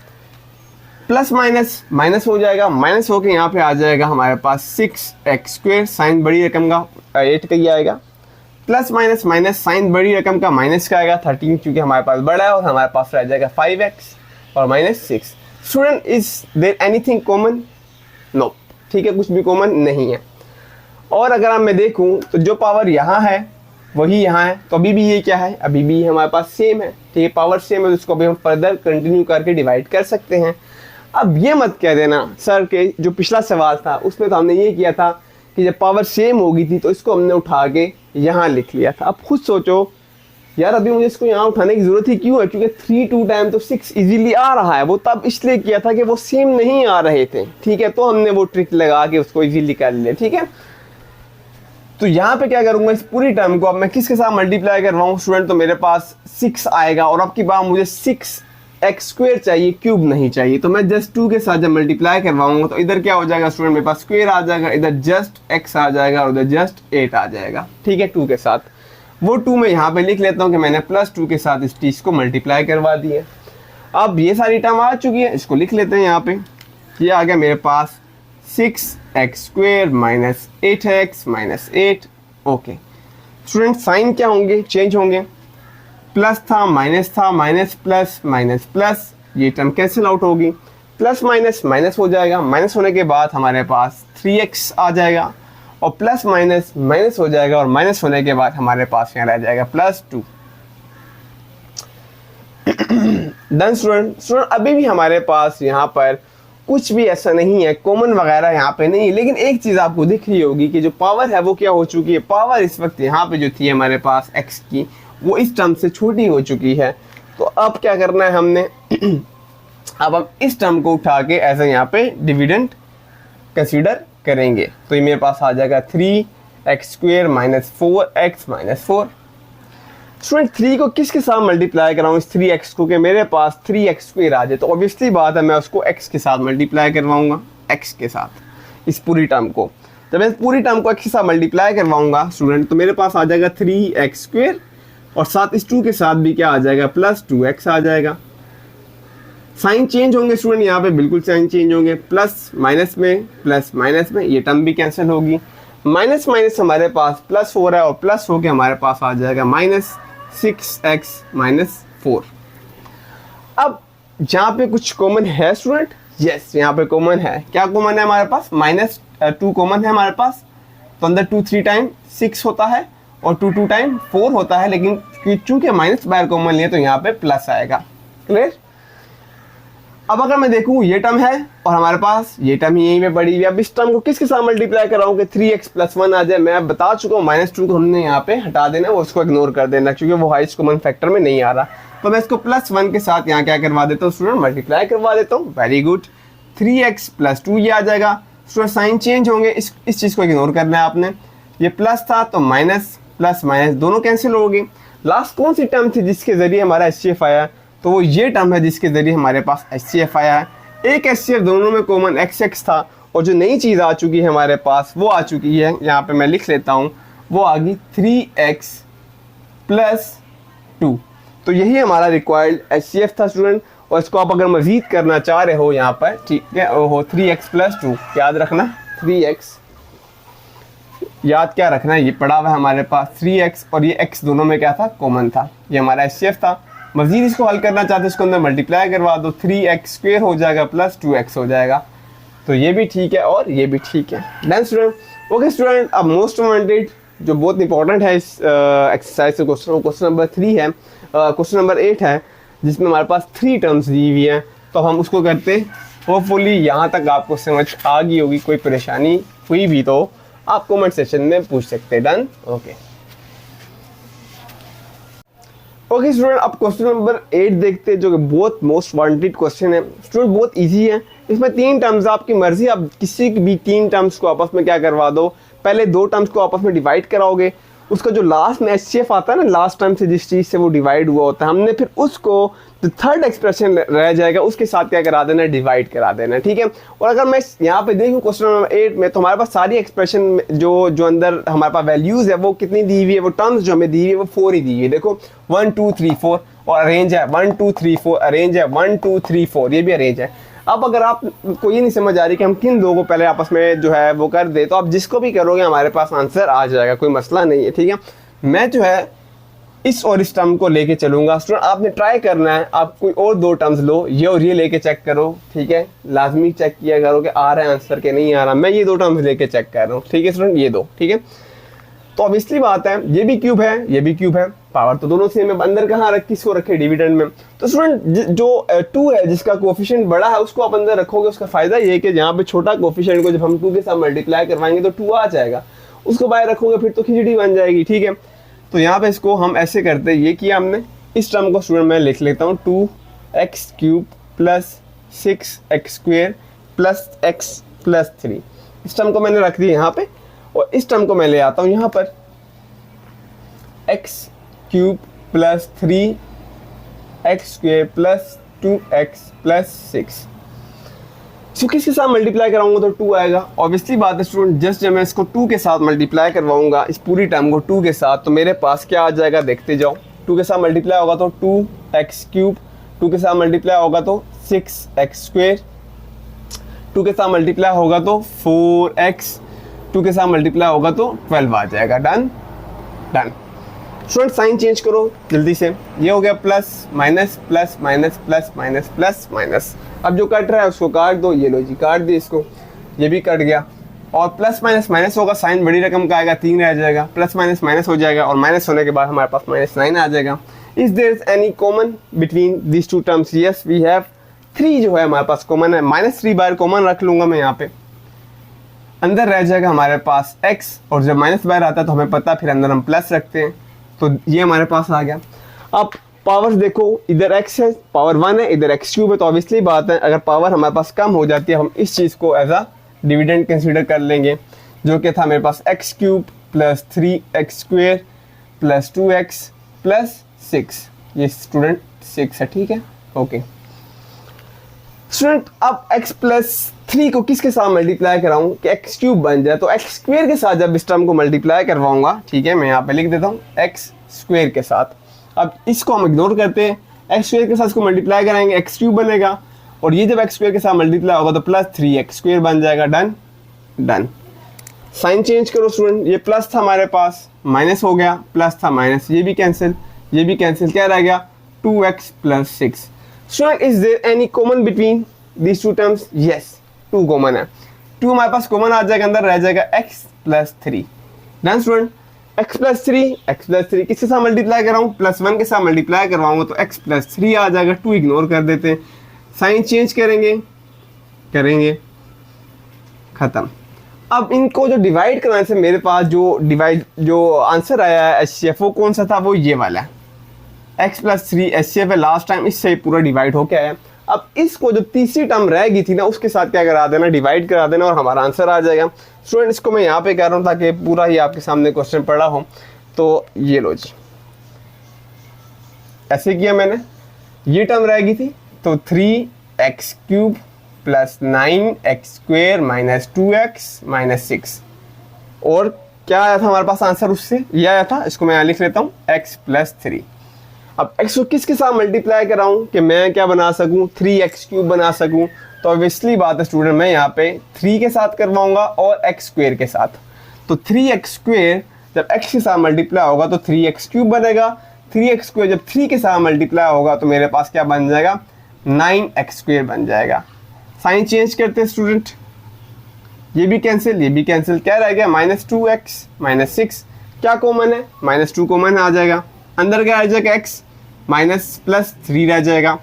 प्लस माइनस माइनस हो जाएगा, माइनस होके यहाँ पे आ जाएगा हमारे पास 6x स्क्वायर, साइन बड़ी रकम का 8 का ही आएगा, प्लस माइनस माइनस साइन बड़ी रकम का माइनस का आएगा 13, क्योंकि हमारे पास बड़ा है, और हमारे पास रह जाएगा 5x और -6। Student is there anything common? No, ठीक है, कुछ भी कॉमन नहीं है। और अगर अब मैं देखूं तो जो पावर यहाँ है वही यहाँ है, तो अभी भी ये क्या है, अभी भी हमारे पास सेम है, ठीक है। पावर सेम है तो उसको अभी हम फर्दर कंटिन्यू करके डिवाइड कर सकते हैं। अब ये मत कह देना सर के जो पिछला सवाल था उसमें तो हमने ये किया था कि जब पावर सेम हो गई थी तो इसको हमने उठा के यहाँ लिख लिया था। अब खुद सोचो यार, अभी मुझे इसको यहाँ उठाने की जरूरत ही क्यों है, क्योंकि 3 2 टाइम तो 6 इजीली आ रहा है। वो तब इसलिए किया था कि वो सेम नहीं आ रहे थे, ठीक है, तो हमने वो ट्रिक लगा के उसको इजीली कर लिया, ठीक है। तो यहाँ पे क्या करूंगा, इस पूरी टर्म को अब मैं किसके साथ मल्टीप्लाई करवाऊँ स्टूडेंट, तो मेरे पास 6 आएगा, और अब की बार मुझे 6x स्क्वायर चाहिए, क्यूब नहीं चाहिए। तो मैं जस्ट 2 के साथ जब मल्टीप्लाई करवाऊंगा तो इधर क्या हो जाएगा स्टूडेंट, मेरे पास स्क्वायर आ जाएगा, इधर जस्ट x आ जाएगा और उधर जस्ट 8 आ जाएगा, ठीक है। 2 के साथ वो 2 मैं यहाँ पे लिख लेता हूँ कि मैंने +2 के साथ इस चीज़ को मल्टीप्लाई करवा दी है। अब ये सारी टर्म आ चुकी है, इसको लिख लेते हैं यहाँ पे। ये आ गया मेरे पास 6x square -8x -8। Okay student, sign क्या होंगे, चेंज होंगे, प्लस था माइनस था, माइनस प्लस माइनस प्लस, ये टर्म कैंसिल आउट होगी, प्लस माइनस माइनस हो जाएगा, माइनस होने के बाद हमारे पास 3x आ जाएगा, और प्लस माइनस माइनस हो जाएगा, और माइनस होने के बाद हमारे पास यहाँ रह जाएगा +2। डन स्टूडेंट, अभी भी हमारे पास यहाँ पर कुछ भी ऐसा नहीं है, कॉमन वगैरह यहाँ पे नहीं है, लेकिन एक चीज़ आपको दिख रही होगी कि जो पावर है वो क्या हो चुकी है, पावर इस वक्त यहाँ पे जो थी हमारे पास x की, वो इस टर्म से छोटी हो चुकी है। तो अब क्या करना है हमने, अब हम इस टर्म को उठा के ऐसे यहाँ पे डिविडेंड कंसीडर करेंगे, तो ये मेरे पास आ जाएगा 3x स्क्वायर -4x -4। स्टूडेंट 3 को किसके साथ मल्टीप्लाई कराऊँ, इस 3x को, कि मेरे पास 3x स्क्वायर आ जाए, तो ऑब्वियसली बात है मैं उसको x के साथ मल्टीप्लाई करवाऊंगा, x के साथ इस पूरी टर्म को। जब मैं इस पूरी टर्म को x के साथ मल्टीप्लाई करवाऊंगा स्टूडेंट, तो मेरे पास आ जाएगा 3x स्क्वायर, और साथ इस 2 के साथ भी क्या आ जाएगा, +2x आ जाएगा। साइन चेंज होंगे स्टूडेंट, यहाँ पे बिल्कुल साइन चेंज होंगे, प्लस माइनस में ये टर्म भी कैंसिल होगी, माइनस माइनस हमारे पास प्लस हो रहा है, और प्लस होके हमारे पास आ जाएगा -6x -4। अब जहाँ पे कुछ कॉमन है स्टूडेंट, यस यहाँ पे कॉमन है, क्या कॉमन है हमारे पास, -2 कॉमन है हमारे पास, तो अंदर 2 3 टाइम 6 होता है और 2 2 टाइम 4 होता है, लेकिन चूंकि माइनस बाहर कॉमन लिया तो यहाँ पे प्लस आएगा। क्लियर? अब अगर मैं देखूँ ये टर्म है और हमारे पास ये टर्म ही यहीं पे पड़ी हुई है, अब इस टर्म को किसके साथ मल्टीप्लाई कर रहा हूँ कि 3x + 1 आ जाए। मैं बता चुका हूँ -2 को हमने यहाँ पे हटा देना, वो उसको इग्नोर कर देना, क्योंकि वो हाईएस्ट कॉमन फैक्टर में नहीं आ रहा। तो मैं इसको +1 के साथ यहाँ क्या करवा देता हूँ स्टूडेंट, मल्टीप्लाई करवा देता हूँ। वेरी गुड, 3x + 2 ये आ जाएगा स्टूडेंट। साइन चेंज होंगे, इस चीज़ को इग्नोर करना है आपने। ये प्लस था तो माइनस, प्लस माइनस दोनों कैंसिल हो गए। लास्ट कौन सी टर्म थी जिसके जरिए हमारा HCF आया, तो वो ये टर्म है जिसके जरिए हमारे पास HCF आया है। एक HCF दोनों में कॉमन XX था, और जो नई चीज़ आ चुकी है हमारे पास वो आ चुकी है, यहाँ पे मैं लिख लेता हूँ, वो आ गई 3x + 2। तो यही हमारा रिक्वायर्ड HCF था स्टूडेंट। और इसको आप अगर मज़ीद करना चाह रहे हो यहाँ पर, ठीक है, वो 3x + 2 याद रखना, 3x याद क्या रखना है, ये पड़ा हुआ है हमारे पास 3x, और ये x दोनों में क्या था, कॉमन था। ये हमारा HCF था, मजीद इसको हल करना चाहते हैं इसको अंदर मल्टीप्लाई करवा दो, 3x² हो जाएगा प्लस 2x हो जाएगा। तो ये भी ठीक है और ये भी ठीक है। Done student. ओके स्टूडेंट, अब मोस्ट वांटेड जो बहुत इंपॉर्टेंट है इस एक्सरसाइज के क्वेश्चन नंबर 3 है, क्वेश्चन नंबर 8 है, जिसमें हमारे पास 3 टर्म्स दी हुई हैं। तो हम उसको करते, होपफुली यहाँ तक आपको समझ आ गई होगी। कोई परेशानी हुई भी तो आप कमेंट सेक्शन में पूछ सकते हैं। डन। ओके स्टूडेंट, अब क्वेश्चन नंबर 8 देखते हैं, जो कि बहुत मोस्ट वांटेड क्वेश्चन है स्टूडेंट, बहुत इजी है। इसमें 3 टर्म्स, आपकी मर्जी, आप किसी भी 3 टर्म्स को आपस में क्या करवा दो, पहले 2 टर्म्स को आपस में डिवाइड कराओगे, उसका जो लास्ट में HCF आता है ना, लास्ट टर्म से जिस चीज़ से वो डिवाइड हुआ होता है, हमने फिर उसको जो थर्ड एक्सप्रेशन रह जाएगा उसके साथ क्या करा देना, डिवाइड करा देना। ठीक है। और अगर मैं यहाँ पे देखूँ क्वेश्चन नंबर 8 में, तो हमारे पास सारी एक्सप्रेशन जो अंदर हमारे पास वैल्यूज़ है वो कितनी दी हुई है, वो टर्म्स जो हमें दी हुई है वो 4 ही दी हुई है। देखो 1 2 3 4 और अरेंज है, 1 2 3 4 अरेंज है, 1 2 3 4 ये भी अरेंज है। अब अगर आपको ये नहीं समझ आ रही कि हम किन दो को पहले आपस में जो है वो कर दे, तो आप जिसको भी करोगे हमारे पास आंसर आ जाएगा, कोई मसला नहीं है। ठीक है। मैं जो है इस और इस टर्म को लेके चलूंगा। स्टूडेंट आपने ट्राई करना है, आप कोई और 2 टर्म्स लो, ये और ये लेके चेक करो। ठीक है। लाजमी चेक किया करो कि आ रहा है आंसर के नहीं आ रहा। मैं ये 2 टर्म्स लेके चेक कर रहा हूँ। ठीक है स्टूडेंट, ये 2। ठीक है। तो ऑब्वियसली बात है, ये भी क्यूब है, ये भी क्यूब है, पावर तो दोनों सेम है, अंदर कहाँ रख, किसको रखे, डिविडेंड में। तो स्टूडेंट जो 2 है जिसका कोएफिशिएंट बड़ा है उसको आप अंदर रखोगे। उसका फायदा ये है कि यहाँ पे छोटा कोएफिशिएंट को जब हम 2 के साथ मल्टीप्लाई करवाएंगे तो 2 आ जाएगा, उसको बाहर रखोगे फिर तो खिचड़ी बन जाएगी। ठीक है। तो यहाँ पे इसको हम ऐसे करते हैं, ये किया हमने, इस टर्म को स्टूडेंट मैं लिख लेता हूँ 2x³ plus 6x² plus x plus 3। इस टर्म को मैंने रख दिया यहाँ पे, और इस टर्म को मैं ले आता हूँ यहाँ पर x³ plus 3x² plus 2x plus 6। इसको किसके साथ मल्टीप्लाई कराऊंगा तो 2 आएगा। ऑब्वियसली बात है स्टूडेंट, जस्ट जब मैं इसको 2 के साथ मल्टीप्लाई करवाऊंगा, इस पूरी टर्म को 2 के साथ, तो मेरे पास क्या आ जाएगा देखते जाओ। 2 के साथ मल्टीप्लाई होगा तो 2x³, 2 के साथ मल्टीप्लाई होगा तो 6x², 2 के साथ मल्टीप्लाई होगा तो 4x, 2 के साथ मल्टीप्लाई होगा तो 12 आ जाएगा। Done. Done. Student sign change करो जल्दी से, ये हो गया plus minus plus minus plus minus plus minus. अब जो कट रहा है उसको काट दो, ये लो जी काट दी इसको, ये भी कट गया। और प्लस माइनस माइनस होगा, साइन बड़ी रकम का आएगा, 3 रह जाएगा, प्लस माइनस माइनस हो जाएगा, और माइनस होने के बाद हमारे पास -9 आ जाएगा। Is there is any common between these 2 terms? Yes we have. 3 जो है हमारे पास कॉमन है, -3 बार कॉमन रख लूंगा मैं यहाँ पे, अंदर रह जाएगा हमारे पास x, और जब माइनस बार आता है तो हमें पता फिर अंदर हम प्लस रखते हैं, तो ये हमारे पास आ गया। अब पावर्स देखो, इधर x है, पावर 1 है, इधर x³ है, तो ऑब्वियसली बात है अगर पावर हमारे पास कम हो जाती है हम इस चीज़ को एज अ डिविडेंड कंसीडर कर लेंगे, जो कि था मेरे पास x³ plus 3x² plus 2x plus 6। ये स्टूडेंट 6 है। ठीक है। ओके स्टूडेंट, अब x प्लस 3 को किसके साथ मल्टीप्लाई कराऊं कि x³ बन जाए, तो x² के साथ जब इस टर्म को मल्टीप्लाई करवाऊंगा, ठीक है, मैं यहाँ पे लिख देता हूँ x² के साथ। अब इसको हम इग्नोर करते हैं, x² के साथ इसको मल्टीप्लाई कराएंगे, x³ बनेगा, और ये जब x² के साथ मल्टीप्लाई होगा तो प्लस 3x² बन जाएगा। डन। डन। साइन चेंज करो स्टूडेंट, ये प्लस था हमारे पास, माइनस हो गया, प्लस था माइनस, ये भी कैंसिल, ये भी कैंसिल, क्या रह गया 2x plus 6। Student is there any common between these 2 terms? Yes 2 common है, 2 हमारे पास कॉमन आ जाएगा, अंदर रह जाएगा x plus 3। Done student. x plus 3 किसके साथ मल्टीप्लाई कराऊँ? +1 के साथ मल्टीप्लाई करवाऊंगा तो x प्लस 3 आ जाएगा, 2 इग्नोर कर देते हैं, साइन चेंज करेंगे खत्म। अब इनको जो डिवाइड कराने से मेरे पास जो आंसर आया है HCF वो कौन सा था? वो ये वाला है, x प्लस 3 HCF है लास्ट टाइम, इससे पूरा डिवाइड होके आया। अब इसको जो तीसरी टर्म रह गई थी ना उसके साथ क्या करा देना, डिवाइड करा देना, और हमारा आंसर आ जाएगा। स्टूडेंट इसको मैं यहाँ पे कर रहा हूँ ताकि पूरा ही आपके सामने क्वेश्चन पढ़ा हो। तो ये लो जी, ऐसे किया मैंने, ये टर्म रह गई थी तो 3x³ plus 9x² minus 2x minus 6, और क्या आया था हमारे पास आंसर, उससे ये आया था, इसको मैं यहाँ लिख लेता हूँ x प्लस 3। अब x को किसके साथ मल्टीप्लाई कराऊं कि मैं क्या बना सकूं, 3x³ बना सकूं, तो ऑब्वियसली बात है स्टूडेंट मैं यहाँ पे 3 के साथ करवाऊंगा और x² के साथ। तो 3x² जब x के साथ मल्टीप्लाई होगा तो 3x³ बनेगा, 3x² जब 3 के साथ मल्टीप्लाई होगा तो मेरे पास क्या बन जाएगा, 9x² बन जाएगा। साइन चेंज करते हैं स्टूडेंट, ये भी कैंसिल, ये भी कैंसिल, क्या रह गया -2x -6, क्या कॉमन है, -2 कॉमन आ जाएगा, अंदर क्या आ जाएगा x -+3 रह जाएगा।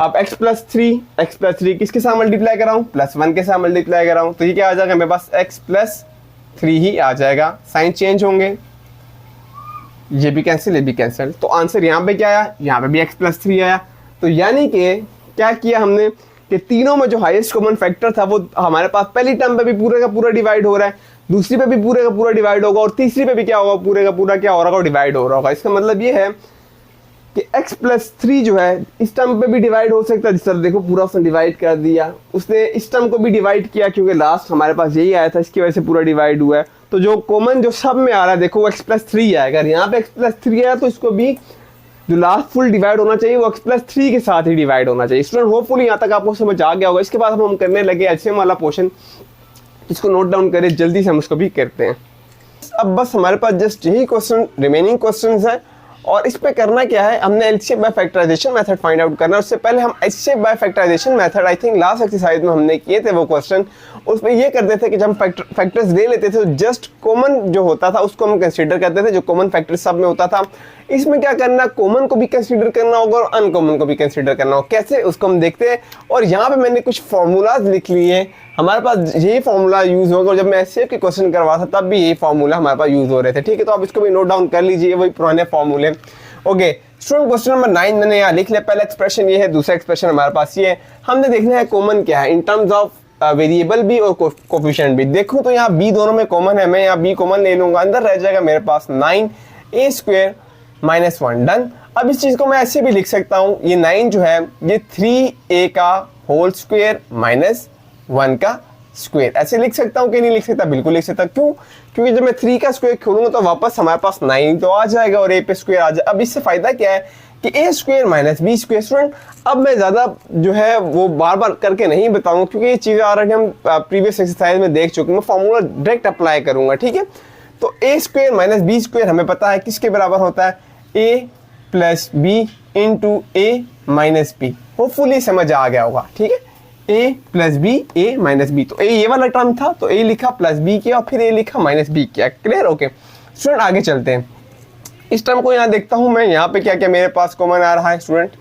अब x+3 किसके साथ मल्टीप्लाई कराऊं, +1 के साथ मल्टीप्लाई कराऊं, तो ये क्या आ जाएगा मेरे पास x+3 ही आ जाएगा। साइन चेंज होंगे, ये भी कैंसिल, ये भी कैंसिल, तो आंसर यहाँ पे क्या आया, यहाँ पे भी x+3 आया। तो यानी कि क्या किया हमने कि तीनों में जो हाईएस्ट कॉमन फैक्टर था वो हमारे पास पहली टर्म पे भी पूरे का पूरा डिवाइड हो रहा है, दूसरी पे भी पूरे का पूरा डिवाइड होगा, और तीसरी पे भी क्या होगा, पूरे का पूरा क्या हो रहा होगा, डिवाइड हो रहा होगा। इसका मतलब ये है कि x+3 जो है इस टर्म पे भी डिवाइड हो सकता है, जिस तरह देखो पूरा उसने डिवाइड कर दिया, उसने इस टर्म को भी डिवाइड किया क्योंकि लास्ट हमारे पास यही आया था, इसकी वजह से पूरा डिवाइड हुआ है। तो जो कॉमन जो सब में आ रहा है देखो वो x+3 आएगा, यहाँ पे x+3 आया तो इसको भी जो लास्ट फुल डिवाइड होना चाहिए वो x+3 के साथ ही डिवाइड होना चाहिए। स्टूडेंट होपफुली यहाँ तक आपको समझ आ गया होगा। इसके बाद हम करने लगे एलसीएम वाला पोर्शन, इसको नोट डाउन करें जल्दी से, हम उसको भी करते हैं। अब बस हमारे पास जस्ट यही क्वेश्चन रिमेनिंग क्वेश्चंस है, और इस पे करना क्या है, हमने LCM by factorisation method find out करना है। उससे पहले हम HCF by factorisation method I think last exercise में हमने किए थे वो क्वेश्चन, उसमें ये करते थे कि जब हम फैक्टर्स ले लेते थे तो जस्ट कॉमन जो होता था उसको हम कंसीडर करते थे, जो कॉमन फैक्टर सब में होता था। इसमें क्या करना, कॉमन को भी कंसीडर करना होगा और अनकॉमन को भी कंसीडर करना होगा। कैसे, उसको हम देखते हैं। और यहाँ पे मैंने कुछ फॉर्मूलाज लिख लिए हैं, हमारे पास यही फॉर्मूला यूज होगा, और जब मैं एचसीएफ के क्वेश्चन करवा था तब भी यही फॉर्मूला हमारे पास यूज हो रहे थे, ठीक है। तो आप इसको भी नोट डाउन कर लीजिए, वही पुराने फॉर्मूले। ओके स्टूडेंट, क्वेश्चन नंबर 9 मैंने यहाँ लिख लिया। पहला एक्सप्रेशन ये है, दूसरा एक्सप्रेशन हमारे पास ये है। हमने देखना है कॉमन क्या है in terms of variable B और कोफिशिएंट बी। देखो तो यहाँ बी दोनों में कॉमन है, मैं यहाँ बी कॉमन ले लूंगा, अंदर रह जाएगा मेरे पास 9a² -1 डन। अब इस चीज को मैं ऐसे भी लिख सकता हूँ, ये 9 जो है ये 3a का होल स्क्वायर -1 का स्क्वायर, ऐसे लिख सकता हूँ कि नहीं लिख सकता, बिल्कुल लिख सकता। क्यों, क्योंकि जब मैं 3 का स्क्वायर खोलूंगा तो वापस हमारे पास 9 तो आ जाएगा और a पे स्क्वायर आ जाए। अब इससे फायदा क्या है कि a² -b²। स्टूडेंट अब मैं ज़्यादा जो है वो बार बार करके नहीं बताऊंगा, क्योंकि ये चीज़ें ऑलरेडी हम प्रीवियस एक्सरसाइज में देख चुके हैं। मैं फॉर्मूला डायरेक्ट अप्लाई करूंगा, ठीक है। तो a² -b² हमें पता है किसके बराबर होता है, a + b × a - b। Hopefully समझ आ गया होगा, ठीक है। a + b a - b, तो a ये वाला टर्म था तो a लिखा +b किया और फिर a लिखा -b किया। क्लियर, ओके स्टूडेंट आगे चलते हैं। इस टर्म को यहाँ देखता हूँ मैं, यहाँ पे क्या क्या मेरे पास कॉमन आ रहा है स्टूडेंट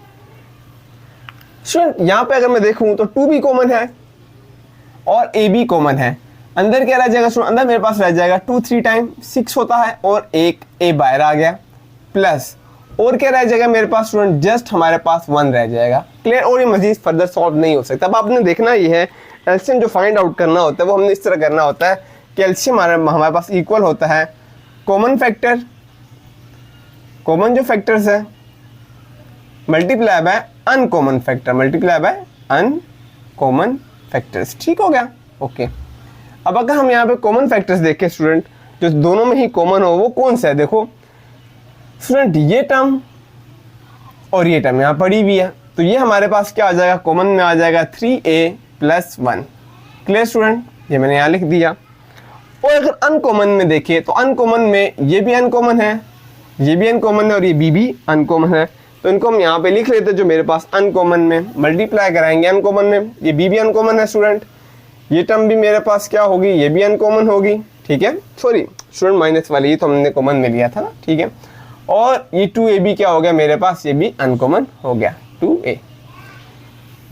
यहाँ पे अगर मैं देखूँ तो 2b कॉमन है और ab कॉमन है। अंदर क्या रह जाएगा स्टूडेंट, अंदर मेरे पास रह जाएगा 2 3 टाइम 6 होता है और एक a बाहर आ गया, प्लस और क्या रह जाएगा मेरे पास स्टूडेंट, जस्ट हमारे पास 1 रह जाएगा। क्लियर, और ये मजीद फर्दर सॉल्व नहीं हो सकता। अब आपने देखना ये है एलसीएम जो फाइंड आउट करना होता है वो हमने इस तरह करना होता है कि एलसीएम हमारे पास इक्वल होता है कॉमन फैक्टर, कॉमन जो फैक्टर्स है multiply by uncommon factor, multiply by uncommon factors. ठीक हो गया, ओके। अब अगर हम यहाँ पे कॉमन फैक्टर्स देखें स्टूडेंट, जो दोनों में ही कॉमन हो वो कौन सा है, देखो स्टूडेंट ये टर्म और ये टर्म यहाँ पड़ी हुई है, तो ये हमारे पास क्या आ जाएगा, कॉमन में आ जाएगा 3a + 1। क्लियर स्टूडेंट, ये मैंने यहाँ लिख दिया। और अगर अनकॉमन में देखें तो अनकॉमन में ये भी अनकॉमन है, ये भी अनकॉमन है और ये भी अनकॉमन है, तो इनको हम यहाँ पे लिख लेते हैं जो मेरे पास अनकॉमन में मल्टीप्लाई कराएंगे अनकॉमन में, ये भी अनकॉमन है स्टूडेंट। ये टर्म भी मेरे पास क्या होगी, ये भी अनकॉमन होगी, ठीक है। सॉरी स्टूडेंट माइनस वाली ये तो हमने कॉमन में लिया था ना, ठीक है। और ये 2ab क्या हो गया मेरे पास, ये भी अनकॉमन हो गया 2a।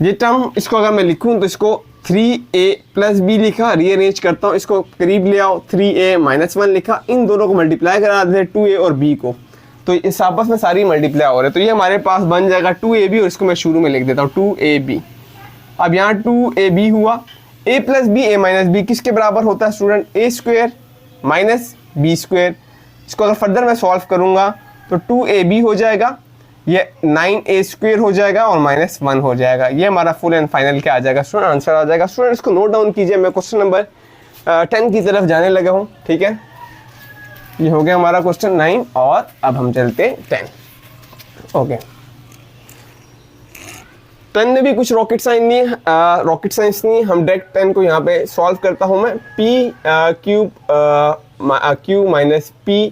ये टर्म इसको अगर मैं लिखूं तो इसको 3a + b लिखा, रीअरेंज करता हूँ, इसको करीब ले आओ, 3a - 1 लिखा, इन दोनों को मल्टीप्लाई करा देते 2a और b को, तो इस आपस में सारी मल्टीप्लाई हो रहे हैं। तो ये हमारे पास बन जाएगा 2ab और इसको मैं शुरू में लिख देता हूँ 2ab। अब यहाँ 2ab हुआ, a + b a - b किसके बराबर होता है स्टूडेंट, a² - b²। इसको अगर फर्दर मैं सॉल्व करूंगा तो 2ab हो जाएगा, ये 9a² हो जाएगा और -1 हो जाएगा। ये हमारा फुल एंड फाइनल क्या आ जाएगा स्टूडेंट, आंसर आ जाएगा। स्टूडेंट इसको नोट डाउन कीजिए, मैं क्वेश्चन नंबर 10 की तरफ जाने लगा हूँ, ठीक है। ये हो गया हमारा क्वेश्चन 9 और अब हम चलते हैं 10। ओके, 10 में भी कुछ रॉकेट साइंस नहीं है, हम डायरेक्ट 10 को यहाँ पे सॉल्व करता हूँ मैं। p³ q - p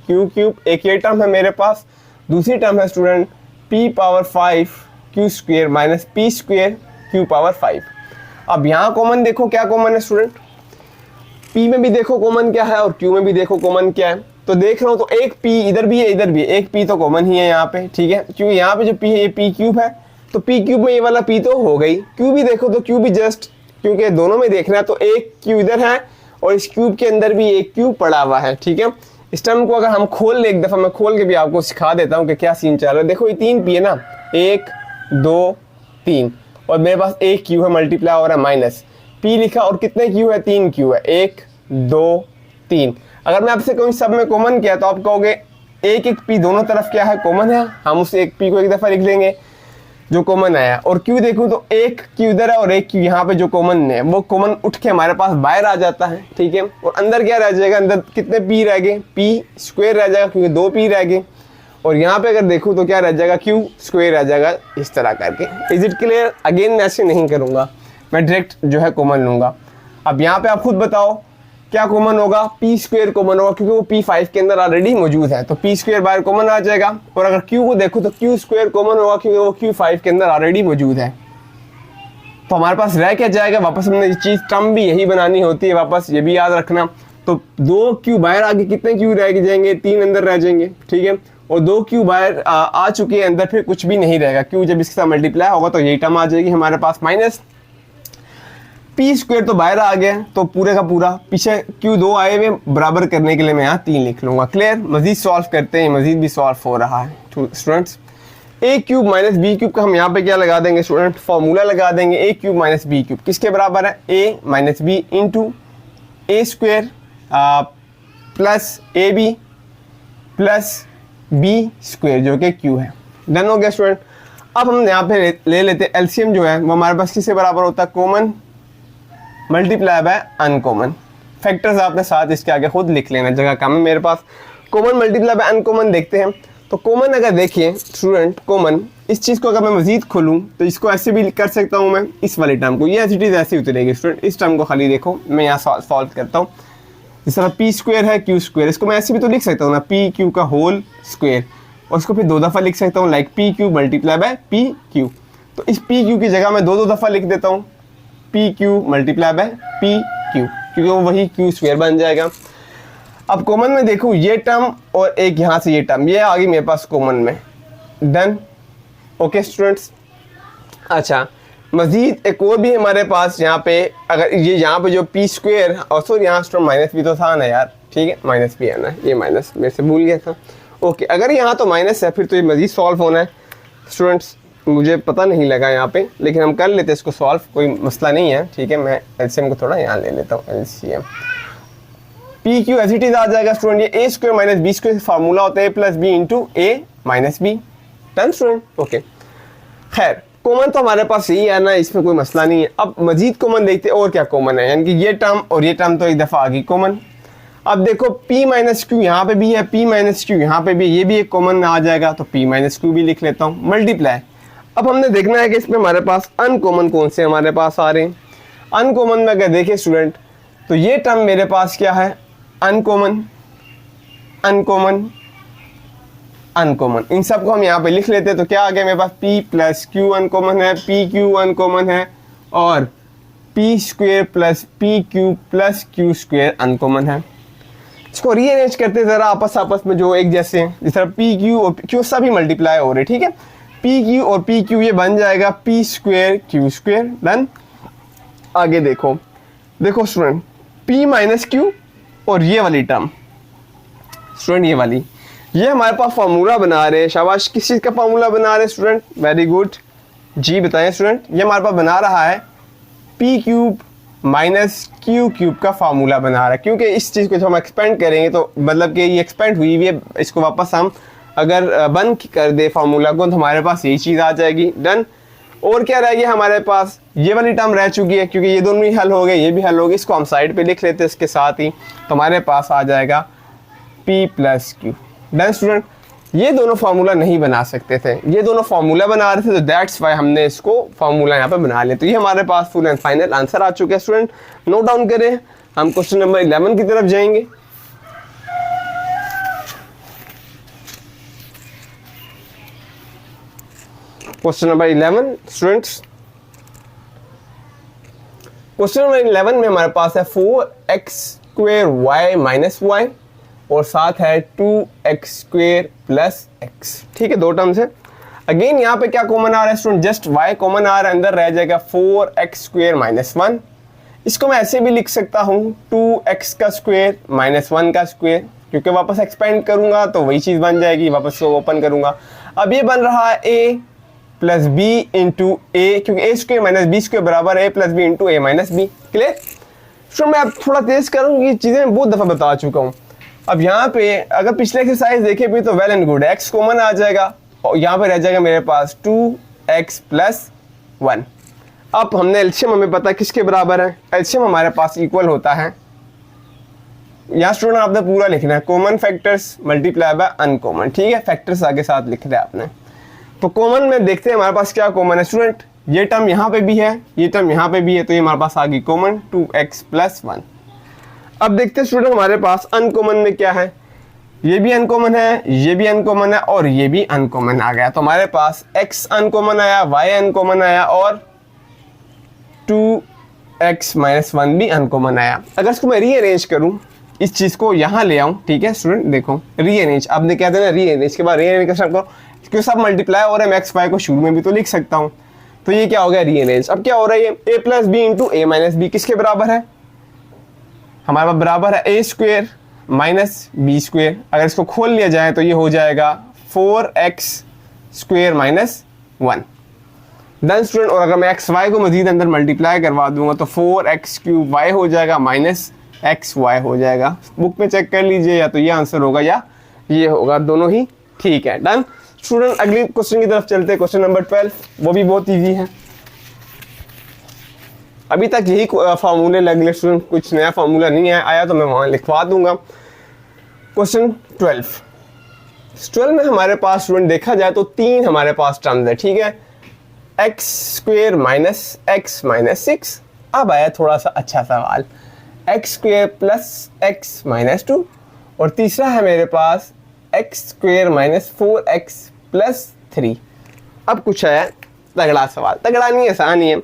q³ एक ये टर्म है मेरे पास, दूसरी टर्म है student p power 5 q square minus p square q power 5। अब यहाँ कॉमन देखो क्या कॉमन है स्टूडेंट, p में भी देखो कॉमन क्या है और q में भी देखो कॉमन क्या है। तो देख रहा हूँ तो एक p इधर भी है इधर भी है, एक p तो कॉमन ही है यहाँ पे, ठीक है, क्योंकि यहाँ पे जो p है ये p क्यूब है, तो p क्यूब में ये वाला p तो हो गई। q भी देखो तो q भी जस्ट, क्योंकि दोनों में देखना है तो एक q इधर है और इस क्यूब के अंदर भी एक q पड़ा हुआ है, ठीक है। इस टर्म को अगर हम खोल ले, एक दफ़ा मैं खोल के भी आपको सिखा देता हूँ कि क्या सीन चल रहा है। देखो ये 3 p है ना, 1 2 3, और मेरे पास एक q है मल्टीप्लाई हो रहा है माइनस p लिखा, और कितने q है, 3 q है, 1 2 3। अगर मैं आपसे कहूँ सब में कॉमन क्या है तो आप कहोगे एक एक p दोनों तरफ क्या है, कॉमन है, हम उस एक p को एक दफ़ा लिख लेंगे जो कॉमन आया। और q देखूँ तो एक q इधर है और एक q यहाँ पे जो कॉमन है वो कॉमन उठ के हमारे पास बाहर आ जाता है, ठीक है। और अंदर क्या रह जाएगा, अंदर कितने p रह गए, p स्क्वायर रह जाएगा क्योंकि 2 p रह गए, और यहाँ पे अगर देखूँ तो क्या रह जाएगा, q स्क्वायर रह जाएगा, इस तरह करके। Is it clear? अगेन मैं ऐसे नहीं करूँगा, मैं डायरेक्ट जो है कॉमन लूँगा। अब यहाँ पे आप खुद बताओ क्या कॉमन होगा, p स्क्वायर कॉमन होगा क्योंकि वो p5 के अंदर ऑलरेडी मौजूद है, तो p स्क्वायर बाहर कॉमन आ जाएगा। और अगर q को देखो तो q स्क्वायर कॉमन होगा क्योंकि वो q5 के अंदर ऑलरेडी मौजूद है। तो हमारे पास रह क्या जाएगा, वापस हमने ये चीज़ टर्म भी यही बनानी होती है, वापस ये भी याद रखना। तो 2q बाहर आगे कितने q रह जाएंगे, 3 अंदर रह जाएंगे, ठीक है। और 2q बाहर आ चुके हैं, अंदर फिर कुछ भी नहीं रहेगा, q जब इसके साथ मल्टीप्लाई होगा तो यही टर्म आ जाएगी हमारे पास, माइनस p स्क्वायर तो बाहर आ गया, तो पूरे का पूरा पीछे q2 आए हुए बराबर करने के लिए मैं यहाँ 3 लिख लूँगा। क्लियर? मजीद सॉल्व करते हैं, मजीद भी सॉल्व हो रहा है students. a cube minus B cube का हम यहाँ पे क्या लगा देंगे स्टूडेंट, फॉर्मूला लगा देंगे। a cube minus B cube किसके बराबर है, a minus B into A square plus A B plus B square जो कि q है। डन हो गया स्टूडेंट। अब हम यहाँ पे ले लेते हैं एलसीएम जो है वो हमारे पास किसके बराबर होता है, common multiply by uncommon. Factors आपने साथ इसके आगे खुद लिख लेना, जगह कम है मेरे पास। कॉमन मल्टीप्लाई बाय अनकॉमन देखते हैं। तो कॉमन अगर देखिए स्टूडेंट, कॉमन इस चीज़ को अगर मैं मजीद खोलूँ तो इसको ऐसे भी कर सकता हूँ मैं, इस वाली टर्म को, ये एज इट इज़ ऐसे उतरेगी स्टूडेंट। इस टर्म को खाली देखो, मैं यहाँ सॉल्व करता हूँ। जिस तरह पी स्क्वायर है क्यू स्क्वायर, इसको मैं ऐसे भी तो लिख सकता हूँ ना, पी क्यू का होल स्क्वायर, और उसको फिर 2 दफ़ा लिख सकता हूँ, like P Q multiply by P Q. तो इस पी क्यू की जगह मैं 2 दफ़ा लिख देता हूँ, P Q multiply by P Q, क्योंकि वो वही क्यू स्क्वायर बन जाएगा। अब कॉमन में देखूँ ये टर्म और एक यहाँ से ये टर्म, ये आ गई मेरे पास कॉमन में। डन। Okay students. अच्छा, मजीद एक और भी हमारे पास यहाँ पे, अगर ये यहाँ पे जो पी स्क्वायर, और सॉरी यहाँ स्टूडेंट माइनस भी तो था ना यार, ठीक है, माइनस भी है ना, ये माइनस मेरे से भूल गया था। ओके, अगर यहाँ तो माइनस है फिर तो ये मजीद सॉल्व होना है स्टूडेंट्स। मुझे पता नहीं लगा यहाँ पे, लेकिन हम कर लेते हैं इसको सॉल्व, कोई मसला नहीं है, ठीक है। मैं एलसीएम को थोड़ा यहाँ ले लेता हूँ, LCM p q as it is आ जाएगा स्टूडेंट। ये a square minus B square formula होता है, a plus B into A minus b. Done student. Okay, खैर कॉमन तो हमारे पास यही है ना, इसमें कोई मसला नहीं है। अब मजीद कॉमन देखते हैं और क्या कॉमन है, यानी कि ये टर्म और ये टर्म तो एक दफ़ा आ गई कॉमन। अब देखो p माइनस क्यू यहाँ पे भी है, p माइनस क्यू यहाँ पे भी, ये भी एक कॉमन में आ जाएगा, तो p माइनस क्यू भी लिख लेता हूँ, मल्टीप्लाई। अब हमने देखना है कि इसमें हमारे पास अनकॉमन कौन से हमारे पास आ रहे हैं। अनकॉमन में अगर देखें स्टूडेंट तो ये टर्म मेरे पास क्या है, अनकॉमन अनकॉमन अनकॉमन, इन सब को हम यहाँ पे लिख लेते हैं। तो क्या आ गया मेरे पास, p प्लस क्यू अनकॉमन है, पी क्यू अनकॉमन है, और p square plus P Q plus Q square uncommon है। इसको रीअरेंज करते ज़रा आपस में जो एक जैसे हैं, जिस तरह पी क्यू और क्यू सभी मल्टीप्लाई हो रहे, ठीक है। पी क्यू और पी क्यू ये बन जाएगा P square Q square. Done. आगे देखो स्टूडेंट, p माइनस क्यू और ये वाली टर्म स्टूडेंट, ये वाली, ये हमारे पास फार्मूला बना रहे हैं। शाबाश, किस चीज़ का फार्मूला बना रहे हैं स्टूडेंट, वेरी गुड जी, बताएं स्टूडेंट। ये हमारे पास बना रहा है P cube minus Q cube का फार्मूला बना रहा है, क्योंकि इस चीज़ को जब हम एक्सपेंड करेंगे तो मतलब कि ये एक्सपेंड हुई हुई है, इसको वापस हम अगर बंद कर दे फार्मूला को तो हमारे पास यही चीज़ आ जाएगी। डन। और क्या रह गया हमारे पास, ये वाली टर्म रह चुकी है, क्योंकि ये दोनों ही हल हो गए, ये भी हल हो गए, इसको हम साइड पे लिख लेते हैं इसके साथ ही, तो हमारे पास आ जाएगा p plus Q. Done student. ये दोनों फार्मूला नहीं बना सकते थे, ये दोनों फार्मूला बना रहे थे, तो दैट्स वाई हमने इसको फार्मूला यहाँ पे बना लिया। तो ये हमारे पास फुल एंड फाइनल आंसर आ चुका है स्टूडेंट। नोट डाउन करें, हम क्वेश्चन नंबर 11 की तरफ जाएंगे। Question number 11 students, question number 11 में हमारे पास है 4x² y माइनस वाई और साथ है 2x² प्लस x। ठीक है, दो टर्म्स है। अगेन यहाँ पे क्या कॉमन आ रहा है स्टूडेंट, जस्ट y कॉमन आ रहा है, अंदर रह जाएगा 4x² माइनस 1। इसको मैं ऐसे भी लिख सकता हूँ 2x का स्क्वायर माइनस 1 का स्क्वायर, क्योंकि वापस एक्सपेंड करूंगा तो वही चीज़ बन जाएगी, वापस को ओपन करूंगा। अब ये बन रहा है a plus B into A, क्योंकि A square minus B square बराबर है a plus B into A minus B. Clear? तो मैं अब थोड़ा तेज करूँगी, ये चीज़ें मैं बहुत दफ़ा बता चुका हूँ। अब यहाँ पे अगर पिछले एक्सरसाइज देखे भी तो well and good, x common आ जाएगा और यहाँ पे रह जाएगा मेरे पास 2x प्लस 1। अब हमने एलसीएम हमें पता है किसके बराबर है, एलसीएम हमारे पास इक्वल होता है, यहाँ स्टूडेंट आपने पूरा लिखना है, common factors multiply by uncommon. ठीक है, फैक्टर्स आगे साथ लिख दिया आपने। तो कॉमन में देखते हैं हमारे पास क्या कॉमन है स्टूडेंट, ये टर्म यहाँ पे भी है, ये टर्म यहाँ पे भी है, तो ये हमारे पास आ गई कॉमन 2x प्लस 1। अब देखते हैं स्टूडेंट हमारे पास अनकॉमन में क्या है, ये भी अनकॉमन है, ये भी अनकॉमन है और ये भी अनकॉमन आ गया। तो हमारे पास x अनकॉमन आया, y अनकॉमन आया और 2x माइनस 1 भी अनकॉमन आया। अगर इसको मैं रीअरेंज करूं, इस चीज़ को यहाँ ले आऊँ, ठीक है स्टूडेंट, देखो रीअरेंज, आपने क्या देना रीअरेंज के बाद रीअरेंज का करो, क्योंकि सब मल्टीप्लाई हो रहा है, मैं एक्स वाई को शुरू में भी तो लिख सकता हूँ। तो ये क्या हो गया रीअरेंज। अब क्या हो रहा है, ये a plus B into A minus B किसके बराबर है, हमारे पास बराबर है a square minus B square. अगर इसको खोल लिया जाए तो ये हो जाएगा 4x square minus 1। Done student. और अगर मैं एक्स वाई को मजीद अंदर मल्टीप्लाई करवा दूंगा तो 4x क्यूब y हो जाएगा माइनस एक्स वाई हो जाएगा। बुक में चेक कर लीजिए, या तो ये आंसर होगा या ये होगा, दोनों ही ठीक है। Done student. अगली क्वेश्चन की तरफ चलते हैं, क्वेश्चन नंबर 12, वो भी बहुत इजी है। अभी तक यही फार्मूले लगे स्टूडेंट, कुछ नया फार्मूला नहीं है आया तो मैं वहाँ लिखवा दूंगा। क्वेश्चन 12 में हमारे पास स्टूडेंट देखा जाए तो तीन हमारे पास टर्म्स है, ठीक है, x square minus x minus 6। अब आया थोड़ा सा अच्छा सवाल, x square plus x minus 2, और तीसरा है मेरे पास x square minus 4x plus 3। अब कुछ है तगड़ा सवाल, तगड़ा नहीं है, आसान ही है।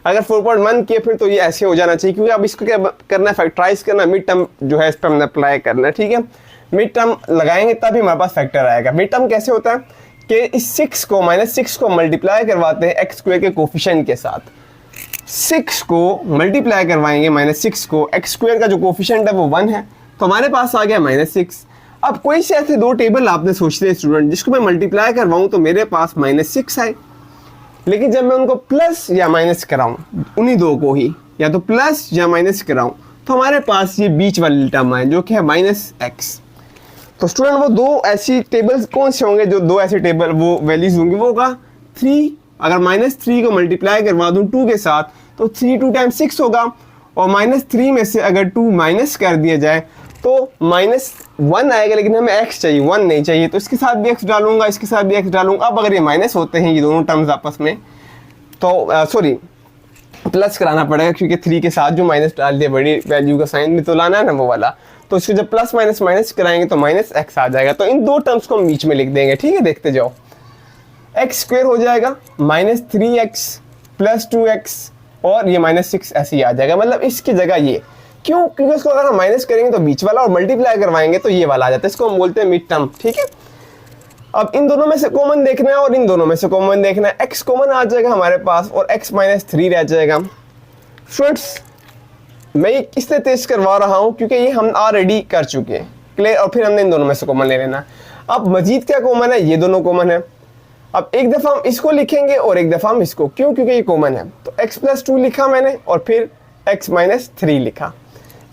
अगर 4.1 किए फिर तो ये ऐसे हो जाना चाहिए, क्योंकि अब इसको क्या करना है, फैक्टराइज करना, मिड टर्म जो है इस पर हमने अप्लाई करना है, ठीक है। मिड टर्म लगाएंगे तभी हमारे पास फैक्टर आएगा। मिड टर्म कैसे होता है कि इस 6 को माइनस 6 को मल्टीप्लाई करवाते हैं एक्स स्क्वेयर के कोफिशिएंट के साथ। 6 को मल्टीप्लाई करवाएंगे माइनस 6 को, एक्स स्क्वेयर का जो कोफिशिएंट है वो 1 है, तो हमारे पास आ गया माइनस 6। अब कोई से ऐसे दो टेबल आपने सोचते हैं स्टूडेंट जिसको मैं मल्टीप्लाई करवाऊँ तो मेरे पास माइनस 6 आए, लेकिन जब मैं उनको प्लस या माइनस कराऊं, उन्हीं दो को ही या तो प्लस या माइनस कराऊं, तो हमारे पास ये बीच वाली टर्म है जो कि है माइनस एक्स। तो स्टूडेंट वो दो ऐसी टेबल्स कौन से होंगे, जो दो ऐसे टेबल वो वैल्यूज होंगी, वो होगा 3। अगर माइनस 3 को मल्टीप्लाई करवा दूं 2 के साथ तो 3 2 टाइम्स 6 होगा, और माइनस 3 में से अगर 2 माइनस कर दिया जाए तो माइनस 1 आएगा, लेकिन हमें x चाहिए, 1 नहीं चाहिए, तो इसके साथ भी x डालूंगा, इसके साथ भी x डालूंगा। अब अगर ये माइनस होते हैं ये दोनों टर्म्स आपस में, तो सॉरी प्लस कराना पड़ेगा, क्योंकि 3 के साथ जो माइनस डाल दिया बड़ी वैल्यू का साइन भी तो लाना है ना वो वाला, तो इसको जब प्लस माइनस माइनस कराएंगे तो माइनस x आ जाएगा। तो इन दो टर्म्स को हम बीच में लिख देंगे, ठीक है, देखते जाओ। एक्स स्क्वेयर हो जाएगा माइनस 3x प्लस 2x, और ये माइनस 6 ऐसे ही आ जाएगा, मतलब इसकी जगह ये, क्यों, क्योंकि इसको अगर हम माइनस करेंगे तो बीच वाला, और मल्टीप्लाई करवाएंगे तो ये वाला आ जाता है, इसको हम बोलते हैं मिड टर्म, ठीक है। अब इन दोनों में से कॉमन देखना है और इन दोनों में से कॉमन देखना है। x कॉमन आ जाएगा हमारे पास और x माइनस 3 रह जाएगा। फ्रेंड्स मैं ये इसलिए तेज करवा रहा हूँ क्योंकि ये हम ऑलरेडी कर चुके हैं, क्लियर, और फिर हमने इन दोनों में से कॉमन ले लेना है। अब मजीद क्या कॉमन है, ये दोनों कॉमन है। अब एक दफ़ा हम इसको लिखेंगे और एक दफ़ा हम इसको, क्यों, क्योंकि ये कॉमन है, तो x प्लस 2 लिखा मैंने और फिर x माइनस 3 लिखा।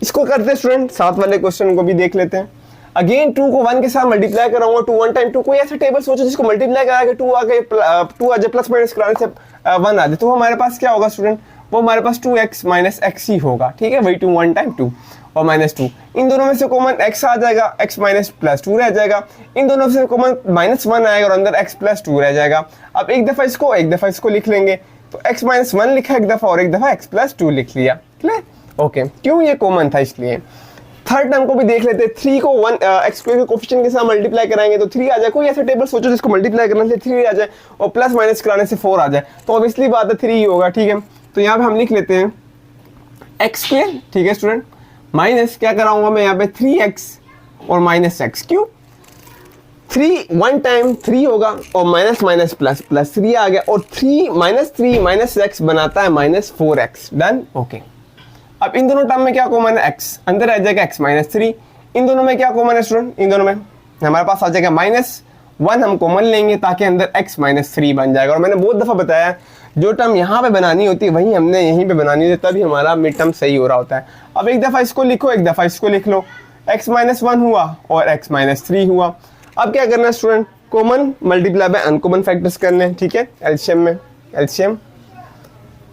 इसको करते स्टूडेंट, साथ वाले क्वेश्चन को भी देख लेते हैं। अगेन 2 को 1 के साथ मल्टीप्लाई कराऊंगा, 2 1 टाइम 2, कोई ऐसा टेबल सोचो जिसको मल्टीप्लाई करा के 2 आ जाए, प्लस माइनस कराने से 1 आ जाए, तो हमारे पास क्या होगा स्टूडेंट, वो हमारे पास 2x माइनस एक्स ही होगा, ठीक है, वही 2 1 टाइम 2 और माइनस 2। इन दोनों में से कॉमन x आ जाएगा, x माइनस प्लस 2 रह जाएगा। इन दोनों से कॉमन माइनस 1 आएगा और अंदर x प्लस 2 रह जाएगा। अब एक दफ़ा इसको एक दफ़ा इसको लिख लेंगे, तो x माइनस 1 लिखा एक दफ़ा और एक दफ़ा x प्लस 2 लिख लिया, क्लियर, ओके। क्यों, ये कॉमन था इसलिए। थर्ड टर्म को भी देख लेते हैं। 3 को 1 एक्स स्क्वायर के कोफिशिएंट के साथ मल्टीप्लाई कराएंगे तो 3 आ जाए। कोई ऐसा टेबल सोचो जिसको मल्टीप्लाई करने से 3 आ जाए और प्लस माइनस कराने से 4 आ जाए, तो ऑब्वियसली बात है 3 ही होगा। ठीक है, तो यहाँ पे हम लिख लेते हैं एक्स स्क्वायर, ठीक है स्टूडेंट, माइनस क्या कराऊंगा मैं यहाँ पे 3x और माइनस एक्स। क्यों? 3 1 टाइम 3 होगा और माइनस माइनस प्लस प्लस 3 आ गया, और 3 माइनस x बनाता है माइनस 4x। Done, okay. अब इन दोनों टर्म में क्या कॉमन है? x, अंदर आ जाएगा x माइनस 3। इन दोनों में क्या कॉमन है स्टूडेंट? इन दोनों में हमारे पास आ जाएगा -1, हम कॉमन लेंगे ताकि अंदर x माइनस 3 बन जाएगा। और मैंने बहुत दफ़ा बताया जो टर्म यहाँ पे बनानी होती है वही हमने यहीं पे बनानी होती है, तभी हमारा मिड टर्म सही हो रहा होता है। अब एक दफ़ा इसको लिखो, एक दफ़ा इसको लिख लो, x माइनस 1 हुआ और x माइनस 3 हुआ। अब क्या करना है student? Common multiply by uncommon factors करने हैं। ठीक है, एलसीएम में LCM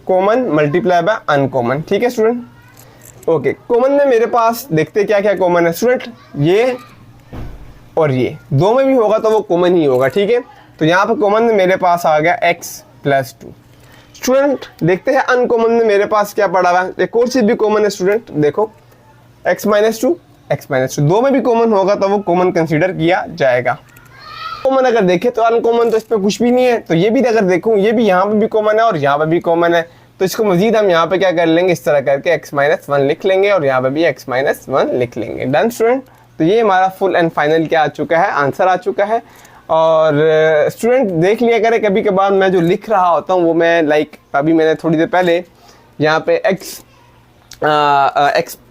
common multiply by uncommon. ठीक है स्टूडेंट, ओके। कॉमन में मेरे पास देखते क्या क्या कॉमन है स्टूडेंट, ये और ये दो में भी होगा तो वो कॉमन ही होगा। ठीक है, तो यहाँ पर कॉमन में मेरे पास आ गया x प्लस 2। स्टूडेंट देखते हैं अनकॉमन में मेरे पास क्या पड़ा हुआ है। एक और चीज भी कॉमन है स्टूडेंट, देखो x माइनस 2 x माइनस 2, दो में भी कॉमन होगा तो वो कॉमन कंसीडर किया जाएगा। कॉमन अगर देखें तो अनकॉमन तो इस पर कुछ भी नहीं है, तो ये भी अगर देखूँ ये भी यहाँ पे भी कॉमन है और यहाँ पे भी कॉमन है, तो इसको मजीद हम यहाँ पे क्या कर लेंगे, इस तरह करके x माइनस 1 लिख लेंगे और यहाँ पे भी x माइनस 1 लिख लेंगे। डन स्टूडेंट, तो ये हमारा फुल एंड फाइनल क्या आ चुका है, आंसर आ चुका है। और स्टूडेंट देख लिया करें कभी कभार मैं जो लिख रहा होता हूँ वो मैं लाइक अभी मैंने थोड़ी देर पहले यहाँ पे x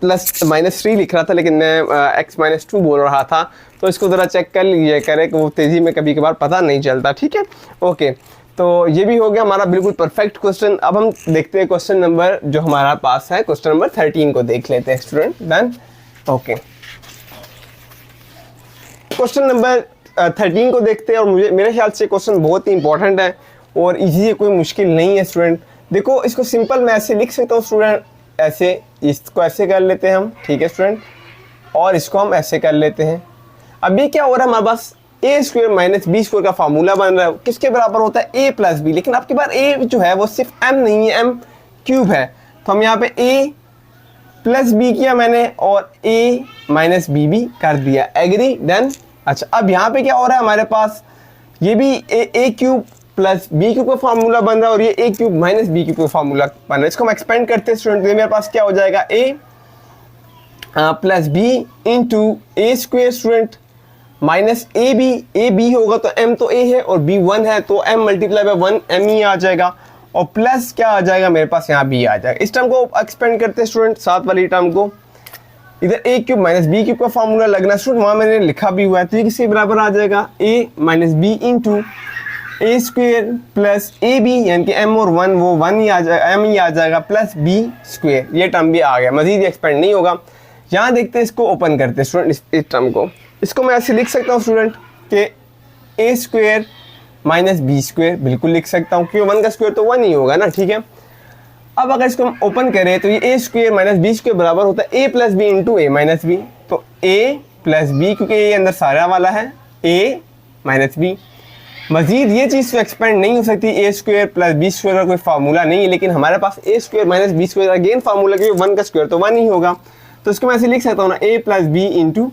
प्लस माइनस 3 लिख रहा था, लेकिन मैं x माइनस 2 बोल रहा था, तो इसको ज़रा चेक कर लीजिए करें कि वो तेज़ी में कभी कभार पता नहीं चलता। ठीक है, ओके। तो ये भी हो गया हमारा बिल्कुल परफेक्ट क्वेश्चन। अब हम देखते हैं क्वेश्चन नंबर जो हमारा पास है, क्वेश्चन नंबर 13 को देख लेते हैं student. Done, okay. Question number 13 को देखते हैं और मेरे ख्याल से क्वेश्चन बहुत ही इंपॉर्टेंट है और इजी है, कोई मुश्किल नहीं है स्टूडेंट। देखो इसको सिंपल मैं ऐसे लिख सकता हूँ स्टूडेंट, ऐसे, इसको ऐसे कर लेते हैं हम, ठीक है स्टूडेंट, और इसको हम ऐसे कर लेते हैं। अभी क्या हो रहा है हमारे पास a square minus B square का फार्मूला बन रहा है, किसके बराबर होता है? A plus B. लेकिन आपके पास ए जो है वो सिर्फ एम नहीं है, एम क्यूब है, तो हम यहाँ पे ए प्लस बी किया मैंने और ए माइनस बी भी कर दिया। एग्री? डन। अच्छा, अब यहाँ पे क्या हो रहा है हमारे पास, ये भी ए क्यूब प्लस बी क्यूब का फार्मूला बन रहा है और ये ए क्यूब माइनस बी क्यूब का फार्मूला बन रहा है। इसको हम एक्सपेंड करते हैं स्टूडेंट, तो मेरे पास क्या हो जाएगा, a plus B into A square student minus a b होगा तो m तो a है और b 1 है, तो m मल्टीप्लाई बाय 1 m ही आ जाएगा, और प्लस क्या आ जाएगा मेरे पास, यहाँ b आ जाएगा। इस टर्म को एक्सपेंड करते हैं स्टूडेंट, साथ वाली टर्म को, इधर a cube minus B cube का फार्मूला लगना स्टूडेंट, वहाँ मैंने लिखा भी हुआ है, तो ये किसके बराबर आ जाएगा, a minus B into A square plus A B, यानी कि m और 1 वो 1 ही आ जाएगा, m ही आ जाएगा, प्लस b स्क्वेयर, ये टर्म भी आ गया, मजीद एक्सपेंड नहीं होगा। यहाँ देखते हैं, इसको ओपन करते हैं स्टूडेंट, इस टर्म को, इसको मैं ऐसे लिख सकता हूँ स्टूडेंट कि ए स्क्वेयर माइनस बी स्क्वेयर, बिल्कुल लिख सकता हूँ क्योंकि 1 का स्क्वायर तो 1 ही होगा ना। ठीक है, अब अगर इसको हम ओपन करें तो ये ए स्क्वेयर माइनस बी स्क्वेयर बराबर होता है a plus B into A minus B, तो ए प्लस बी, क्योंकि ये अंदर सारा वाला है, ए माइनस बी। मजीद ये चीज़ तो एक्सपेंड नहीं हो सकती, a square plus B square का कोई फार्मूला नहीं है, लेकिन हमारे पास a square minus B square again formula, क्योंकि 1 का स्क्वायर तो 1 ही होगा, तो इसको मैं ऐसे लिख सकता हूँ ना, a plus B into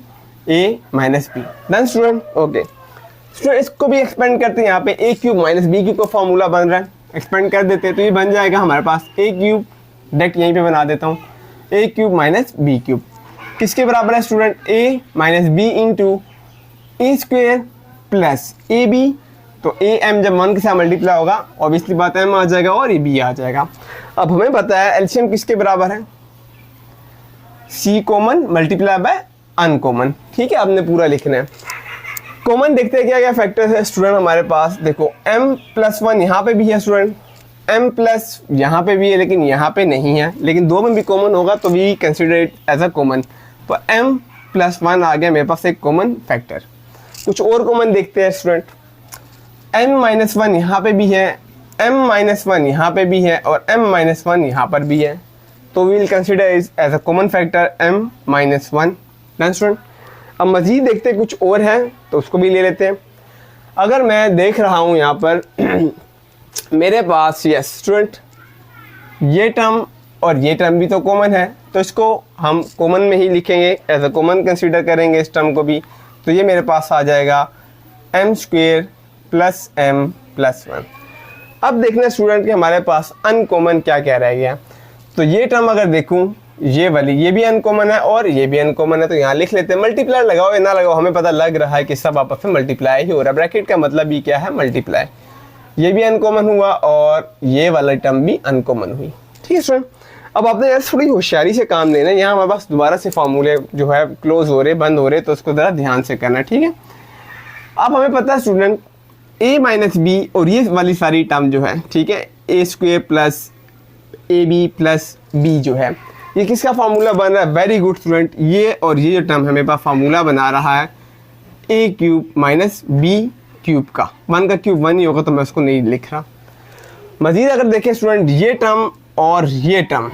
A minus b. Done student, okay. Student इसको भी एक्सपेंड करते हैं, यहाँ पे a cube minus B cube का फार्मूला बन रहा है, एक्सपेंड कर देते हैं तो ये बन जाएगा हमारे पास ए क्यूब, डायरेक्ट यहीं पे बना देता हूँ, A cube minus B cube किसके बराबर है student, A minus B into A square plus A B, तो ए एम जब 1 के साथ मल्टीप्लाई होगा ऑब्वियसली बात एम आ जाएगा और ये बी आ जाएगा। अब हमें पता है एलसीएम किसके बराबर है, सी कॉमन मल्टीप्लाई बाय अनकॉमन। ठीक है, आपने पूरा लिखना है। कॉमन देखते हैं क्या क्या फैक्टर्स है स्टूडेंट हमारे पास, देखो m प्लस 1 यहाँ पे भी है स्टूडेंट, m प्लस यहाँ पे भी है लेकिन यहाँ पे नहीं है, लेकिन दो में भी कॉमन होगा तो we consider it as a common, तो m प्लस 1 आ गया मेरे पास एक कॉमन फैक्टर। कुछ और कॉमन देखते हैं स्टूडेंट, m माइनस 1 यहाँ पे भी है, m माइनस 1 यहाँ पे भी है और m माइनस 1 यहाँ पर भी है, तो we will consider as a common factor m minus 1। Done student, अब मजीद देखते हैं कुछ और है तो उसको भी ले लेते हैं। अगर मैं देख रहा हूँ यहाँ पर मेरे पास, यस स्टूडेंट, ये टर्म और ये टर्म भी तो कॉमन है, तो इसको हम कॉमन में ही लिखेंगे, एज अ कॉमन कंसीडर करेंगे इस टर्म को भी। तो ये मेरे पास आ जाएगा m² प्लस m प्लस 1। अब देखना स्टूडेंट कि हमारे पास अनकॉमन क्या क्या रह गया। तो ये टर्म अगर देखूं, ये वाली, ये भी अनकॉमन है और ये भी अनकॉमन है, तो यहाँ लिख लेते हैं। मल्टीप्लाई लगाओ या ना लगाओ, हमें पता लग रहा है कि सब आपस में मल्टीप्लाई ही हो रहा है। ब्रैकेट का मतलब ही क्या है, मल्टीप्लाई। ये भी अनकॉमन हुआ और ये वाला टर्म भी अनकॉमन हुई। ठीक है स्टूडेंट, अब आपने यार थोड़ी होशियारी से काम लेना है। यहाँ हमारे पास दोबारा से फार्मूले जो है क्लोज हो रहे, बंद हो रहे, तो उसको ज़रा ध्यान से करना है। ठीक है, अब हमें पता है स्टूडेंट a माइनस बी और ये वाली सारी टर्म जो है, ठीक है, a² plus ab plus b जो है, ये किसका फार्मूला बन रहा है? वेरी गुड स्टूडेंट, ये और ये जो टर्म हमें पास फार्मूला बना रहा है a³ माइनस b³ का। 1 का क्यूब 1 ही होगा, तो मैं उसको नहीं लिख रहा। मजीद अगर देखें स्टूडेंट, ये टर्म और ये टर्म,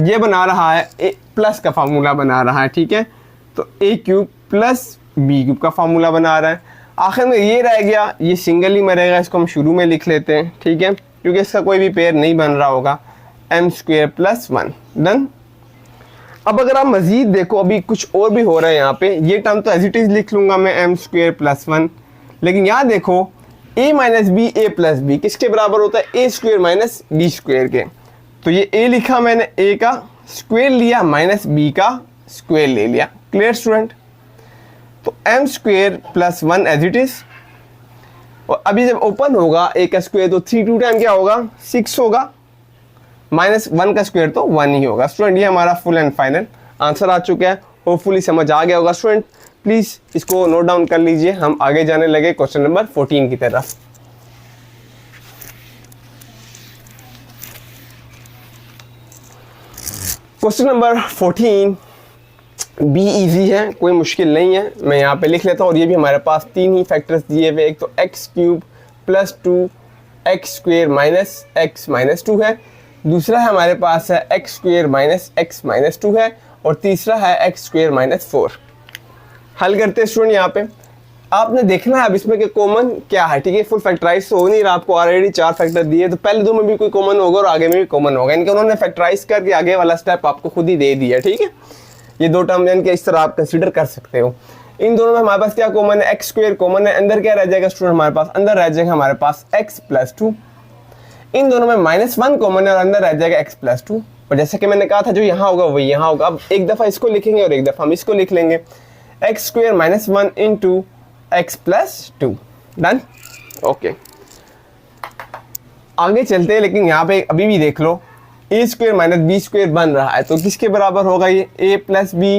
ये बना रहा है a प्लस का फार्मूला बना रहा है। ठीक है, तो a³ प्लस b³ का फार्मूला बना रहा है। आखिर में ये रह गया, ये सिंगल ही मरेगा, इसको हम शुरू में लिख लेते हैं। ठीक है, क्योंकि इसका कोई भी पेयर नहीं बन रहा होगा। m² plus 1 done. अब अगर आप मजीद देखो, अभी कुछ और भी हो रहा है यहाँ पे। ये टर्म तो एज इट इज लिख लूंगा मैं m² प्लस 1, लेकिन यहाँ देखो a minus B a plus B किसके बराबर होता है? a² माइनस b² के। तो ये a लिखा मैंने, a का स्क्वायर लिया माइनस b का स्क्वायर ले लिया। Clear student? तो m² plus 1 as it is, और अभी जब ओपन होगा a का स्क्वायर, तो 3 2 टाइम क्या होगा? 6 होगा, माइनस 1 का स्क्वायर तो 1 ही होगा। स्टूडेंट ये हमारा फुल एंड फाइनल आंसर आ चुका है। होपफुली समझ आ गया होगा स्टूडेंट। प्लीज इसको नोट डाउन कर लीजिए। हम आगे जाने लगे क्वेश्चन नंबर 14 की तरफ। क्वेश्चन नंबर 14 बी इजी है, कोई मुश्किल नहीं है। मैं यहाँ पे लिख लेता हूँ, और ये भी हमारे पास 3 ही फैक्टर्स दिए हुए। एक तो x³ plus 2 x² minus x minus 2 है, दूसरा है हमारे पास है x² माइनस x माइनस 2 है, और तीसरा है x² माइनस 4। हल करते हैं स्टूडेंट। यहाँ पे आपने देखना है अब इसमें कि कॉमन क्या है। ठीक है, फुल फैक्टराइज तो हो नहीं रहा, आपको ऑलरेडी 4 फैक्टर दिए, तो पहले 2 में भी कोई कॉमन होगा और आगे में भी कॉमन होगा। इनके उन्होंने फैक्टराइज करके आगे वाला स्टेप आपको खुद ही दे दिया। ठीक है, ये 2 टर्म इनके इस तरह आप कंसिडर कर सकते हो। इन दोनों में हमारे पास क्या कॉमन है? x² कॉमन है। अंदर क्या रह जाएगा स्टूडेंट? हमारे पास अंदर रह जाएगा हमारे पास x प्लस 2। इन दोनों में -1 कॉमन है और अंदर रह जाएगा x प्लस 2। और जैसे कि मैंने कहा था, जो यहाँ होगा वही यहाँ होगा। अब एक दफ़ा इसको लिखेंगे और एक दफ़ा हम इसको लिख लेंगे। x² minus 1 into x plus 2 done. Okay, आगे चलते हैं, लेकिन यहाँ पे अभी भी देख लो a² माइनस b² बन रहा है, तो किसके बराबर होगा? ये a plus B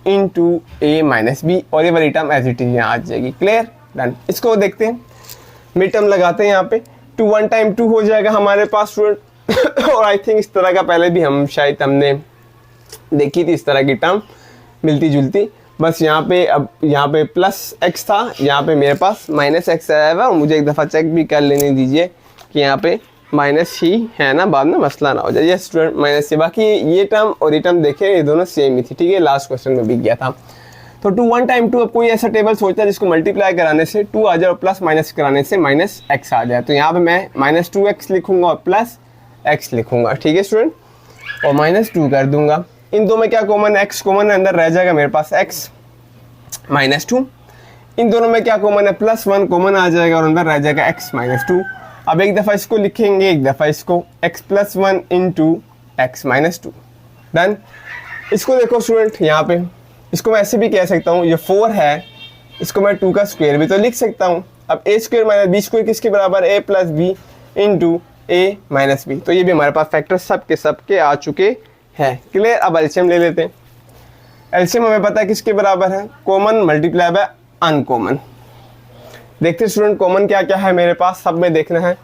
into a minus B, और ये वाली टर्म एज इट इज यहाँ आ जाएगी। Clear done. इसको देखते हैं, मिड टर्म लगाते हैं। यहाँ पे 2 1 टाइम 2 हो जाएगा हमारे पास स्टूडेंट। और आई थिंक इस तरह का पहले भी हमने देखी थी, इस तरह की टर्म मिलती जुलती। बस यहाँ पे अब यहाँ पे प्लस x था, यहाँ पे मेरे पास माइनस x आया हुआ, और मुझे एक दफ़ा चेक भी कर लेने दीजिए कि यहाँ पे माइनस ही है ना, बाद में मसला ना हो जाए। ये स्टूडेंट माइनस से, बाकी ये टर्म और ये टर्म देखे, ये दोनों सेम ही थी। ठीक है, लास्ट क्वेश्चन में भी गया था। तो 2 1 टाइम 2, अब कोई ऐसा टेबल सोचता है जिसको मल्टीप्लाई कराने से 2 आ जाए और प्लस माइनस कराने से माइनस x आ जाए। तो यहाँ पे मैं -2x लिखूंगा और प्लस x लिखूंगा। ठीक है स्टूडेंट, और -2 कर दूंगा। इन दो में क्या कॉमन? x कॉमन है, अंदर रह जाएगा मेरे पास x -2। इन दोनों में क्या कॉमन है? +1 कॉमन आ जाएगा और अंदर रह जाएगा x -2। अब एक दफ़ा इसको लिखेंगे, एक दफ़ा इसको, x plus 1 into x -2 done. इसको देखो स्टूडेंट, यहाँ पे इसको मैं ऐसे भी कह सकता हूँ, ये 4 है, इसको मैं 2 का स्क्वायर भी तो लिख सकता हूँ। अब a² माइनस b² किसके बराबर? a plus B into a minus B. तो ये भी हमारे पास फैक्टर सब के आ चुके हैं। क्लियर? अब एलसीएम ले लेते हैं। एलसीएम हमें पता है किसके बराबर है? Common multiply by uncommon. देखते स्टूडेंट कॉमन क्या क्या है मेरे पास, सब में देखना है।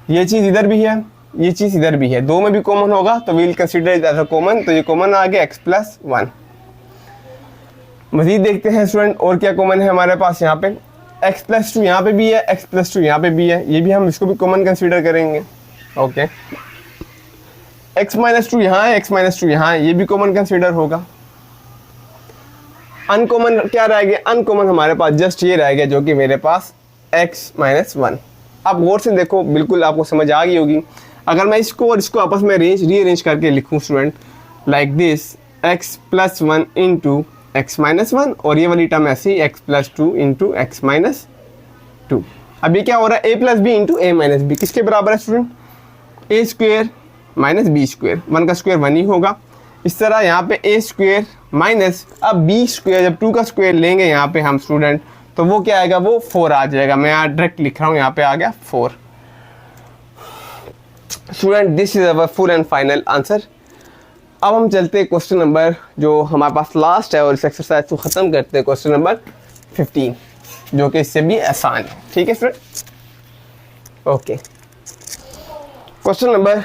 ये चीज़ इधर भी है, ये चीज़ इधर भी है, 2 में भी कॉमन होगा तो will consider it as a common. तो ये कॉमन आ गया x प्लस 1। मजीद देखते हैं स्टूडेंट और क्या कॉमन है हमारे पास। यहाँ पे x प्लस 2 यहाँ पे भी है, x प्लस 2 यहाँ पे भी है, ये भी हम इसको भी कॉमन कंसीडर करेंगे। ओके, x माइनस 2 यहाँ है, x माइनस 2 यहाँ है, ये भी कॉमन कंसीडर होगा। अनकॉमन क्या रह गया? अनकॉमन हमारे पास जस्ट ये रह गया, जो कि मेरे पास x माइनस 1। अब गौर से देखो, बिल्कुल आपको समझ आ गई होगी। अगर मैं इसको और इसको आपस में रीअरेंज करके लिखूँ student like this, x plus 1 into x minus 1 और ये वाली टर्म ऐसी x plus 2 into x minus 2। अब ये क्या हो रहा है, a plus B into A minus B, किसके बराबर है student, A square minus B square, 1 का स्क्वेयर 1 ही होगा। इस तरह यहाँ पे ए स्क्वेयर माइनस अब बी स्क्वेयर, जब 2 का स्क्वेयर लेंगे यहाँ पे हम स्टूडेंट तो वो क्या आएगा, वो 4 आ जाएगा। मैं यहाँ डायरेक्ट लिख रहा हूँ, यहाँ पे आ गया 4। Student this is our full and final answer. अब हम चलते हैं क्वेश्चन नंबर जो हमारे पास लास्ट है और इस एक्सरसाइज को ख़त्म करते हैं, क्वेश्चन नंबर 15 जो कि इससे भी आसान है। ठीक है स्टूडेंट, ओके। क्वेश्चन नंबर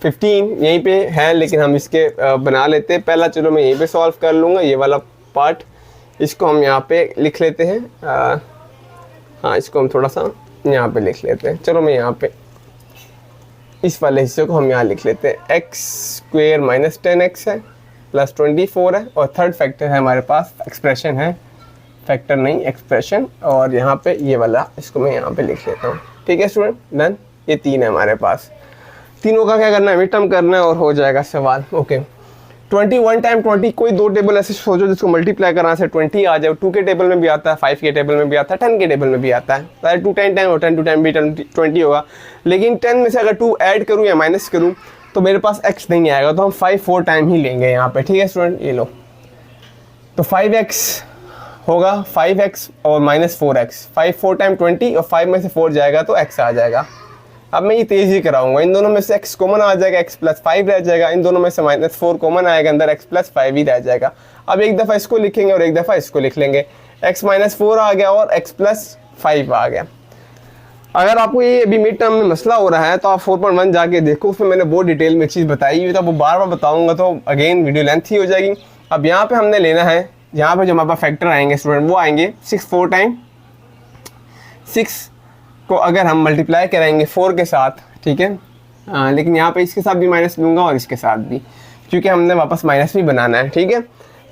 15 यहीं पे है, लेकिन हम इसके बना लेते हैं। पहला चलो मैं यहीं पे सॉल्व कर लूँगा, ये वाला पार्ट इसको हम यहाँ पे लिख लेते हैं। हाँ, इसको हम थोड़ा सा यहाँ पे लिख लेते हैं। चलो मैं यहाँ पे इस वाले हिस्से को हम यहाँ लिख लेते हैं। एक्स स्क्वेयर माइनस 10x है प्लस 24 है और थर्ड फैक्टर है हमारे पास, एक्सप्रेशन है, फैक्टर नहीं एक्सप्रेशन। और यहाँ पे ये वाला इसको मैं यहाँ पे लिख लेता हूँ। ठीक है स्टूडेंट, डन। ये 3 है हमारे पास, तीनों का क्या करना है, मिड टर्म करना है और हो जाएगा सवाल। ओके, 21 टाइम 20, कोई 2 टेबल ऐसे सोचो जिसको मल्टीप्लाई करना से 20 आ जाए। 2 के टेबल में भी आता है, 5 के टेबल में भी आता है, 10 के टेबल में भी आता है। 2 10 टाइम और 10 टू टाइम भी 20 होगा। लेकिन 10 में से अगर 2 ऐड करूँ या माइनस करूँ तो मेरे पास x नहीं आएगा, तो हम 5 4 टाइम ही लेंगे यहाँ पे। ठीक है स्टूडेंट, ये लो, तो 5x होगा, 5x और माइनस 4x, 5 4 टाइम 20 और 5 में से 4 जाएगा तो x आ जाएगा। अब मैं ये तेज ही कराऊंगा, इन दोनों में से x कॉमन आ जाएगा, x प्लस 5 रह जाएगा, इन दोनों में से माइनस 4 कॉमन आएगा, अंदर x प्लस 5 ही रह जाएगा। अब एक दफ़ा इसको लिखेंगे और एक दफ़ा इसको लिख लेंगे, x माइनस 4 आ गया और x प्लस 5 आ गया। अगर आपको ये अभी मिड टर्म में मसला हो रहा है तो आप 4.1 जाके देखो, उसमें मैंने बहुत डिटेल में चीज़ बताई हुई, तो वो बार बार बताऊँगा तो अगेन वीडियो लेंथ ही हो जाएगी। अब यहाँ पर हमने लेना है, यहाँ पर जो हमारे पास फैक्टर आएंगे स्टूडेंट वो आएंगे 6 4 टाइम 6 को अगर हम मल्टीप्लाई कराएंगे 4 के साथ, ठीक है। लेकिन यहाँ पे इसके साथ भी माइनस लूँगा और इसके साथ भी, क्योंकि हमने वापस माइनस भी बनाना है। ठीक है,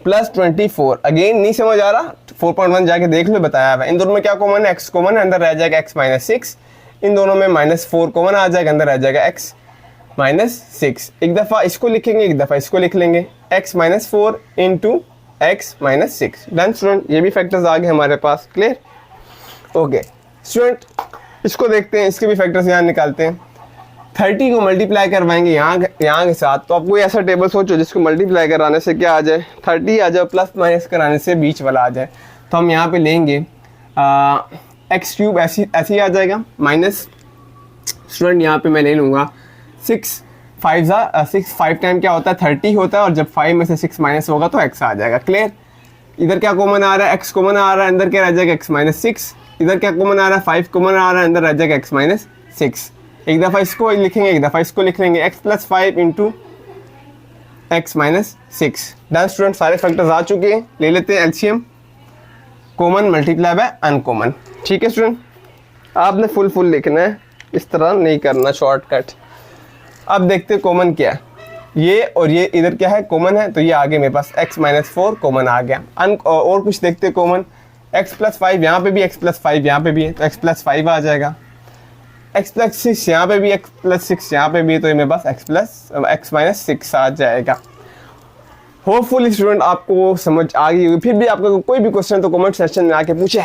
प्लस 24, अगेन नहीं समझ आ रहा 4.1 जाके देख लो, बताया हुआ है। इन दोनों में क्या कॉमन है, x कॉमन है, अंदर रह जाएगा x माइनस 6। इन दोनों में माइनस 4 कॉमन आ जाएगा, अंदर रह जाएगा x माइनस 6। एक दफ़ा इसको लिखेंगे, एक दफ़ा इसको लिख लेंगे, x minus 4 into x minus 6। Done student, ये भी फैक्टर्स आ गए हमारे पास, क्लियर। ओके स्टूडेंट, इसको देखते हैं, इसके भी फैक्टर्स यहाँ निकालते हैं। 30 को मल्टीप्लाई करवाएंगे यहाँ के साथ, तो आप कोई ऐसा टेबल सोचो जिसको मल्टीप्लाई कराने से क्या आ जाए, 30 आ जाए, प्लस माइनस कराने से बीच वाला आ जाए। तो हम यहाँ पे लेंगे एक्स क्यूब, ऐसी आ जाएगा, माइनस स्टूडेंट यहाँ पे मैं ले लूँगा 6 5 टाइम क्या होता है 30 होता है, और जब 5 में से 6 माइनस होगा तो x आ जाएगा, क्लियर। इधर क्या कॉमन आ रहा है, x कॉमन आ रहा है, अंदर क्या रह जाएगा x माइनस 6। इधर क्या कॉमन आ रहा है, 5 कॉमन आ रहा है, अंदर रह जाएगा x माइनस 6। एक दफ़ा इसको लिखेंगे, एक दफ़ा इसको लिख लेंगे, x plus 5 into x minus 6। Done student, सारे फैक्टर्स आ चुके हैं। ले लेते हैं LCM, common multiply by uncommon. ठीक है स्टूडेंट, आपने फुल लिखना है, इस तरह नहीं करना शॉर्टकट। अब देखते हैं कॉमन क्या है, ये और ये इधर क्या है, कॉमन है, तो ये आगे मेरे पास x माइनस 4 कॉमन आ गया। और कुछ देखते हैं कॉमन, x प्लस 5 यहाँ पे भी, x प्लस 5 यहाँ पे भी है, तो x प्लस 5 आ जाएगा। x प्लस 6 यहाँ पे भी, x प्लस 6 यहाँ पे भी है, तो ये मेरे पास x माइनस 6 आ जाएगा। होपफुली स्टूडेंट आपको समझ आ गई होगी। फिर भी आपका कोई भी क्वेश्चन तो कमेंट सेक्शन में आके पूछे,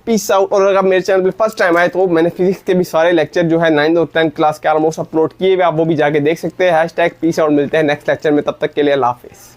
#पीस आउट। और अगर आप मेरे चैनल पे फर्स्ट टाइम आए तो मैंने फिजिक्स के भी सारे लेक्चर जो है 9th और 10th क्लास के ऑलमोस्ट अपलोड किए हुए, आप वो भी जाके देख सकते हैं। #Peace out. मिलते हैं नेक्स्ट लेक्चर में, तब तक के लिए अल्लाह हाफिज़।